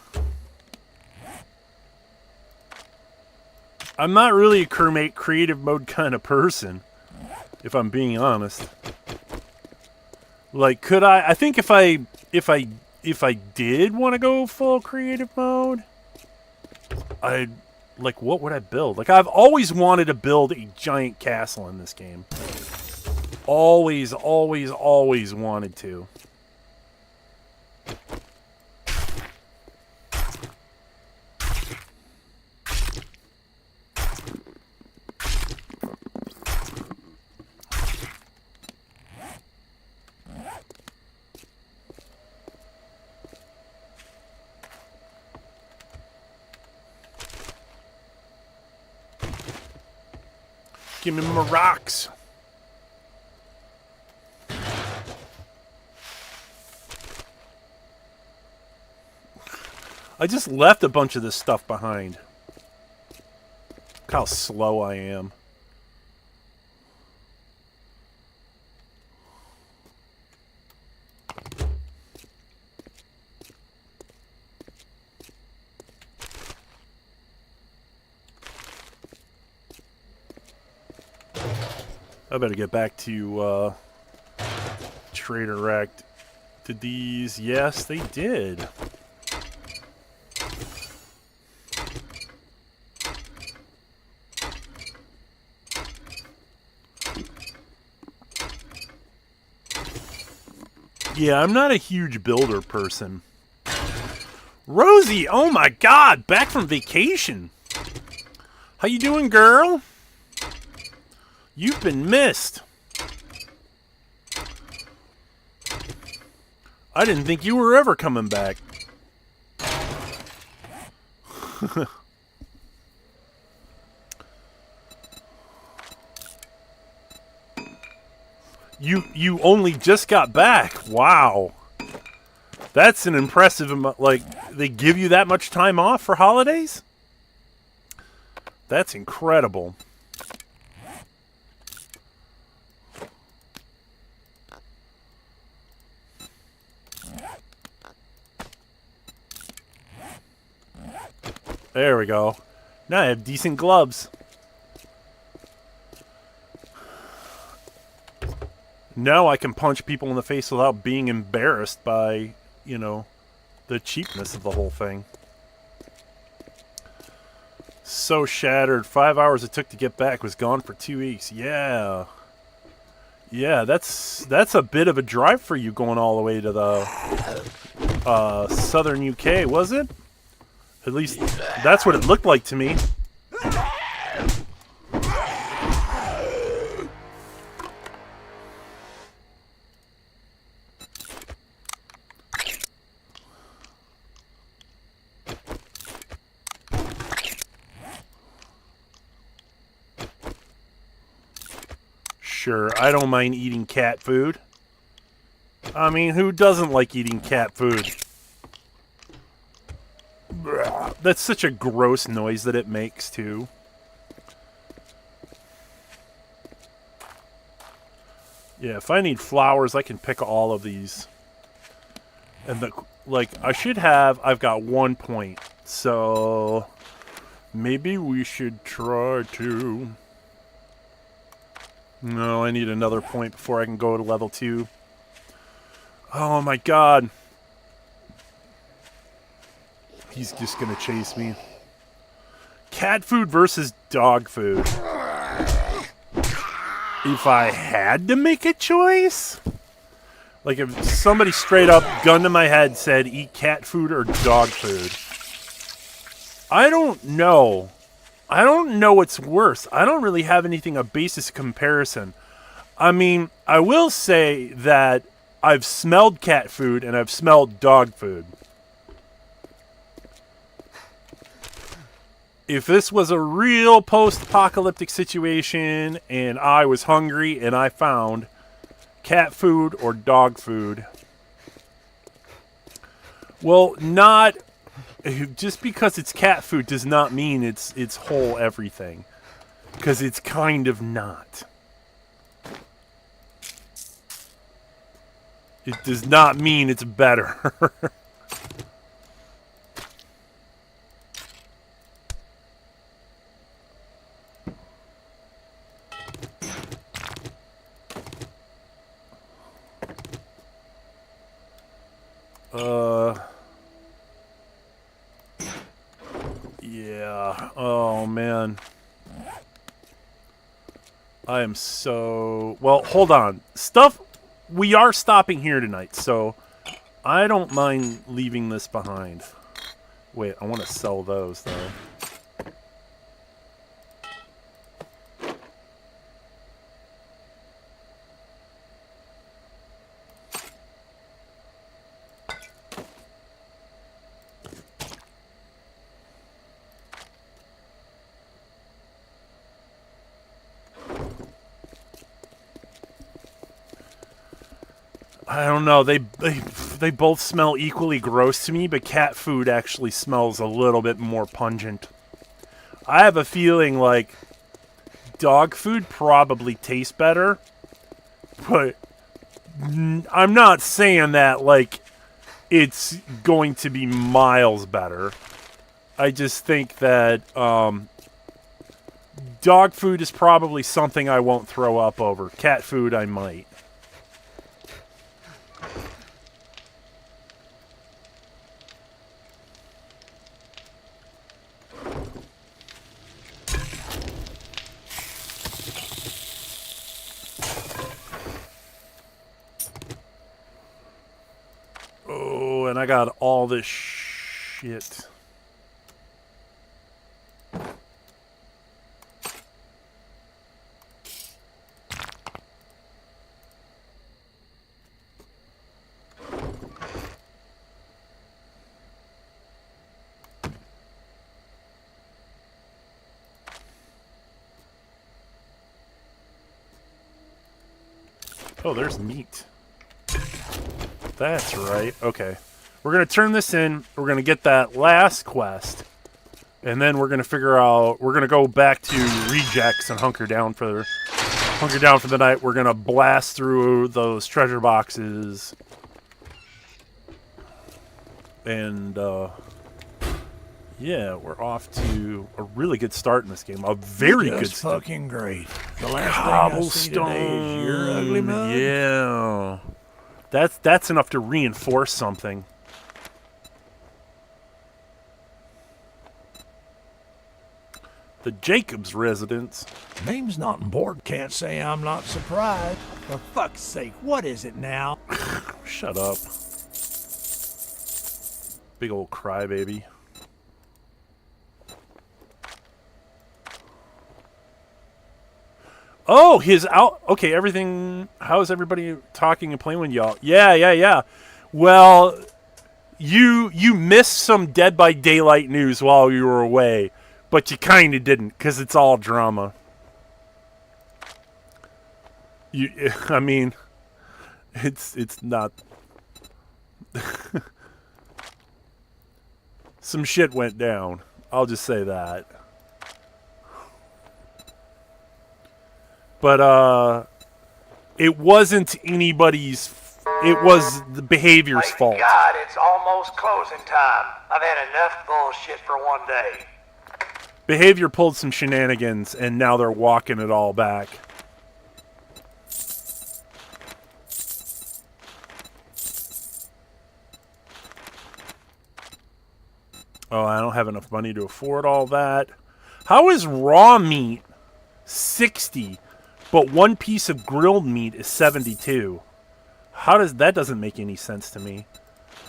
I'm not really a creative mode kind of person, if I'm being honest. Like, could I think if I did want to go full creative mode, what would I build? Like, I've always wanted to build a giant castle in this game. Always, always, always wanted to. Give me my rocks. I just left a bunch of this stuff behind. Look how slow I am. I better get back to Trader Rack. Did these? Yes, they did. Yeah, I'm not a huge builder person. Rosie, oh my God, back from vacation. How you doing, girl? You've been missed. I didn't think you were ever coming back. You only just got back. Wow. That's an impressive amount. Like, they give you that much time off for holidays? That's incredible. There we go. Now I have decent gloves. Now I can punch people in the face without being embarrassed by, you know, the cheapness of the whole thing. So shattered. 5 hours it took to get back. Was gone for 2 weeks. Yeah. Yeah, that's a bit of a drive for you going all the way to the southern UK, was it? At least that's what it looked like to me. Sure, I don't mind eating cat food. I mean, who doesn't like eating cat food? That's such a gross noise that it makes, too. Yeah, if I need flowers, I can pick all of these. And, I've got 1 point. So, maybe we should try to... No, I need another point before I can go to level 2. Oh my God. He's just gonna chase me. cat food versus dog food. If I had to make a choice, like if somebody straight up, gun to my head, said eat cat food or dog food, I don't know. I don't know what's worse. I don't really have anything, a basis of comparison. I mean, I will say that I've smelled cat food and I've smelled dog food. If this was a real post-apocalyptic situation and I was hungry and I found cat food or dog food, well, not just because it's cat food does not mean it's whole everything, because it's kind of not. It does not mean it's better. Yeah. Oh, man. I am so... Well, hold on. Stuff... We are stopping here tonight, so I don't mind leaving this behind. Wait, I want to sell those, though. I don't know. They both smell equally gross to me, but cat food actually smells a little bit more pungent. I have a feeling like dog food probably tastes better, but I'm not saying that like it's going to be miles better. I just think that dog food is probably something I won't throw up over. Cat food, I might. And I got all this shit. Oh, there's meat. That's right. Okay. We're going to turn this in. We're going to get that last quest. And then we're going to figure out... We're going to go back to rejects and hunker down for the night. We're going to blast through those treasure boxes. And, yeah, we're off to a really good start in this game. A very good start. Fucking great. The last thing I see today is your ugly mug. Yeah. That's enough to reinforce something. The Jacobs residence. Name's not important. Can't say I'm not surprised. For fuck's sake, what is it now? Shut up. Big old crybaby. Oh, his out. Okay, everything. How's everybody talking and playing with y'all? Yeah. Well, you missed some Dead by Daylight news while you were away, but you kind of didn't because it's all drama. I mean, it's not. Some shit went down. I'll just say that. But, it wasn't anybody's... It was the behavior's fault. God, it's almost closing time. I've had enough bullshit for one day. Behavior pulled some shenanigans, and now they're walking it all back. Oh, I don't have enough money to afford all that. How is raw meat 60, but one piece of grilled meat is 72? How does that doesn't make any sense to me?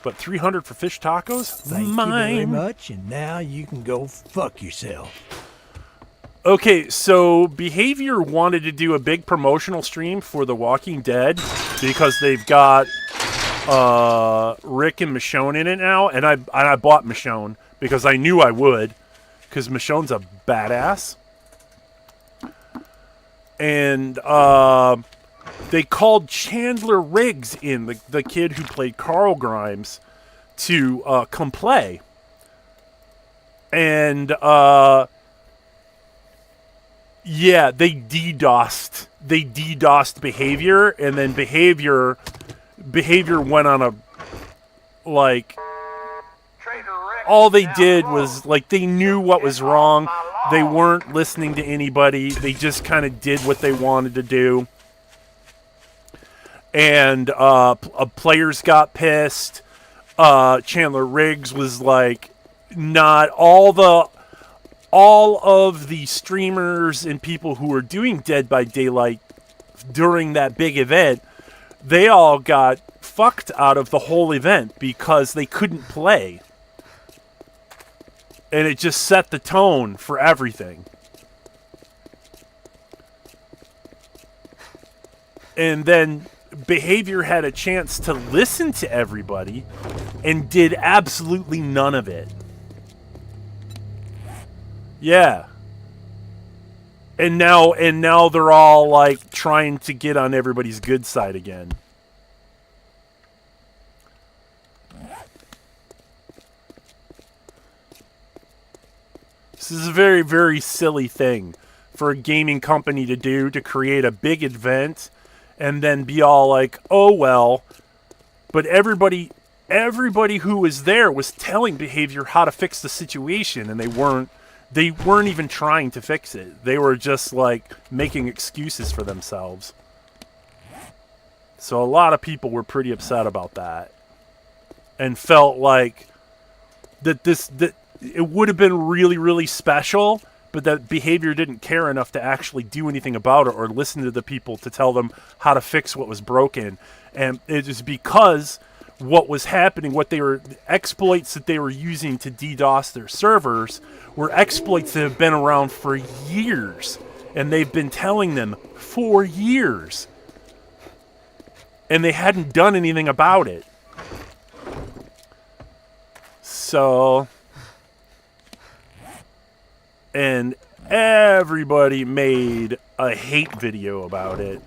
But 300 for fish tacos? Thank you very much, and now you can go fuck yourself. Okay, so Behavior wanted to do a big promotional stream for The Walking Dead because they've got Rick and Michonne in it now, and I bought Michonne because I knew I would, because Michonne's a badass. And they called Chandler Riggs in, the kid who played Carl Grimes, to come play. And yeah, they DDoSed Behavior, and then Behavior went on a, like, all they did was, like, they knew what was wrong. They weren't listening to anybody. They just kind of did what they wanted to do. And players got pissed. Chandler Riggs was like, not all of the streamers and people who were doing Dead by Daylight during that big event, they all got fucked out of the whole event because they couldn't play. And it just set the tone for everything. And then Behavior had a chance to listen to everybody and did absolutely none of it. Yeah. And now they're all like trying to get on everybody's good side again. This is a very, very silly thing for a gaming company to do, to create a big event and then be all like, oh, well. But everybody who was there was telling Behavior how to fix the situation, and they weren't even trying to fix it. They were just like making excuses for themselves. So a lot of people were pretty upset about that and felt like that it would have been really, really special, but that Behavior didn't care enough to actually do anything about it or listen to the people to tell them how to fix what was broken. And it is because what was happening, exploits that they were using to DDoS their servers were exploits that have been around for years. And they've been telling them for years. And they hadn't done anything about it. So... and everybody made a hate video about it,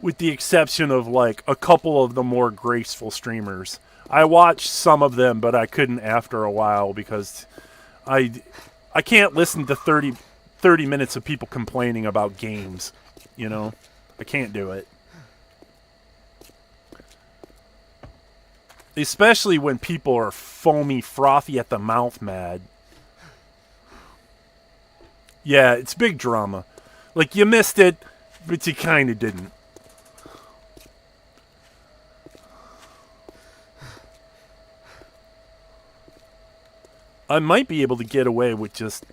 with the exception of like a couple of the more graceful streamers. I watched some of them, but I couldn't after a while because I can't listen to 30 minutes of people complaining about games, you know? I can't do it. Especially when people are foamy, frothy at the mouth mad. Yeah, it's big drama. Like, you missed it, but you kind of didn't. I might be able to get away with just...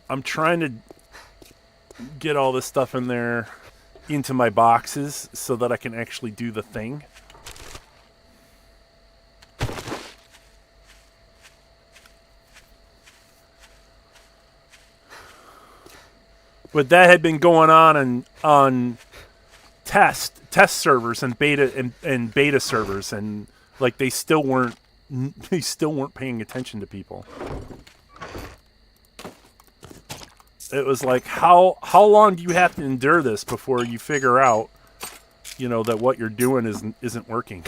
I'm trying to get all this stuff in there into my boxes so that I can actually do the thing. But that had been going on test servers and beta servers, and like they still weren't paying attention to people. It was like, how long do you have to endure this before you figure out, you know, that what you're doing isn't working?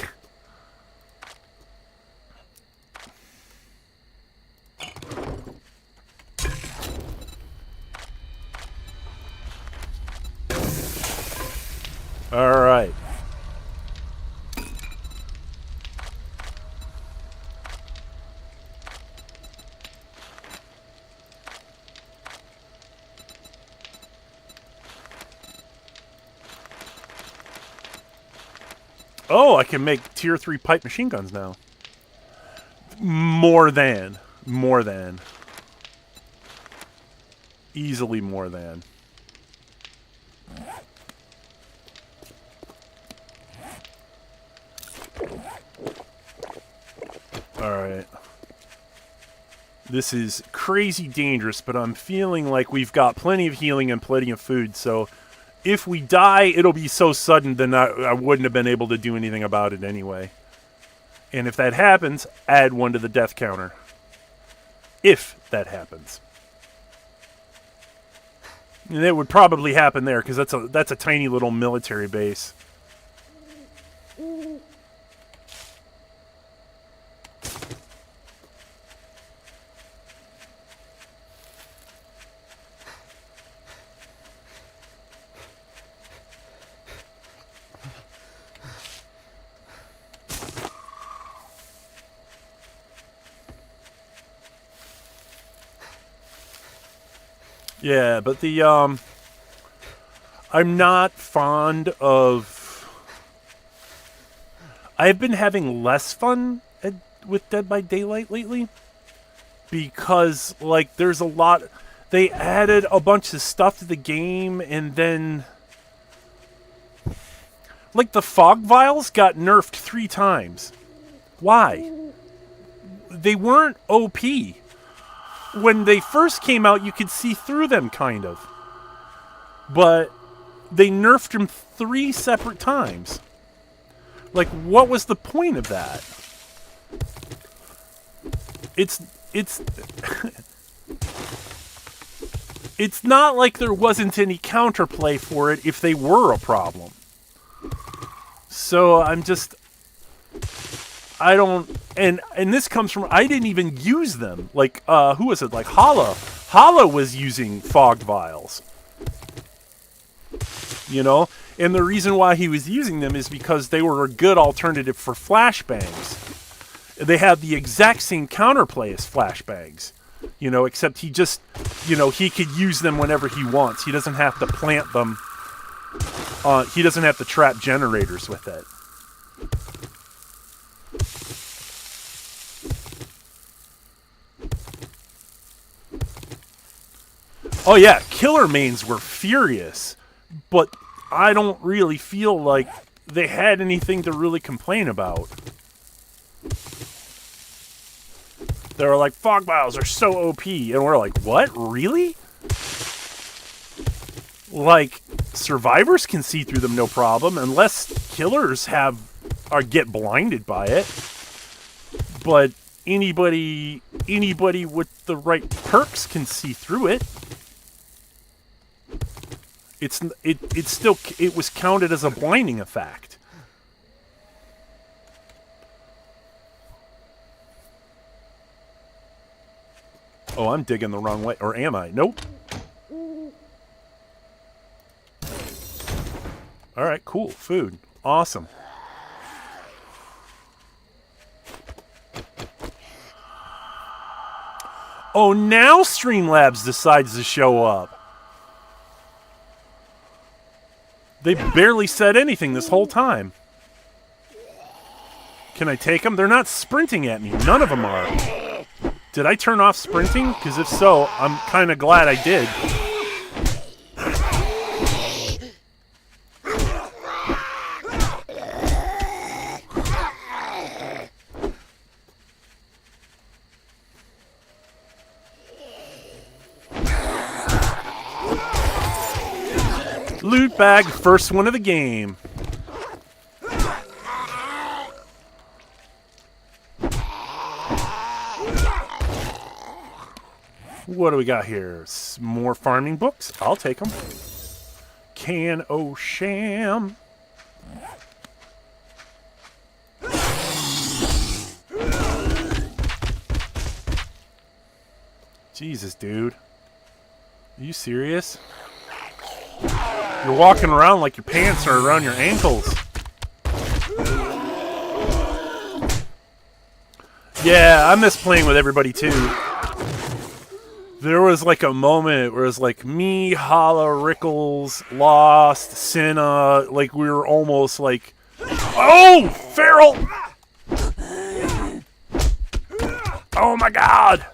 All right. Oh, I can make tier 3 pipe machine guns now. More than. Easily more than. Alright. This is crazy dangerous, but I'm feeling like we've got plenty of healing and plenty of food, so if we die, it'll be so sudden that I wouldn't have been able to do anything about it anyway. And if that happens, add 1 to the death counter. If that happens. And it would probably happen there, because that's a tiny little military base. Yeah, but the, I'm not fond of... I've been having less fun with Dead by Daylight lately. Because, like, there's a lot... They added a bunch of stuff to the game, and then... Like, the fog vials got nerfed 3 times. Why? They weren't OP. When they first came out, you could see through them, kind of. But they nerfed them 3 separate times. Like, what was the point of that? It's it's not like there wasn't any counterplay for it if they were a problem. So I'm just... I don't... And this comes from... I didn't even use them. Like, who was it? Like, Hala. Hala was using fog vials. You know? And the reason why he was using them is because they were a good alternative for flashbangs. They had the exact same counterplay as flashbangs. You know, except he just... You know, he could use them whenever he wants. He doesn't have to plant them. He doesn't have to trap generators with it. Oh yeah, killer mains were furious, but I don't really feel like they had anything to really complain about. They were like, fog vials are so OP, and we're like, what? Really? Like, survivors can see through them no problem, unless killers get blinded by it. But anybody with the right perks can see through it. It was counted as a blinding effect. Oh, I'm digging the wrong way. Or am I? Nope. Alright, cool. Food. Awesome. Oh, now Streamlabs decides to show up. They barely said anything this whole time. Can I take them? They're not sprinting at me. None of them are. Did I turn off sprinting? Because if so, I'm kind of glad I did. Loot bag, first one of the game. What do we got here? More farming books? I'll take them. Can o' sham. Jesus, dude. Are you serious? You're walking around like your pants are around your ankles. Yeah, I miss playing with everybody too. There was like a moment where it was like me, Hala, Rickles, Lost, Senna, like we were almost like... Oh! Feral! Oh my god!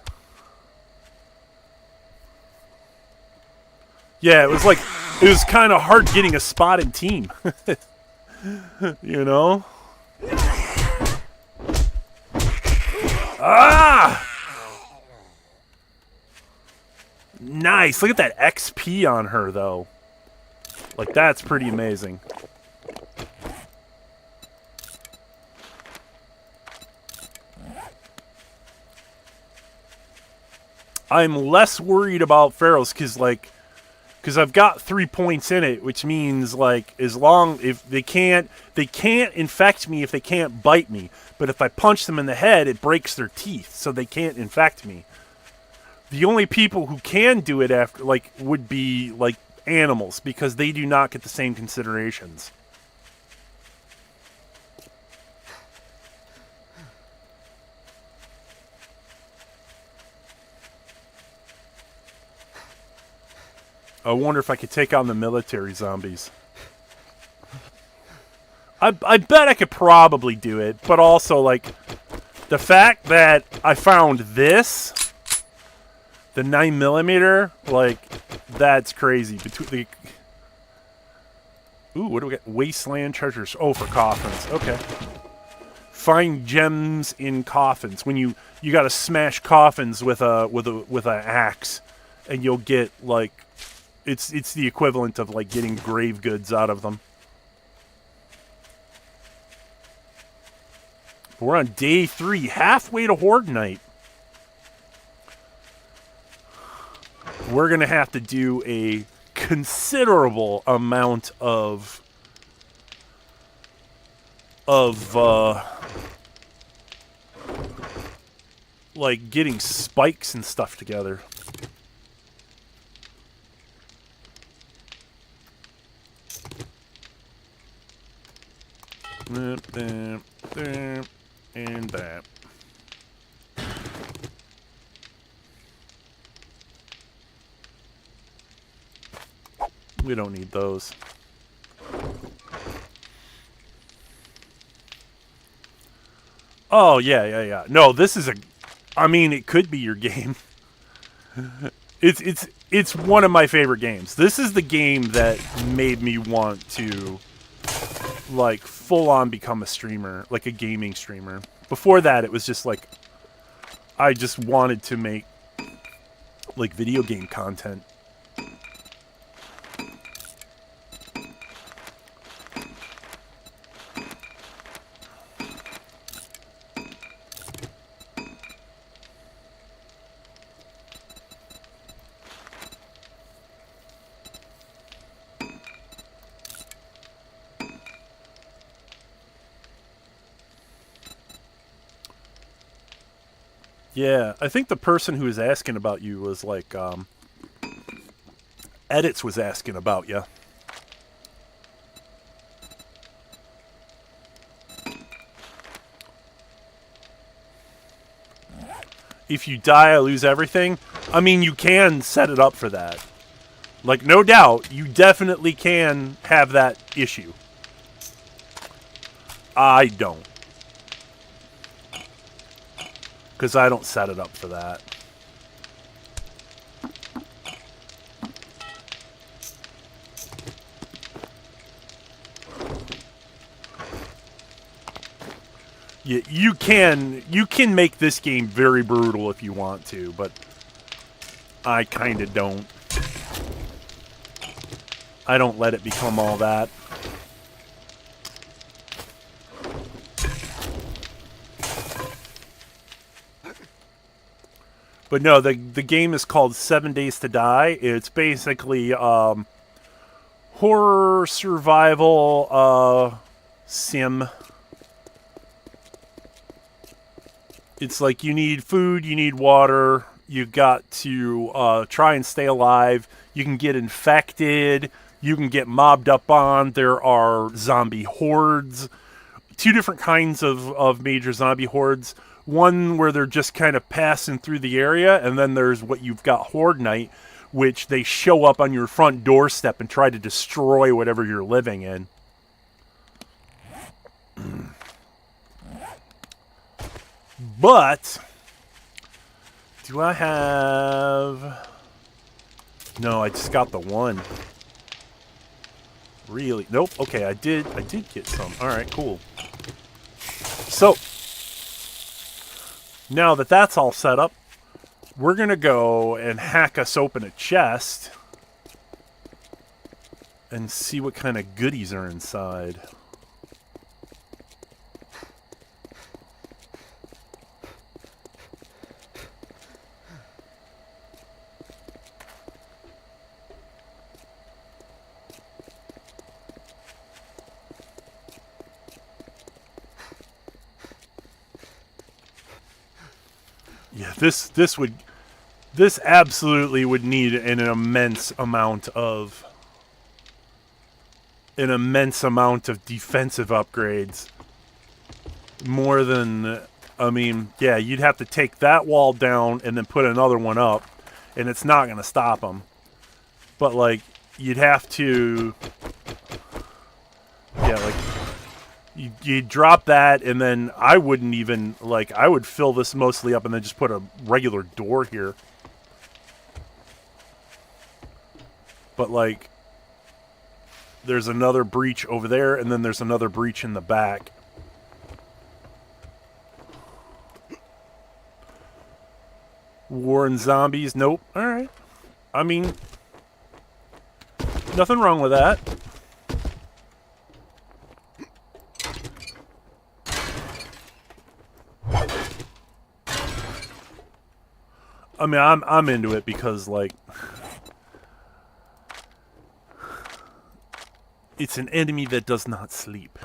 Yeah, it was kind of hard getting a spotted team. You know? Ah! Nice. Look at that XP on her, though. Like, that's pretty amazing. I'm less worried about Pharaohs because I've got 3 points in it, which means like if they can't infect me if they can't bite me, but if I punch them in the head, it breaks their teeth, so they can't infect me. The only people who can do it after would be like animals because they do not get the same considerations. I wonder if I could take on the military zombies. I bet I could probably do it, but also, like, the fact that I found this, the 9mm, like, that's crazy. Ooh, what do we got? Wasteland treasures. Oh, for coffins. Okay. Find gems in coffins. When you gotta smash coffins with an axe, and you'll get, like, it's the equivalent of like getting grave goods out of them. We're on day 3, halfway to Horde Night. We're gonna have to do a considerable amount of like getting spikes and stuff together. And that. We don't need those. Oh, yeah. No, this is I mean, it could be your game. It's one of my favorite games. This is the game that made me want to like full on become a streamer, like a gaming streamer. Before that, it was just like I just wanted to make like video game content. Yeah, I think the person who was asking about you was like, Edits was asking about you. If you die, I lose everything. I mean, you can set it up for that. Like, no doubt, you definitely can have that issue. I don't. Because I don't set it up for that. Yeah, you can make this game very brutal if you want to, but I kind of don't. I don't let it become all that. But no, the game is called 7 Days to Die. It's basically horror survival sim. It's like you need food, you need water, you've got to try and stay alive. You can get infected, you can get mobbed up on. There are zombie hordes. 2 different kinds of major zombie hordes. One where they're just kind of passing through the area, and then there's what you've got Horde Night, which they show up on your front doorstep and try to destroy whatever you're living in. But do I have... No, I just got the one. Really? Nope. Okay, I did get some. All right, cool. So, now that that's all set up, we're going to go and hack us open a chest and see what kind of goodies are inside. Yeah, this absolutely would need an immense amount of defensive upgrades. More than, I mean, yeah, you'd have to take that wall down and then put another one up, and it's not going to stop them. But like, you'd have to, yeah, like, you drop that, and then I wouldn't even, like, I would fill this mostly up and then just put a regular door here. But, like, there's another breach over there, and then there's another breach in the back. War and zombies? Nope. Alright. I mean, nothing wrong with that. I mean, I'm into it because, like, it's an enemy that does not sleep.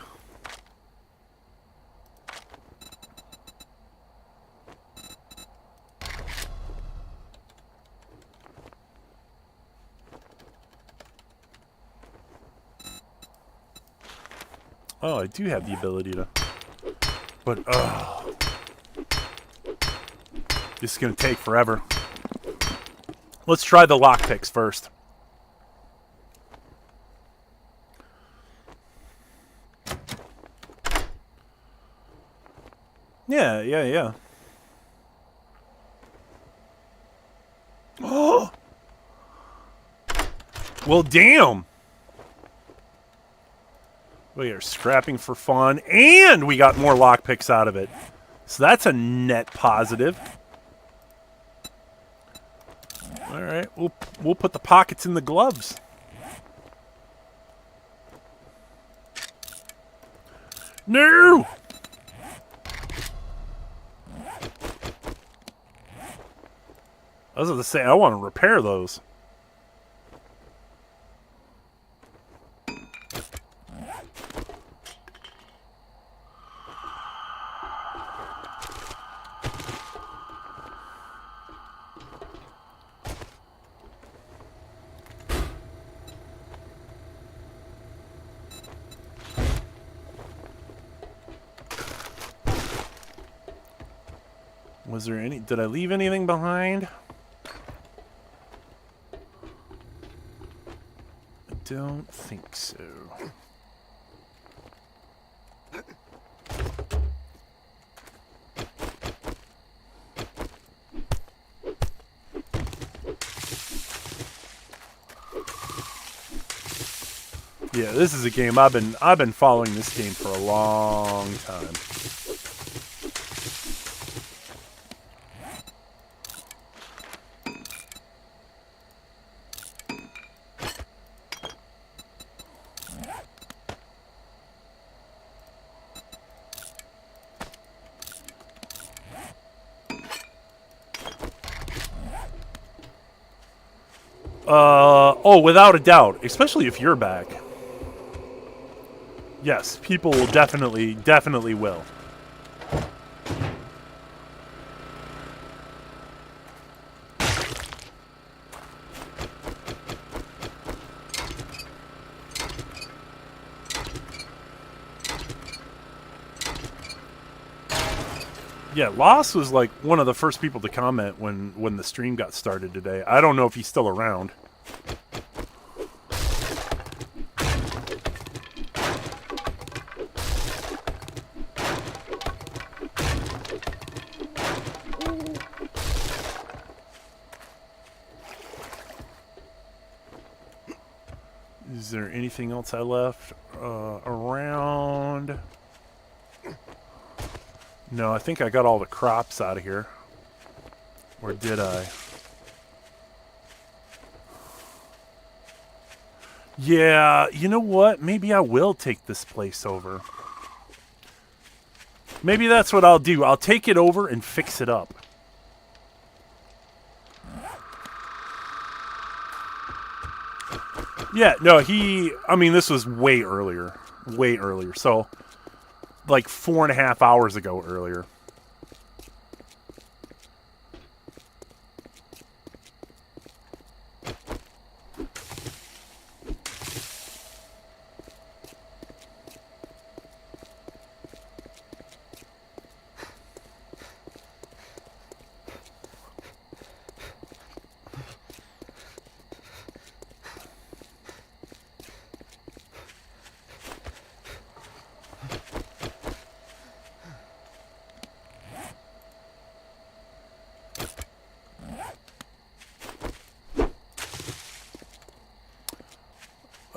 Oh, I do have the ability to, but this is going to take forever. Let's try the lockpicks first. Yeah. Oh! Well, damn! We are scrapping for fun, and we got more lockpicks out of it. So that's a net positive. Alright, we'll put the pockets in the gloves. No! I was going to say, I want to repair those. Was there any... Did I leave anything behind? I don't think so. Yeah, this is a game I've been following this game for a long time. Oh, without a doubt, especially if you're back. Yes, people will definitely will. Yeah, Loss was like one of the first people to comment when the stream got started today. I don't know if he's still around. Is there anything else I left around? No, I think I got all the crops out of here. Or did I? Yeah, you know what? Maybe I will take this place over. Maybe that's what I'll do. I'll take it over and fix it up. Yeah, no, I mean, this was way earlier. Way earlier. So, like 4.5 hours ago earlier.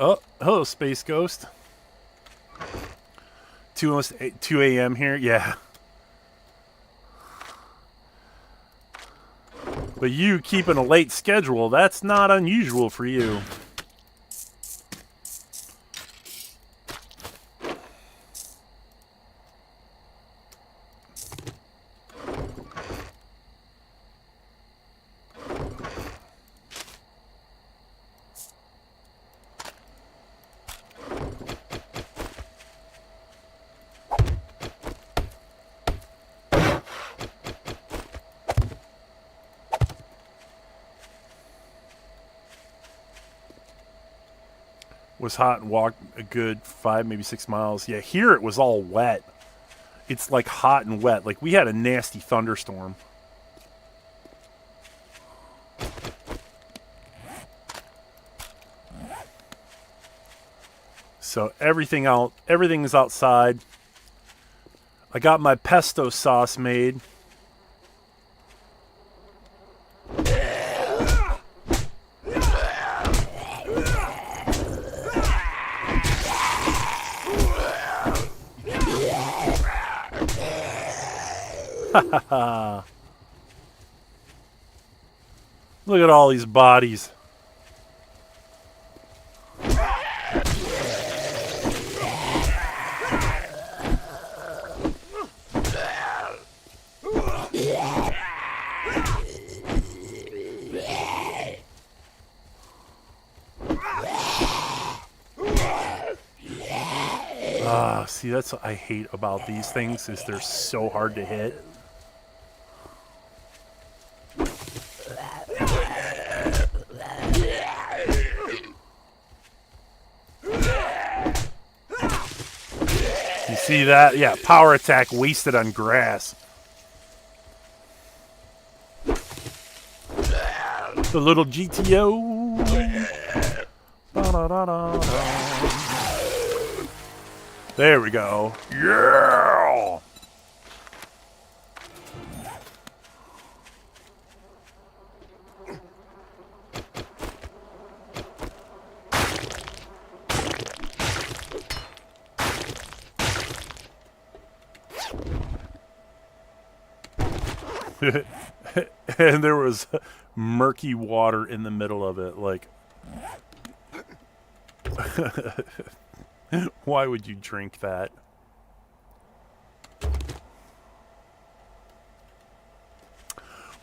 Oh, hello, Space Ghost. 2 a.m. here? Yeah. But you keeping a late schedule, that's not unusual for you. Was hot and walked a good 5, maybe 6 miles. Yeah, here it was all wet. It's like hot and wet. Like we had a nasty thunderstorm. So everything is outside. I got my pesto sauce made. Look at all these bodies. See, that's what I hate about these things, is they're so hard to hit. You see that? Yeah, power attack wasted on grass. The little GTO. Da-da-da-da-da. There we go. Yeah! And there was murky water in the middle of it, like... Why would you drink that?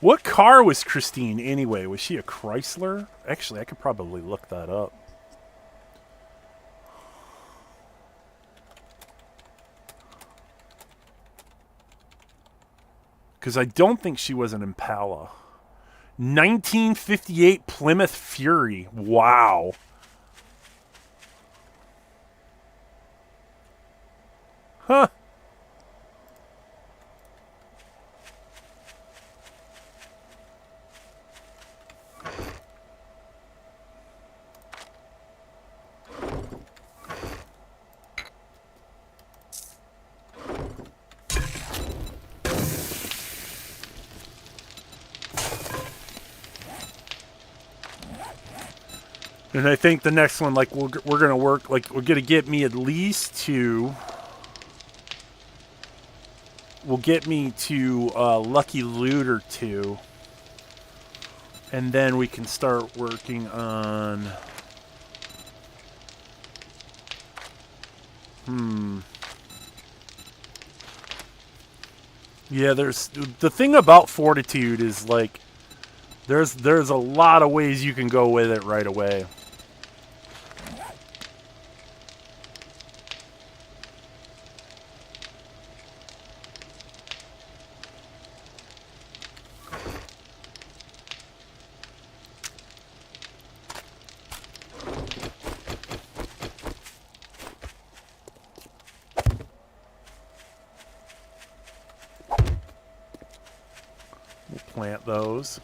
What car was Christine anyway? Was she a Chrysler? Actually, I could probably look that up. Because I don't think she was an Impala. 1958 Plymouth Fury. Wow. Huh. And I think the next one, like, we're going to work, like, we're going to get me at least to... Will get me to Lucky Loot or 2. And then we can start working on... Yeah, there's... The thing about Fortitude is, like... There's a lot of ways you can go with it right away. We'll plant those.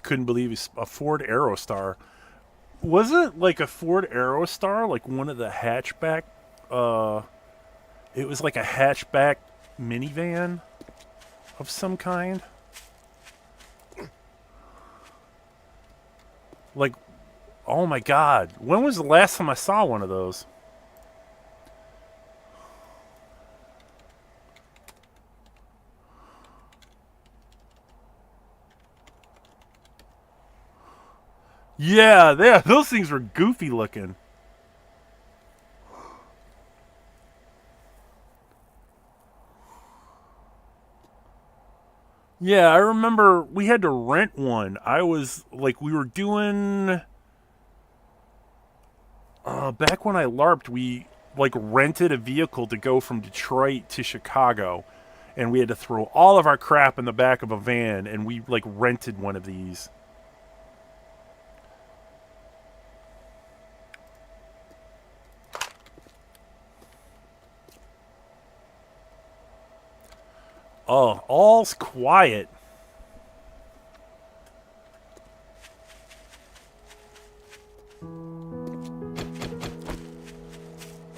Couldn't believe he's a Ford Aerostar. Was it like a Ford Aerostar, like one of the hatchback? It was like a hatchback minivan of some kind. Like, oh my God, when was the last time I saw one of those? Yeah, those things were goofy looking. Yeah, I remember we had to rent one. I was like, we were doing... back when I LARPed, we like rented a vehicle to go from Detroit to Chicago. And we had to throw all of our crap in the back of a van, and we like rented one of these. Oh, all's quiet.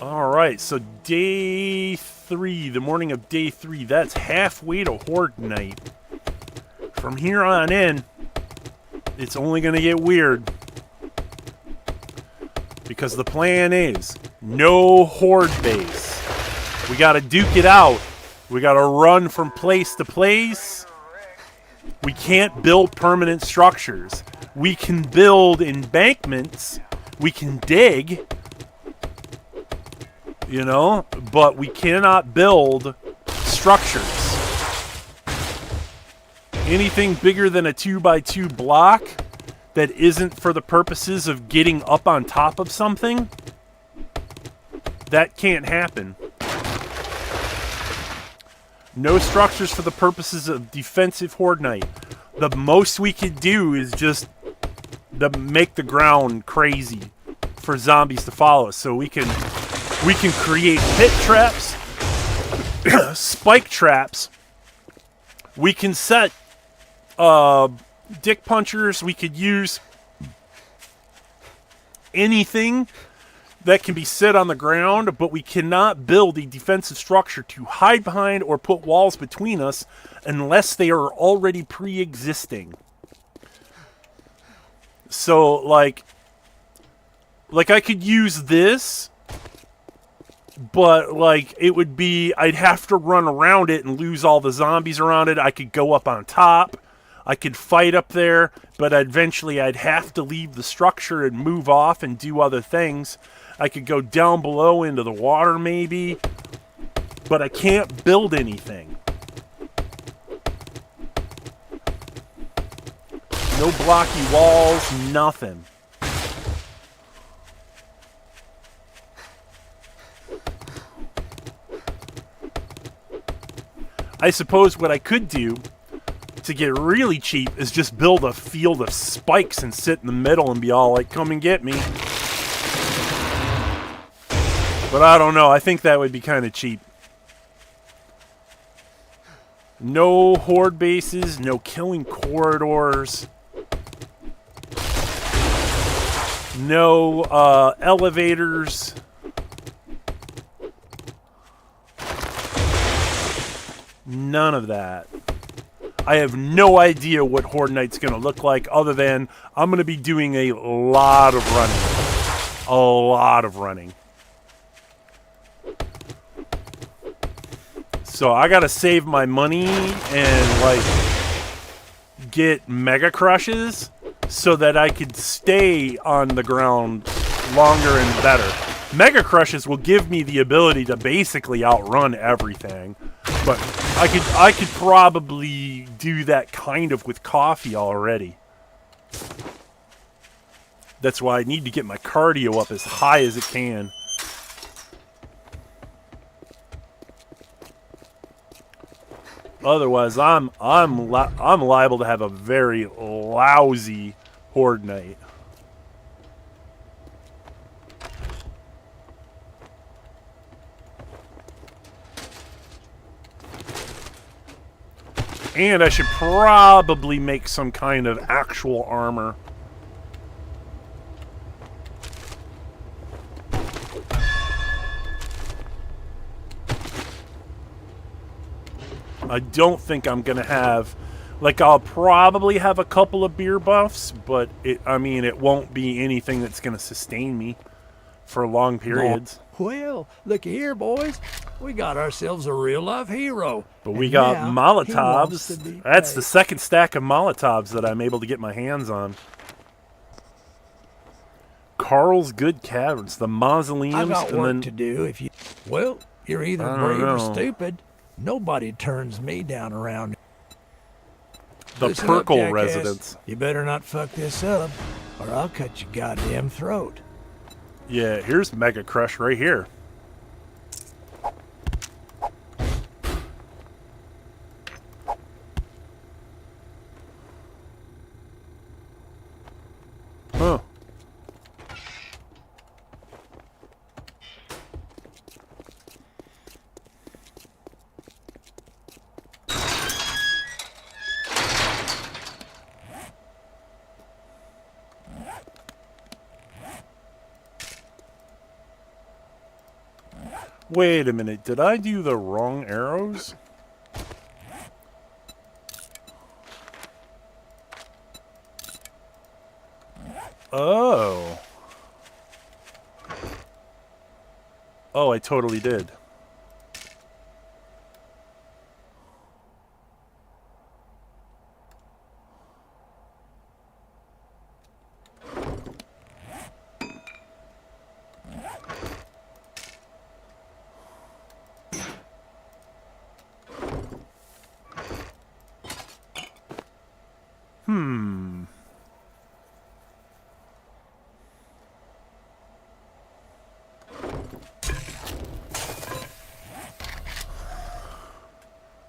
All right, so day 3, the morning of day 3, that's halfway to Horde Night. From here on in, it's only going to get weird. Because the plan is no Horde base. We got to duke it out. We got to run from place to place. We can't build permanent structures. We can build embankments. We can dig. You know, but we cannot build structures. Anything bigger than a 2x2 block that isn't for the purposes of getting up on top of something, that can't happen. No structures for the purposes of defensive Horde Night. The most we could do is just make the ground crazy for zombies to follow us. So we can create pit traps, spike traps. We can set dick punchers. We could use anything that can be set on the ground, but we cannot build a defensive structure to hide behind or put walls between us unless they are already pre-existing. So, like I could use this, but, like, it would be, I'd have to run around it and lose all the zombies around it. I could go up on top. I could fight up there, but eventually I'd have to leave the structure and move off and do other things. I could go down below into the water maybe, but I can't build anything. No blocky walls, nothing. I suppose what I could do to get really cheap is just build a field of spikes and sit in the middle and be all like, come and get me. But I don't know. I think that would be kind of cheap. No horde bases, no killing corridors. No elevators. None of that. I have no idea what Horde Night's going to look like other than I'm going to be doing a lot of running. A lot of running. So I got to save my money and like get Mega Crushes so that I could stay on the ground longer and better. Mega Crushes will give me the ability to basically outrun everything. But I could probably do that kind of with coffee already. That's why I need to get my cardio up as high as it can. Otherwise, I'm liable to have a very lousy Horde night. And I should probably make some kind of actual armor. I don't think I'm going to have... Like, I'll probably have a couple of beer buffs, but, I mean, it won't be anything that's going to sustain me for long periods. Well, looky here, boys. We got ourselves a real-life hero. But we And got now he Molotovs. wants to be That's paid. the second stack of Molotovs that I'm able to get my hands on. Carl's Good Caverns, the I mausoleums, got and work then to do if you... Well, you're either I don't brave or know. stupid. Nobody turns me down around here. the Listen up, Perkle jackass. residence. You better not fuck this up, or I'll cut your goddamn throat. Yeah, here's Mega Crush right here. Huh. Wait a minute, did I do the wrong arrows? Oh. Oh, I totally did.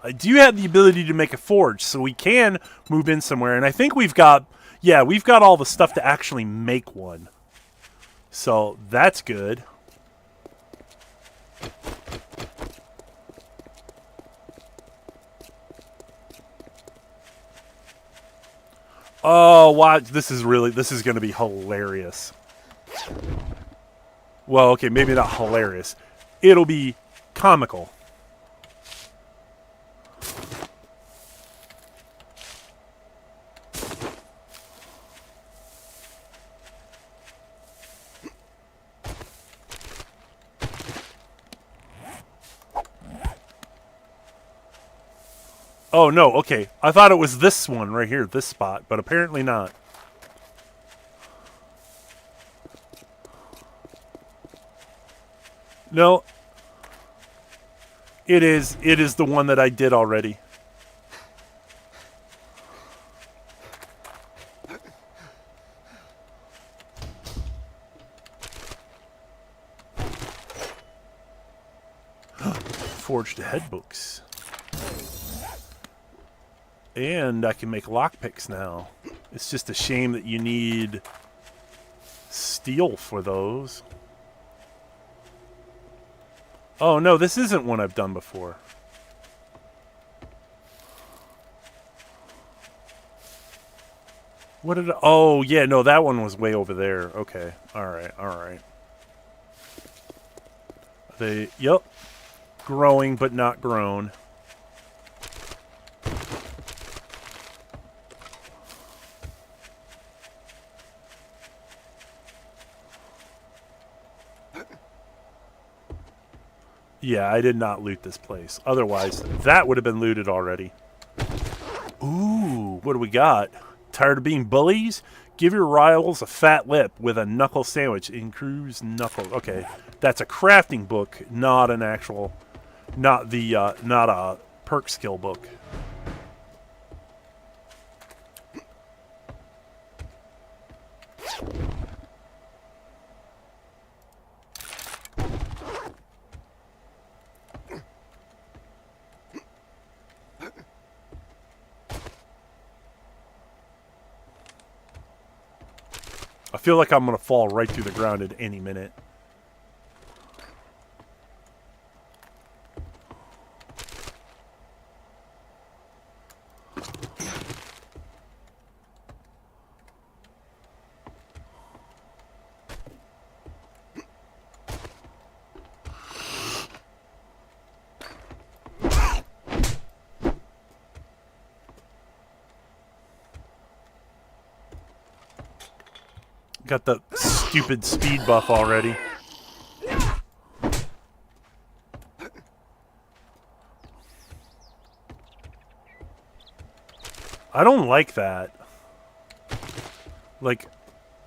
I do have the ability to make a forge, so we can move in somewhere. And I think we've got, yeah, we've got all the stuff to actually make one. So that's good. Oh, wow, this is going to be hilarious. Well, okay, maybe not hilarious. It'll be comical. Oh, no, okay. I thought it was this one right here, this spot, but apparently not. No. It is the one that I did already. Forged head books. And I can make lockpicks now. It's just a shame that you need steel for those. Oh no, this isn't one I've done before. What did I, oh, yeah, no, that one was way over there. Okay. All right, all right. They, yep. Growing, but not grown. Yeah, I did not loot this place. Otherwise, that would have been looted already. Ooh, what do we got? Tired of being bullies? Give your rivals a fat lip with a knuckle sandwich. Increase knuckle. Okay, that's a crafting book, not an actual, not a perk skill book. I feel like I'm going to fall right through the ground at any minute. Got the stupid speed buff already. I don't like that. Like,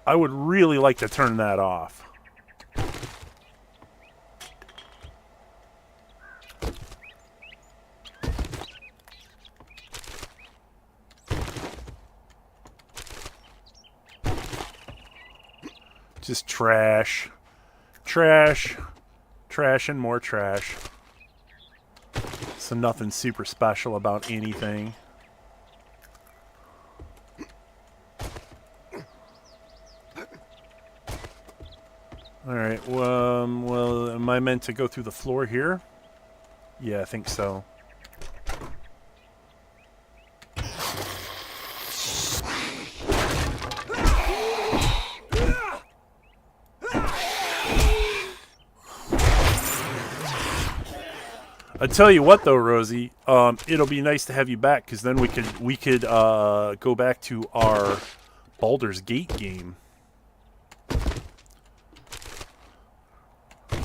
I would really like to turn that off. Just trash. Trash. Trash and more trash. So nothing super special about anything. Alright, well, am I meant to go through the floor here? Yeah, I think so. I tell you what, though, Rosie, it'll be nice to have you back because then we could go back to our Baldur's Gate game.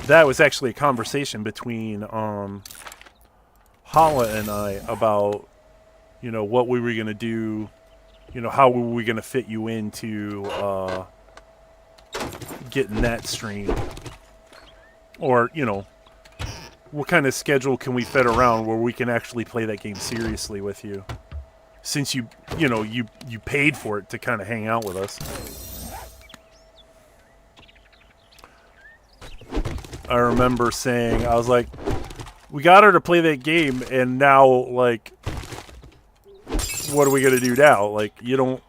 That was actually a conversation between Hala and I about, you know, what we were gonna do, you know, how were we gonna fit you into getting that stream, or you know. What kind of schedule can we fit around where we can actually play that game seriously with you? Since you paid for it to kind of hang out with us. I remember saying, I was like, we got her to play that game, and now, like, what are we gonna do now? Like, you don't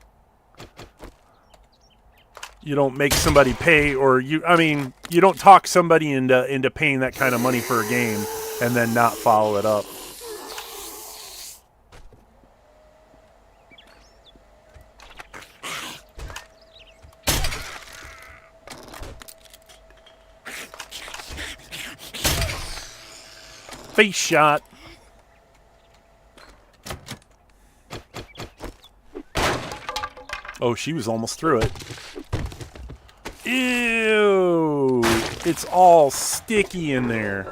make somebody pay, or you don't talk somebody into paying that kind of money for a game and then not follow it up. Face shot. Oh, she was almost through it. Ew! It's all sticky in there.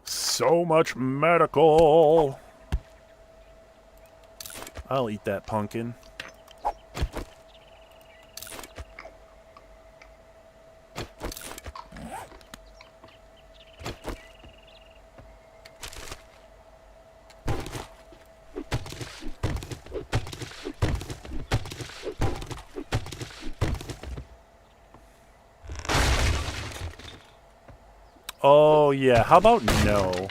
So much medical. I'll eat that pumpkin. Oh, yeah. How about no?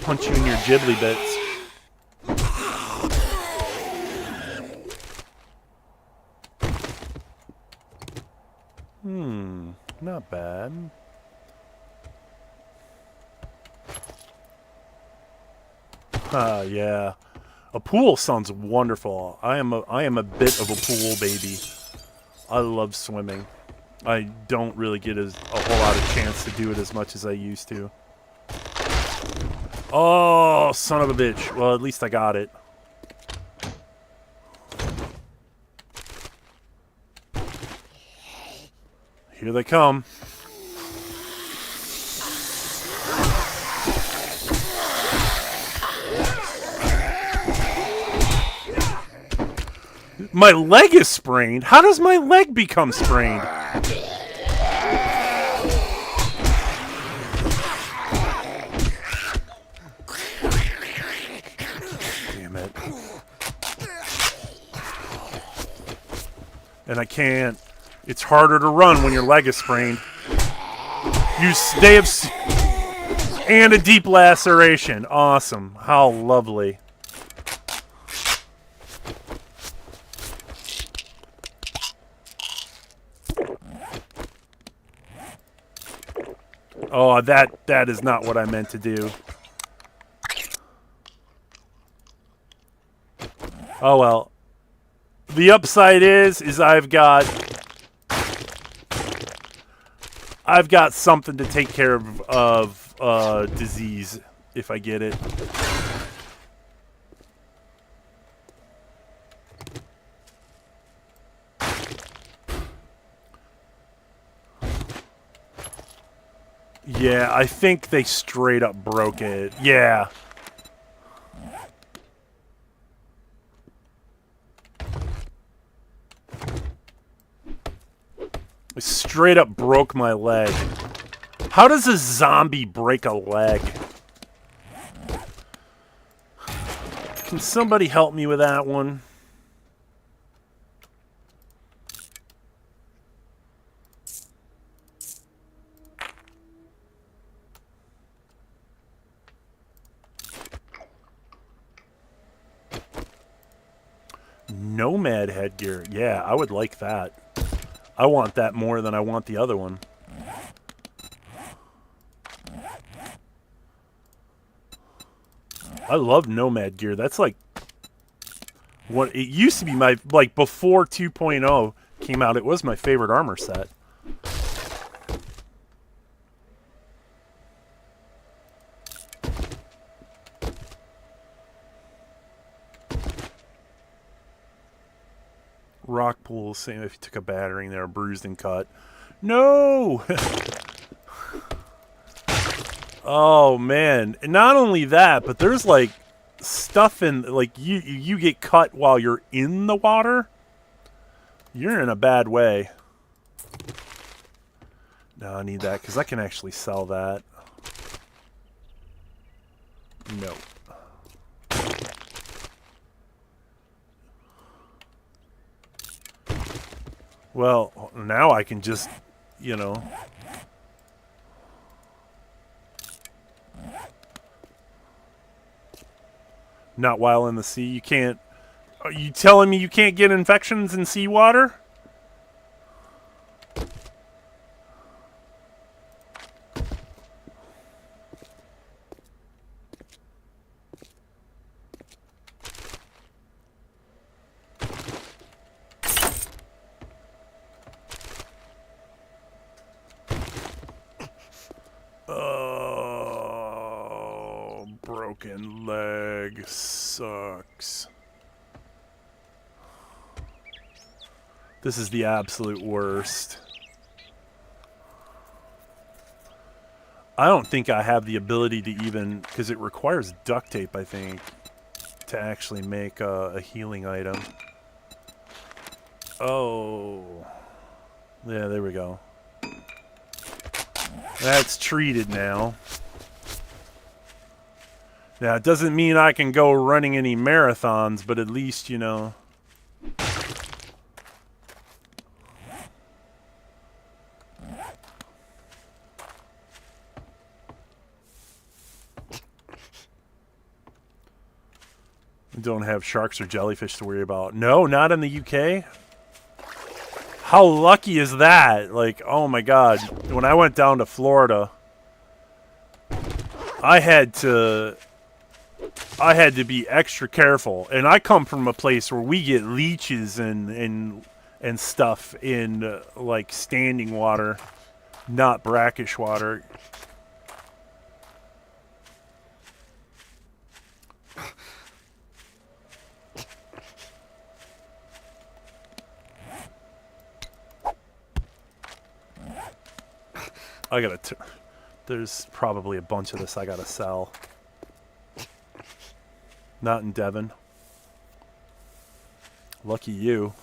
punch you in your ghibli bits. Not bad. Yeah. A pool sounds wonderful. I am a bit of a pool baby. I love swimming. I don't really get a whole lot of chance to do it as much as I used to. Oh, son of a bitch. Well, at least I got it. Here they come. My leg is sprained? How does my leg become sprained? Damn it. And I can't. It's harder to run when your leg is sprained. They have... And a deep laceration. Awesome. How lovely. Oh, that is not what I meant to do. Oh well. The upside is I've got something to take care of disease if I get it. Yeah, I think they straight up broke it. Yeah. I straight up broke my leg. How does a zombie break a leg? Can somebody help me with that one? Nomad headgear. Yeah, I would like that. I want that more than I want the other one. I love Nomad gear. That's like what it used to be my, like before 2.0 came out, it was my favorite armor set. Rock pool, same if you took a battering there, bruised and cut. No! Oh man, and not only that, but there's like stuff in, like you get cut while you're in the water. You're in a bad way. No, I need that because I can actually sell that. No. Well, now I can just, you know. Not while in the sea. You can't. Are you telling me you can't get infections in seawater? Oh, broken leg sucks. This is the absolute worst. I don't think I have the ability to even, because it requires duct tape, I think, to actually make a healing item. Oh. Yeah, there we go. That's treated now. Now, it doesn't mean I can go running any marathons, but at least, you know. We don't have sharks or jellyfish to worry about. No, not in the UK. How lucky is that? Like, oh my God. When I went down to Florida, I had to be extra careful. And I come from a place where we get leeches and stuff in like standing water, not brackish water. I gotta. There's probably a bunch of this I gotta sell. Not in Devon. Lucky you.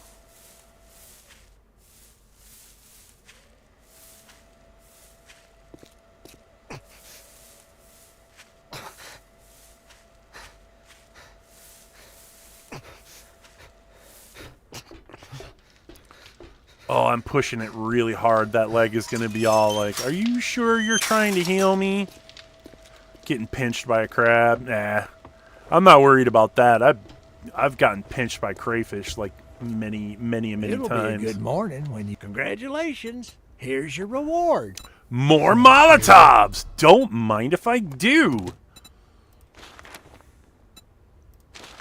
Oh, I'm pushing it really hard. That leg is going to be all like, are you sure you're trying to heal me? Getting pinched by a crab? Nah. I'm not worried about that. I've gotten pinched by crayfish like many times. It'll be a good morning when you... Congratulations. Here's your reward. More Molotovs! Don't mind if I do.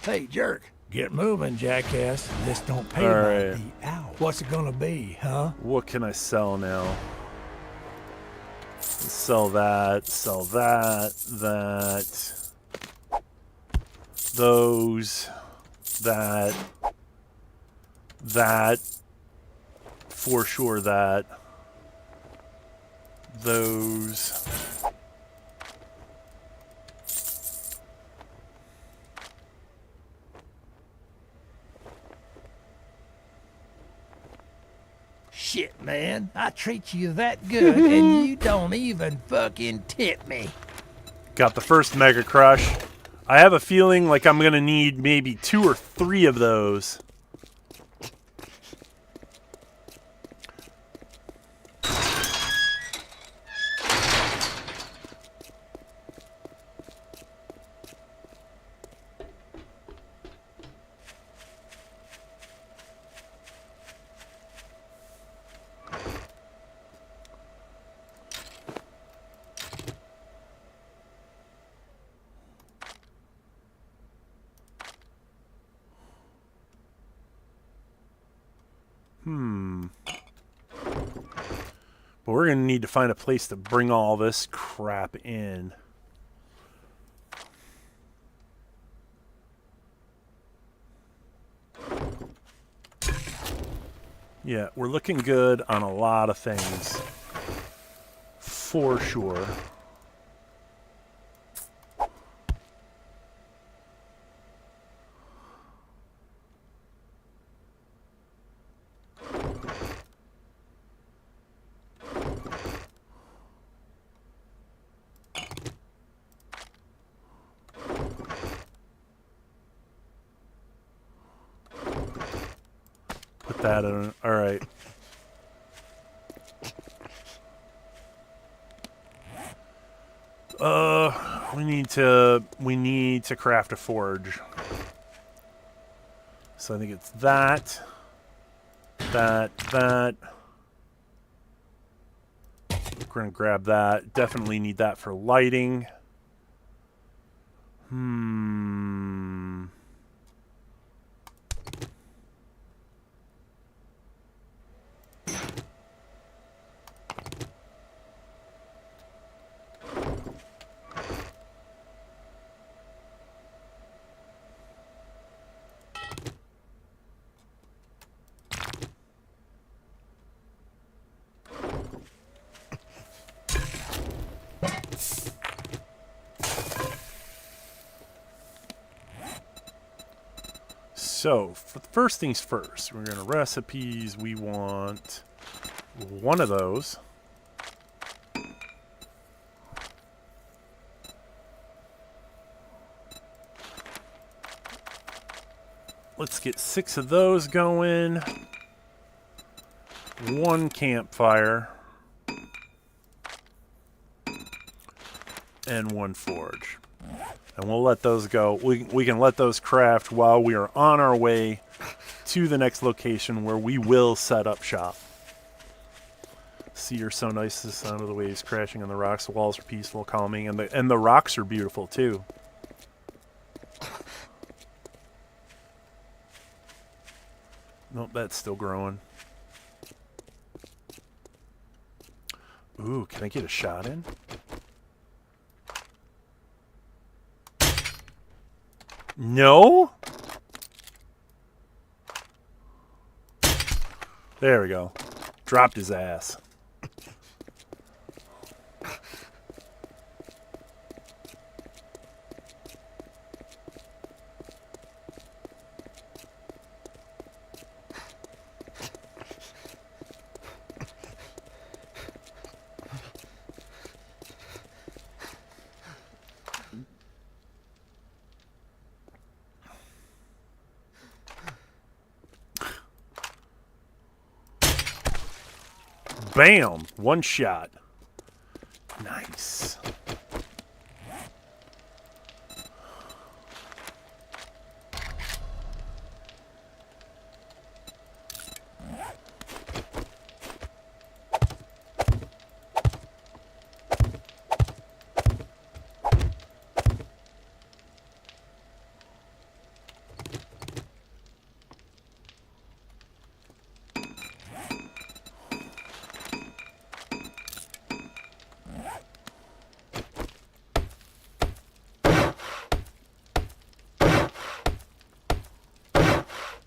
Hey, jerk. Get moving, jackass. This don't pay All by right. the hour. What's it gonna be, huh? What can I sell now? Sell that, that. Those, that, for sure that, those. Shit, man. I treat you that good and you don't even fucking tip me. Got the first Mega Crush. I have a feeling like I'm gonna need maybe 2 or 3 of those. But we're going to need to find a place to bring all this crap in. Yeah, we're looking good on a lot of things. For sure. That in. All right. We need to craft a forge. So I think it's that. We're gonna grab that. Definitely need that for lighting. So, first things first, we're going to recipes. We want one of those. Let's get 6 of those going. 1 campfire. And 1 forge. And we'll let those go. We can let those craft while we are on our way to the next location where we will set up shop. Sea are so nice, the sound of the waves crashing on the rocks. The walls are peaceful, calming, and the rocks are beautiful too. Nope, that's still growing. Ooh, can I get a shot in? No? There we go. Dropped his ass. Bam! One shot. Nice.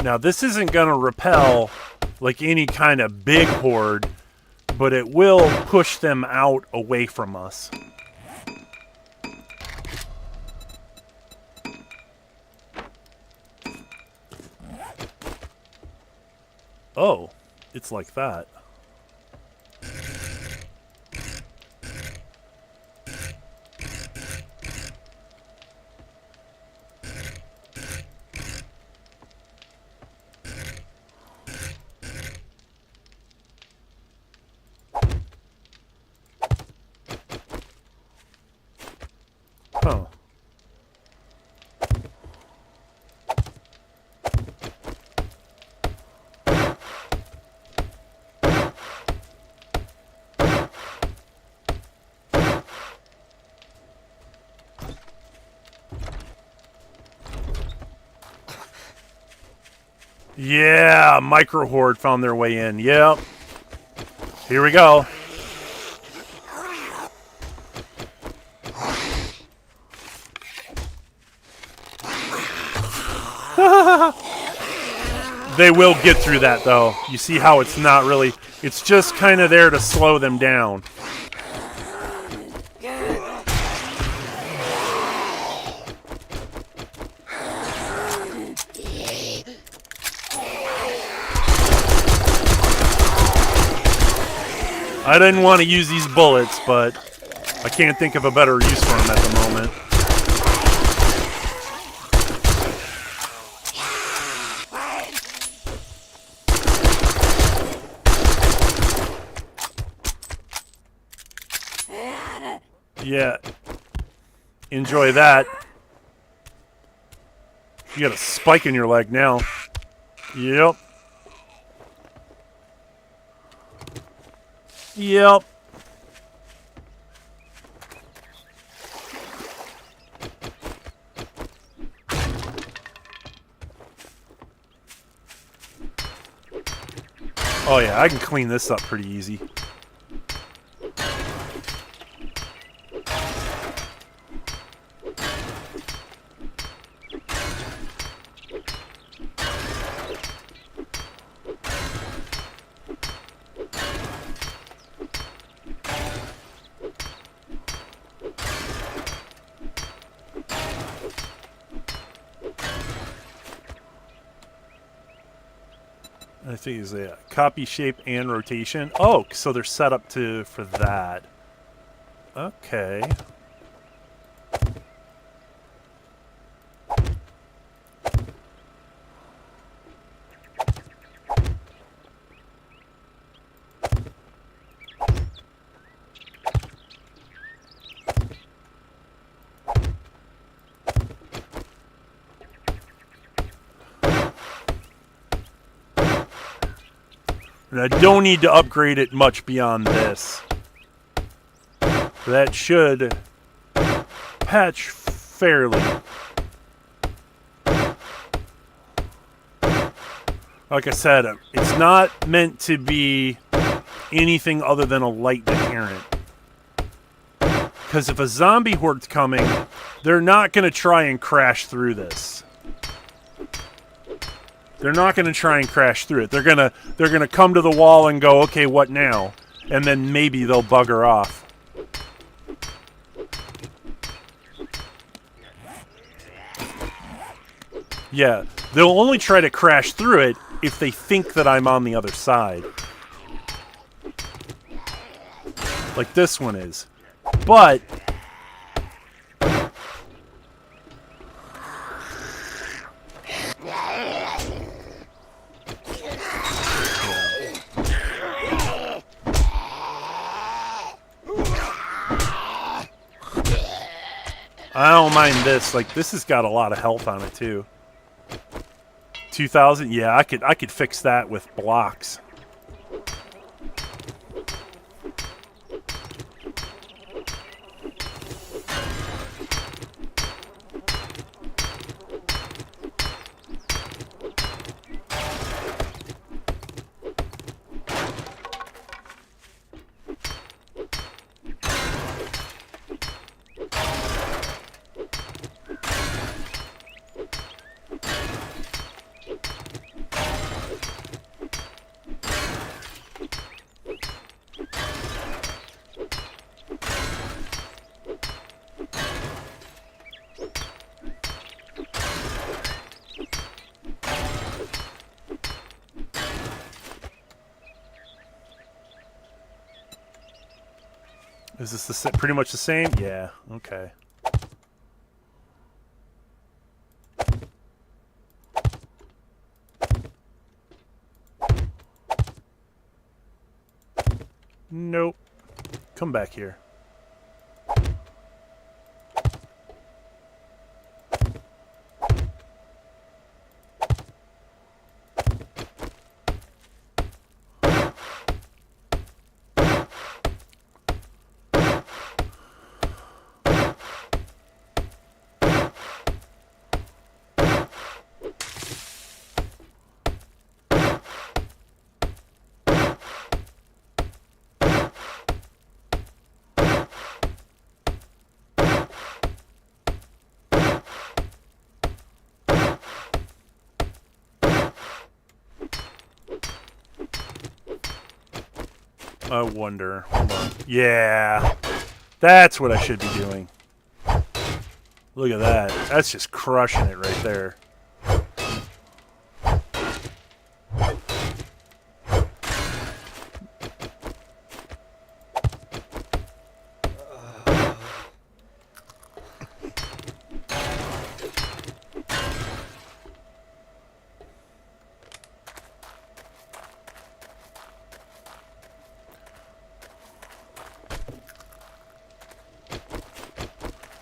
Now, this isn't going to repel like any kind of big horde, but it will push them out away from us. Oh, it's like that. Huh. Yeah, micro horde found their way in. Yep. Here we go. They will get through that, though. You see how it's not really... It's just kind of there to slow them down. I didn't want to use these bullets, but I can't think of a better use for them at the moment. Yeah. Enjoy that. You got a spike in your leg now. Yep. Yep. Oh yeah, I can clean this up pretty easy. I think it's a copy, shape, and rotation. Oh, so they're set up for that. Okay. And I don't need to upgrade it much beyond this. That should patch fairly. Like I said, it's not meant to be anything other than a light deterrent. Because if a zombie horde's coming, they're not going to try and crash through this. They're not going to try and crash through it. They're gonna come to the wall and go, okay, what now? And then maybe they'll bugger off. Yeah, they'll only try to crash through it if they think that I'm on the other side. Like this one is. But I don't mind this. Like, this has got a lot of health on it too. 2,000? Yeah, I could fix that with blocks. Is this pretty much the same? Yeah, okay. Nope. Come back here. I wonder. Hold on. Yeah. That's what I should be doing. Look at that. That's just crushing it right there.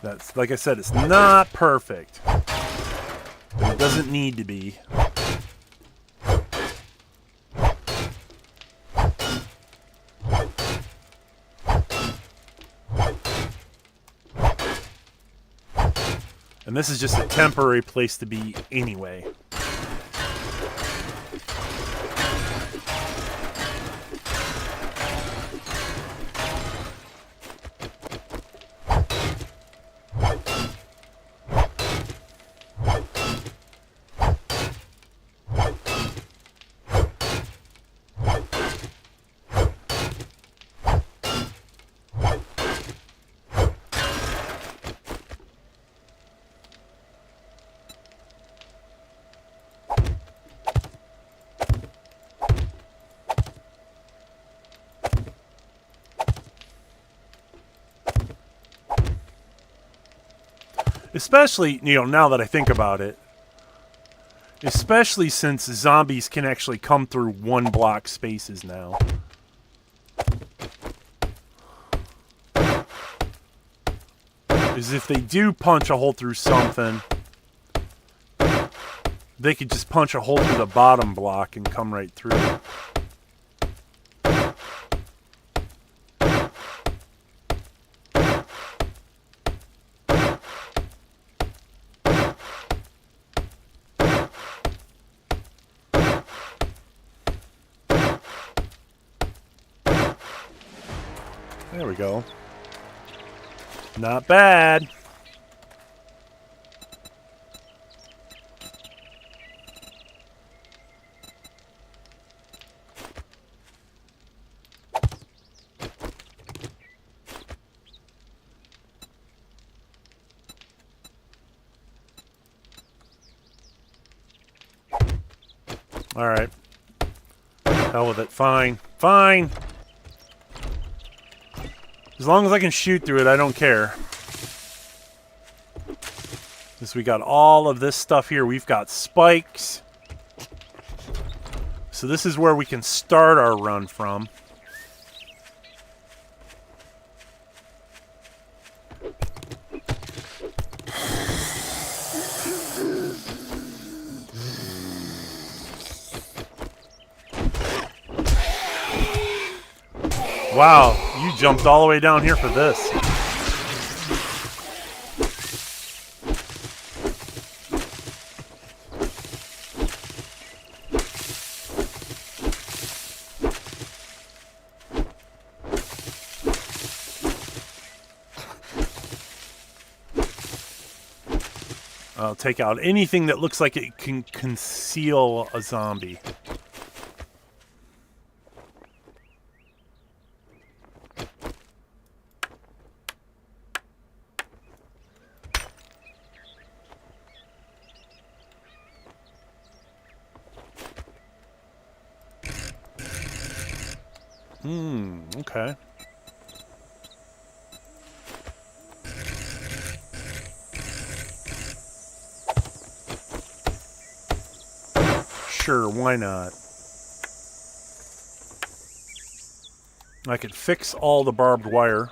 That's, like I said, it's not perfect. But it doesn't need to be. And this is just a temporary place to be anyway. Especially, you know, now that I think about it. Especially since zombies can actually come through one block spaces now. Is if they do punch a hole through something, they could just punch a hole through the bottom block and come right through. There we go. Not bad. All right. Hell with it. Fine. Fine. As long as I can shoot through it, I don't care. Since we got all of this stuff here, we've got spikes. So this is where we can start our run from. Wow, you jumped all the way down here for this. I'll take out anything that looks like it can conceal a zombie. Okay. Sure, why not? I could fix all the barbed wire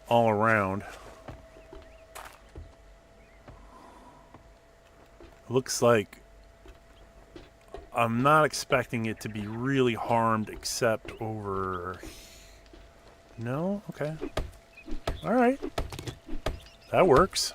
all around. Looks like I'm not expecting it to be really harmed except over... No? Okay. Alright. That works.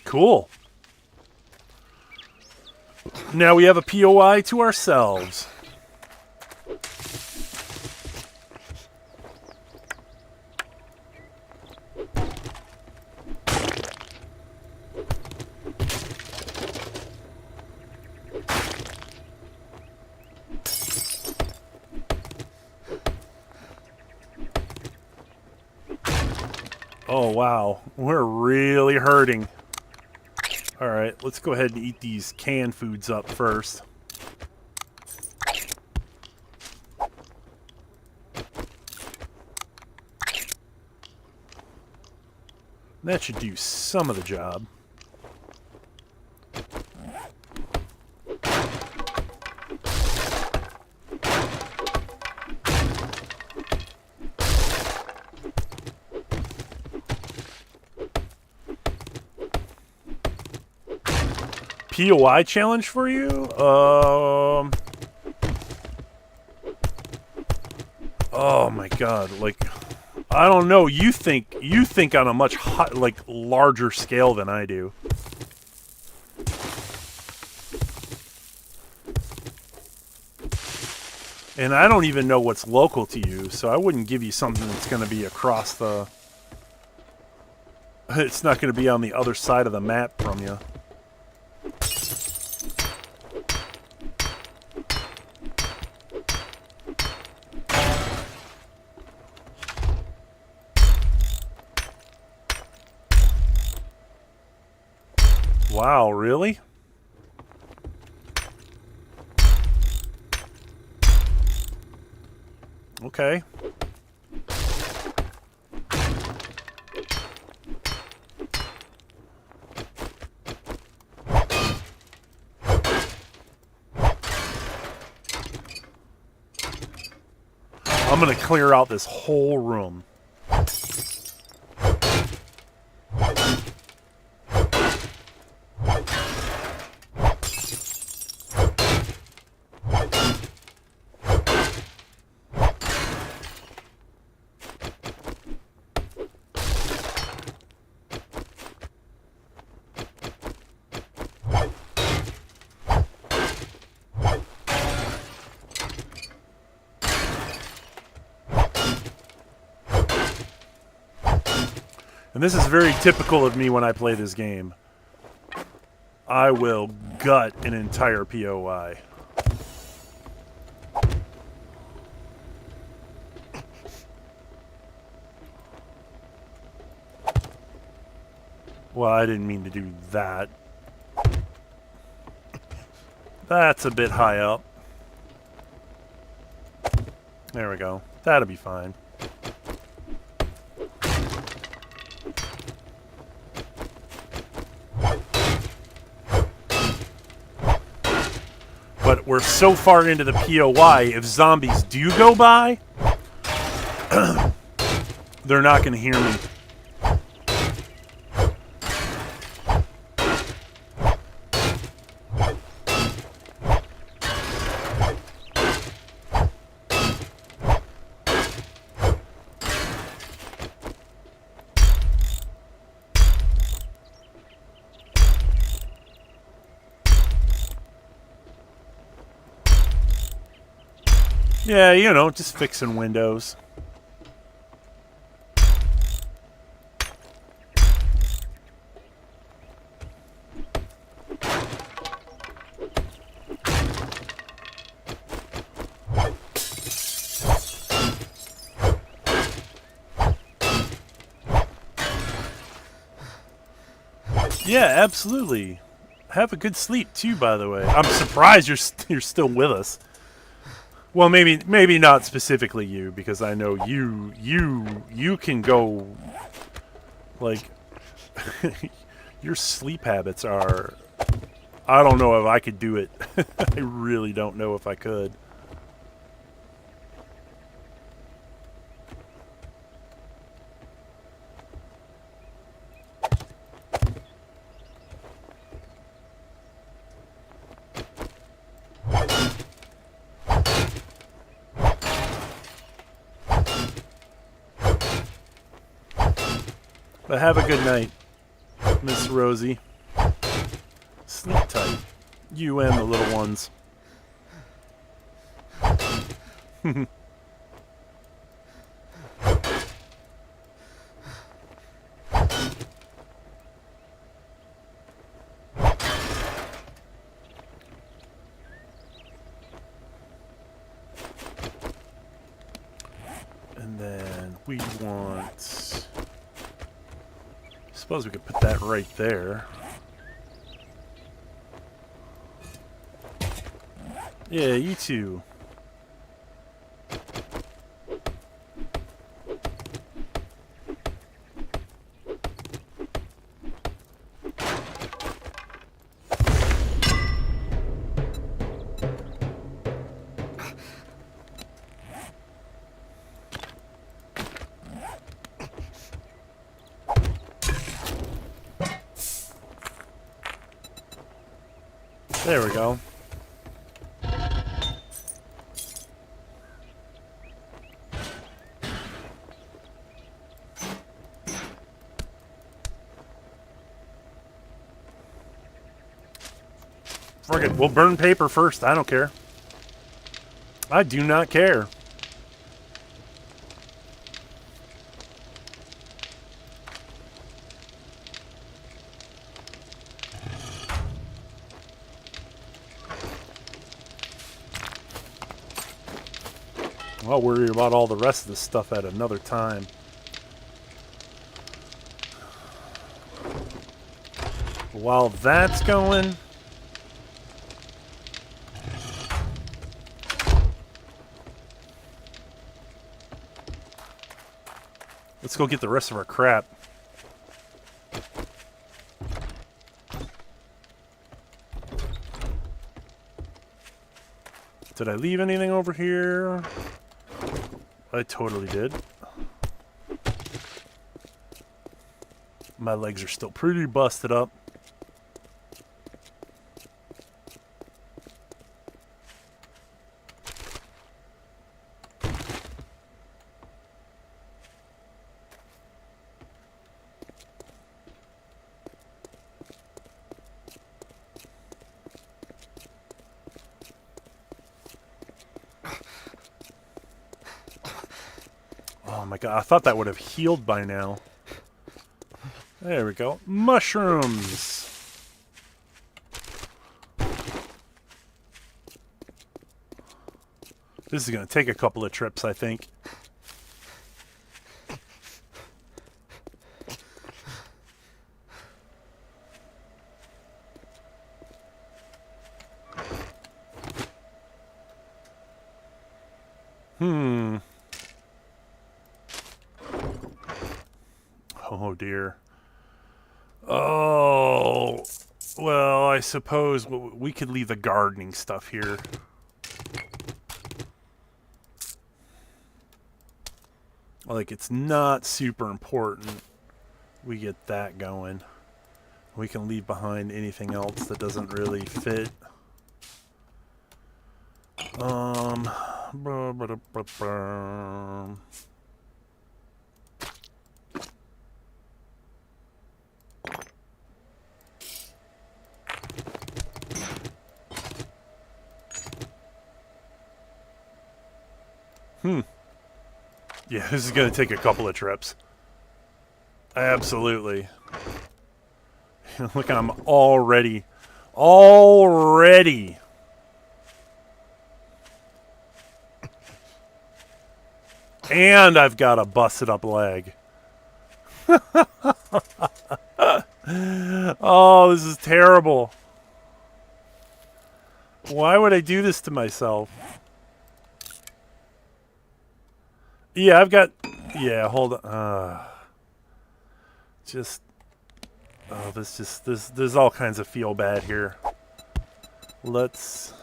Cool. Now we have a POI to ourselves. Oh, wow. We're really hurting. Alright, let's go ahead and eat these canned foods up first. That should do some of the job. POI challenge for you? Oh my god, like I don't know, you think on a much larger scale than I do. And I don't even know what's local to you, so I wouldn't give you something that's going to be across the... It's not going to be on the other side of the map from you. Wow, really? Okay. I'm gonna clear out this whole room. And this is very typical of me when I play this game. I will gut an entire POI. Well, I didn't mean to do that. That's a bit high up. There we go. That'll be fine. But we're so far into the POI, if zombies do go by, they're not going to hear me. Yeah, you know, just fixing windows. Yeah, absolutely. Have a good sleep too, by the way. I'm surprised you're still with us. Well, maybe not specifically you, because I know you can go, like, your sleep habits are, I don't know if I could do it. I really don't know if I could. But have a good night, Miss Rosie. Sleep tight. You and the little ones. And then we want... Suppose we could put that right there. Yeah, you too. There we go. Friggin', we'll burn paper first. I don't care. I do not care. I'll worry about all the rest of this stuff at another time. While that's going... Let's go get the rest of our crap. Did I leave anything over here? I totally did. My legs are still pretty busted up. Oh my god, I thought that would have healed by now. There we go. Mushrooms. This is going to take a couple of trips, I think. Oh, dear. Oh, well, I suppose we could leave the gardening stuff here. Like, it's not super important. We get that going. We can leave behind anything else that doesn't really fit. Yeah, this is going to take a couple of trips. Absolutely. Look, I'm already. And I've got a busted up leg. Oh, this is terrible. Why would I do this to myself? Yeah, I've got... Yeah, hold on. Oh, there's all kinds of feel bad here. Let's...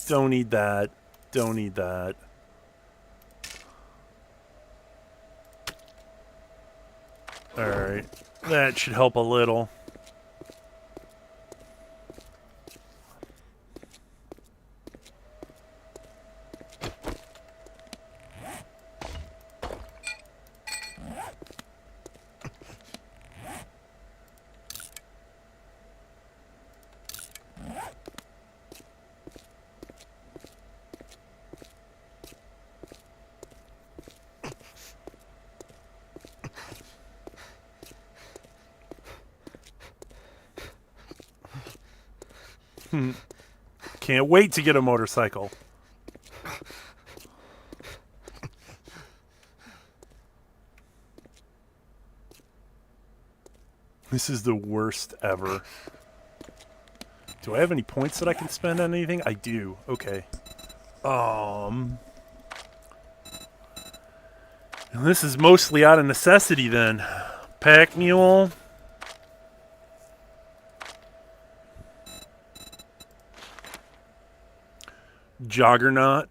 Don't need that. Don't need that. Alright. That should help a little. Can't wait to get a motorcycle. This is the worst ever. Do I have any points that I can spend on anything? I do. Okay. And this is mostly out of necessity then. Pack mule. Juggernaut.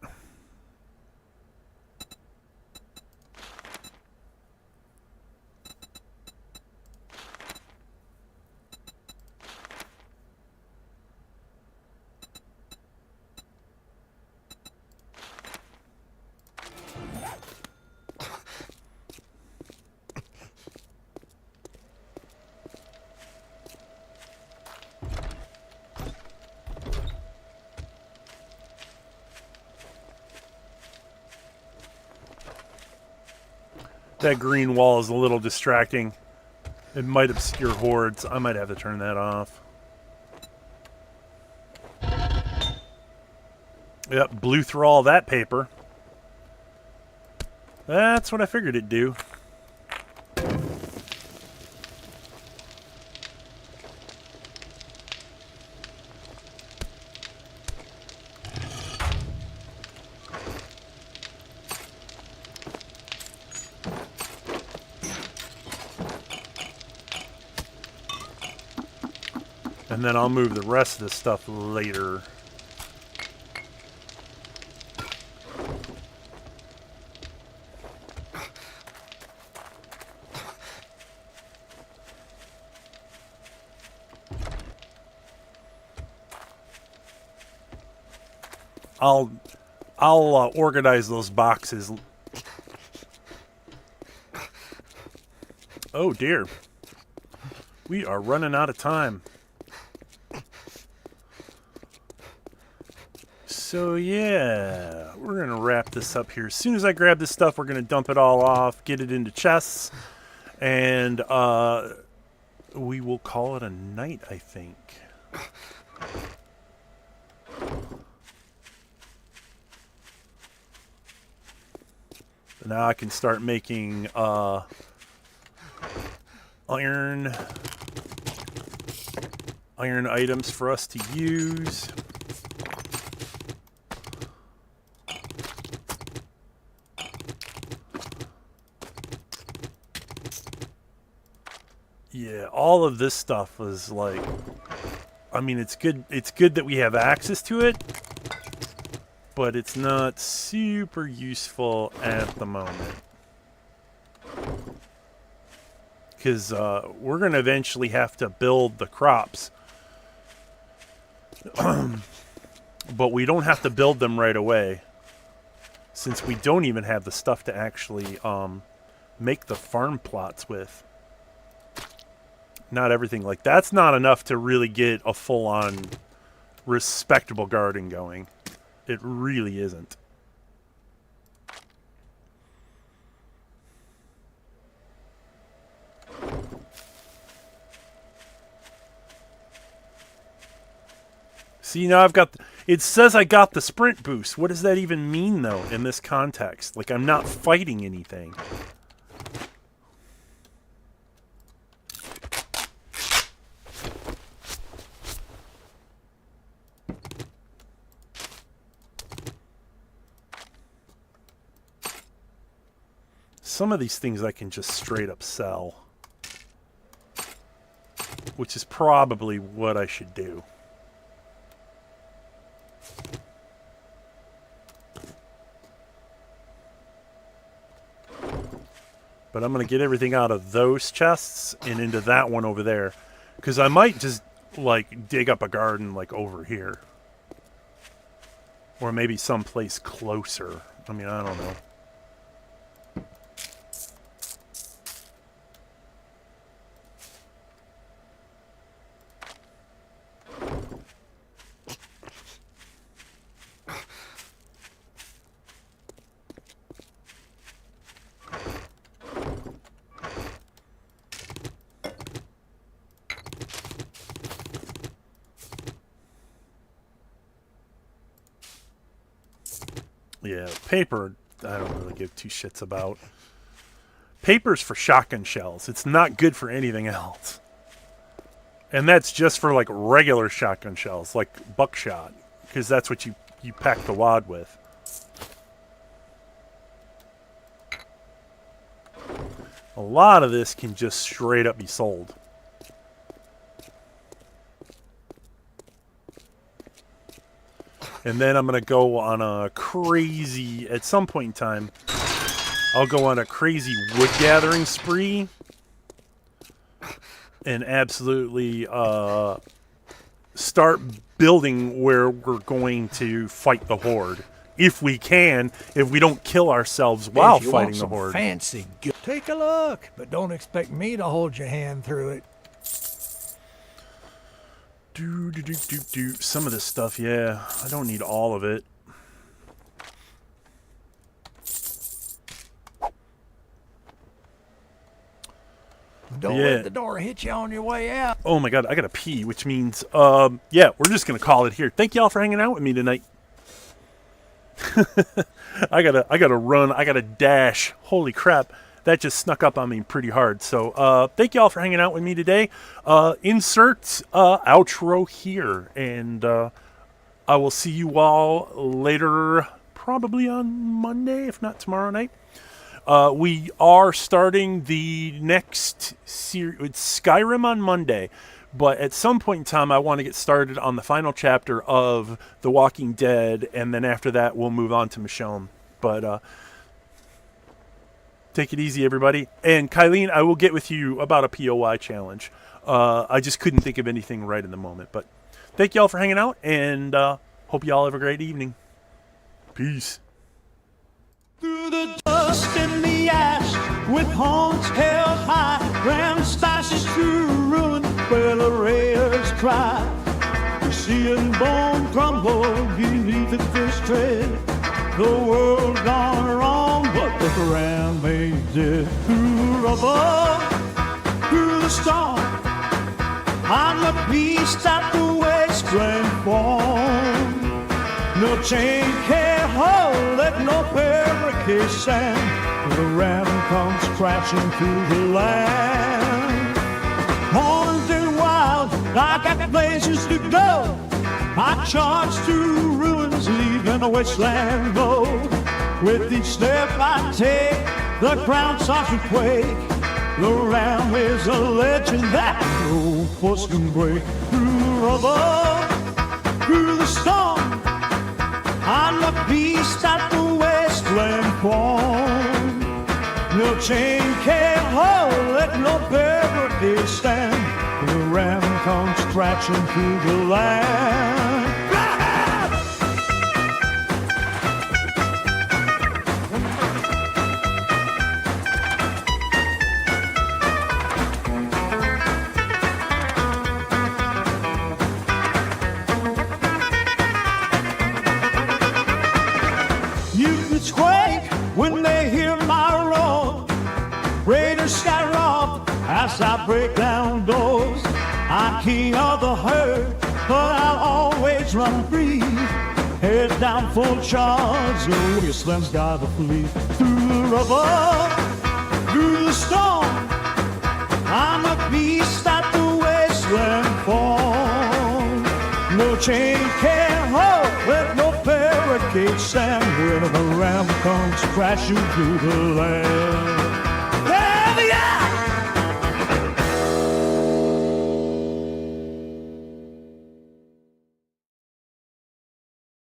That green wall is a little distracting. It might obscure hordes. I might have to turn that off. Yep, blew through all that paper. That's what I figured it'd do. And then I'll move the rest of this stuff later. I'll organize those boxes. Oh dear. We are running out of time. So yeah, we're gonna wrap this up here. As soon as I grab this stuff, we're gonna dump it all off, get it into chests, and we will call it a night, I think. Now I can start making iron items for us to use. Yeah, all of this stuff was like, I mean, it's good that we have access to it, but it's not super useful at the moment. Because we're going to eventually have to build the crops. But we don't have to build them right away, since we don't even have the stuff to actually make the farm plots with. Not everything. Like, that's not enough to really get a full-on respectable garden going. It really isn't. See, now I've got... It says I got the sprint boost. What does that even mean, though, in this context? Like, I'm not fighting anything. Some of these things I can just straight up sell, which is probably what I should do. But I'm going to get everything out of those chests and into that one over there, because I might just, like, dig up a garden, like, over here. Or maybe someplace closer. I mean, I don't know. Yeah, paper, I don't really give two shits about. Paper's for shotgun shells. It's not good for anything else. And that's just for, like, regular shotgun shells, like buckshot, because that's what you pack the wad with. A lot of this can just straight up be sold. And then I'm going to go on a crazy, at some point in time, I'll go on a crazy wood gathering spree and absolutely start building where we're going to fight the Horde. If we can, if we don't kill ourselves while fighting the Horde. Fancy good. Take a look, but don't expect me to hold your hand through it. Some of this stuff, yeah. I don't need all of it. Don't let the door hit you on your way out. Oh my god, I gotta pee, which means, yeah, we're just gonna call it here. Thank y'all for hanging out with me tonight. I gotta run, I gotta dash. Holy crap. That just snuck up on me pretty hard. So thank you all for hanging out with me today. Insert outro here. And I will see you all later, probably on Monday, if not tomorrow night. We are starting the next series. It's Skyrim on Monday. But at some point in time, I want to get started on the final chapter of The Walking Dead. And then after that, we'll move on to Michonne. But... take it easy, everybody. And Kylene, I will get with you about a POI challenge. I just couldn't think of anything right in the moment. But thank you all for hanging out, and hope you all have a great evening. Peace. Through the dust and the ash, with horns held high, ran stashes through ruin where the raiders cry. seeing bone crumble beneath the fish tread. The world gone wrong, but the ground made dead. Through rubble, through the storm, I'm a beast at the wasteland form. No chain can't hold it, no barricade stand. The ram comes crashing through the land. Haunted wild, I got places to go. I charge through ruins, leaving a wasteland road. With each step I take, the ground starts to quake. The ram is a legend that no force can break. Through rubble, through the storm, I'm a beast at the wasteland form. No chain can't hold it, no barricade stand. The ram comes crashing through the land. Mutants quake when they hear my roar. Raiders scatter off as I break down doors. I'm king of the herd, but I'll always run free. Head down full charge, the wasteland's gotta flee. Through the rubble, through the storm, I'm a beast at the wasteland form. No chain can hold, with no barricade stand. When the ram comes crashing through the land.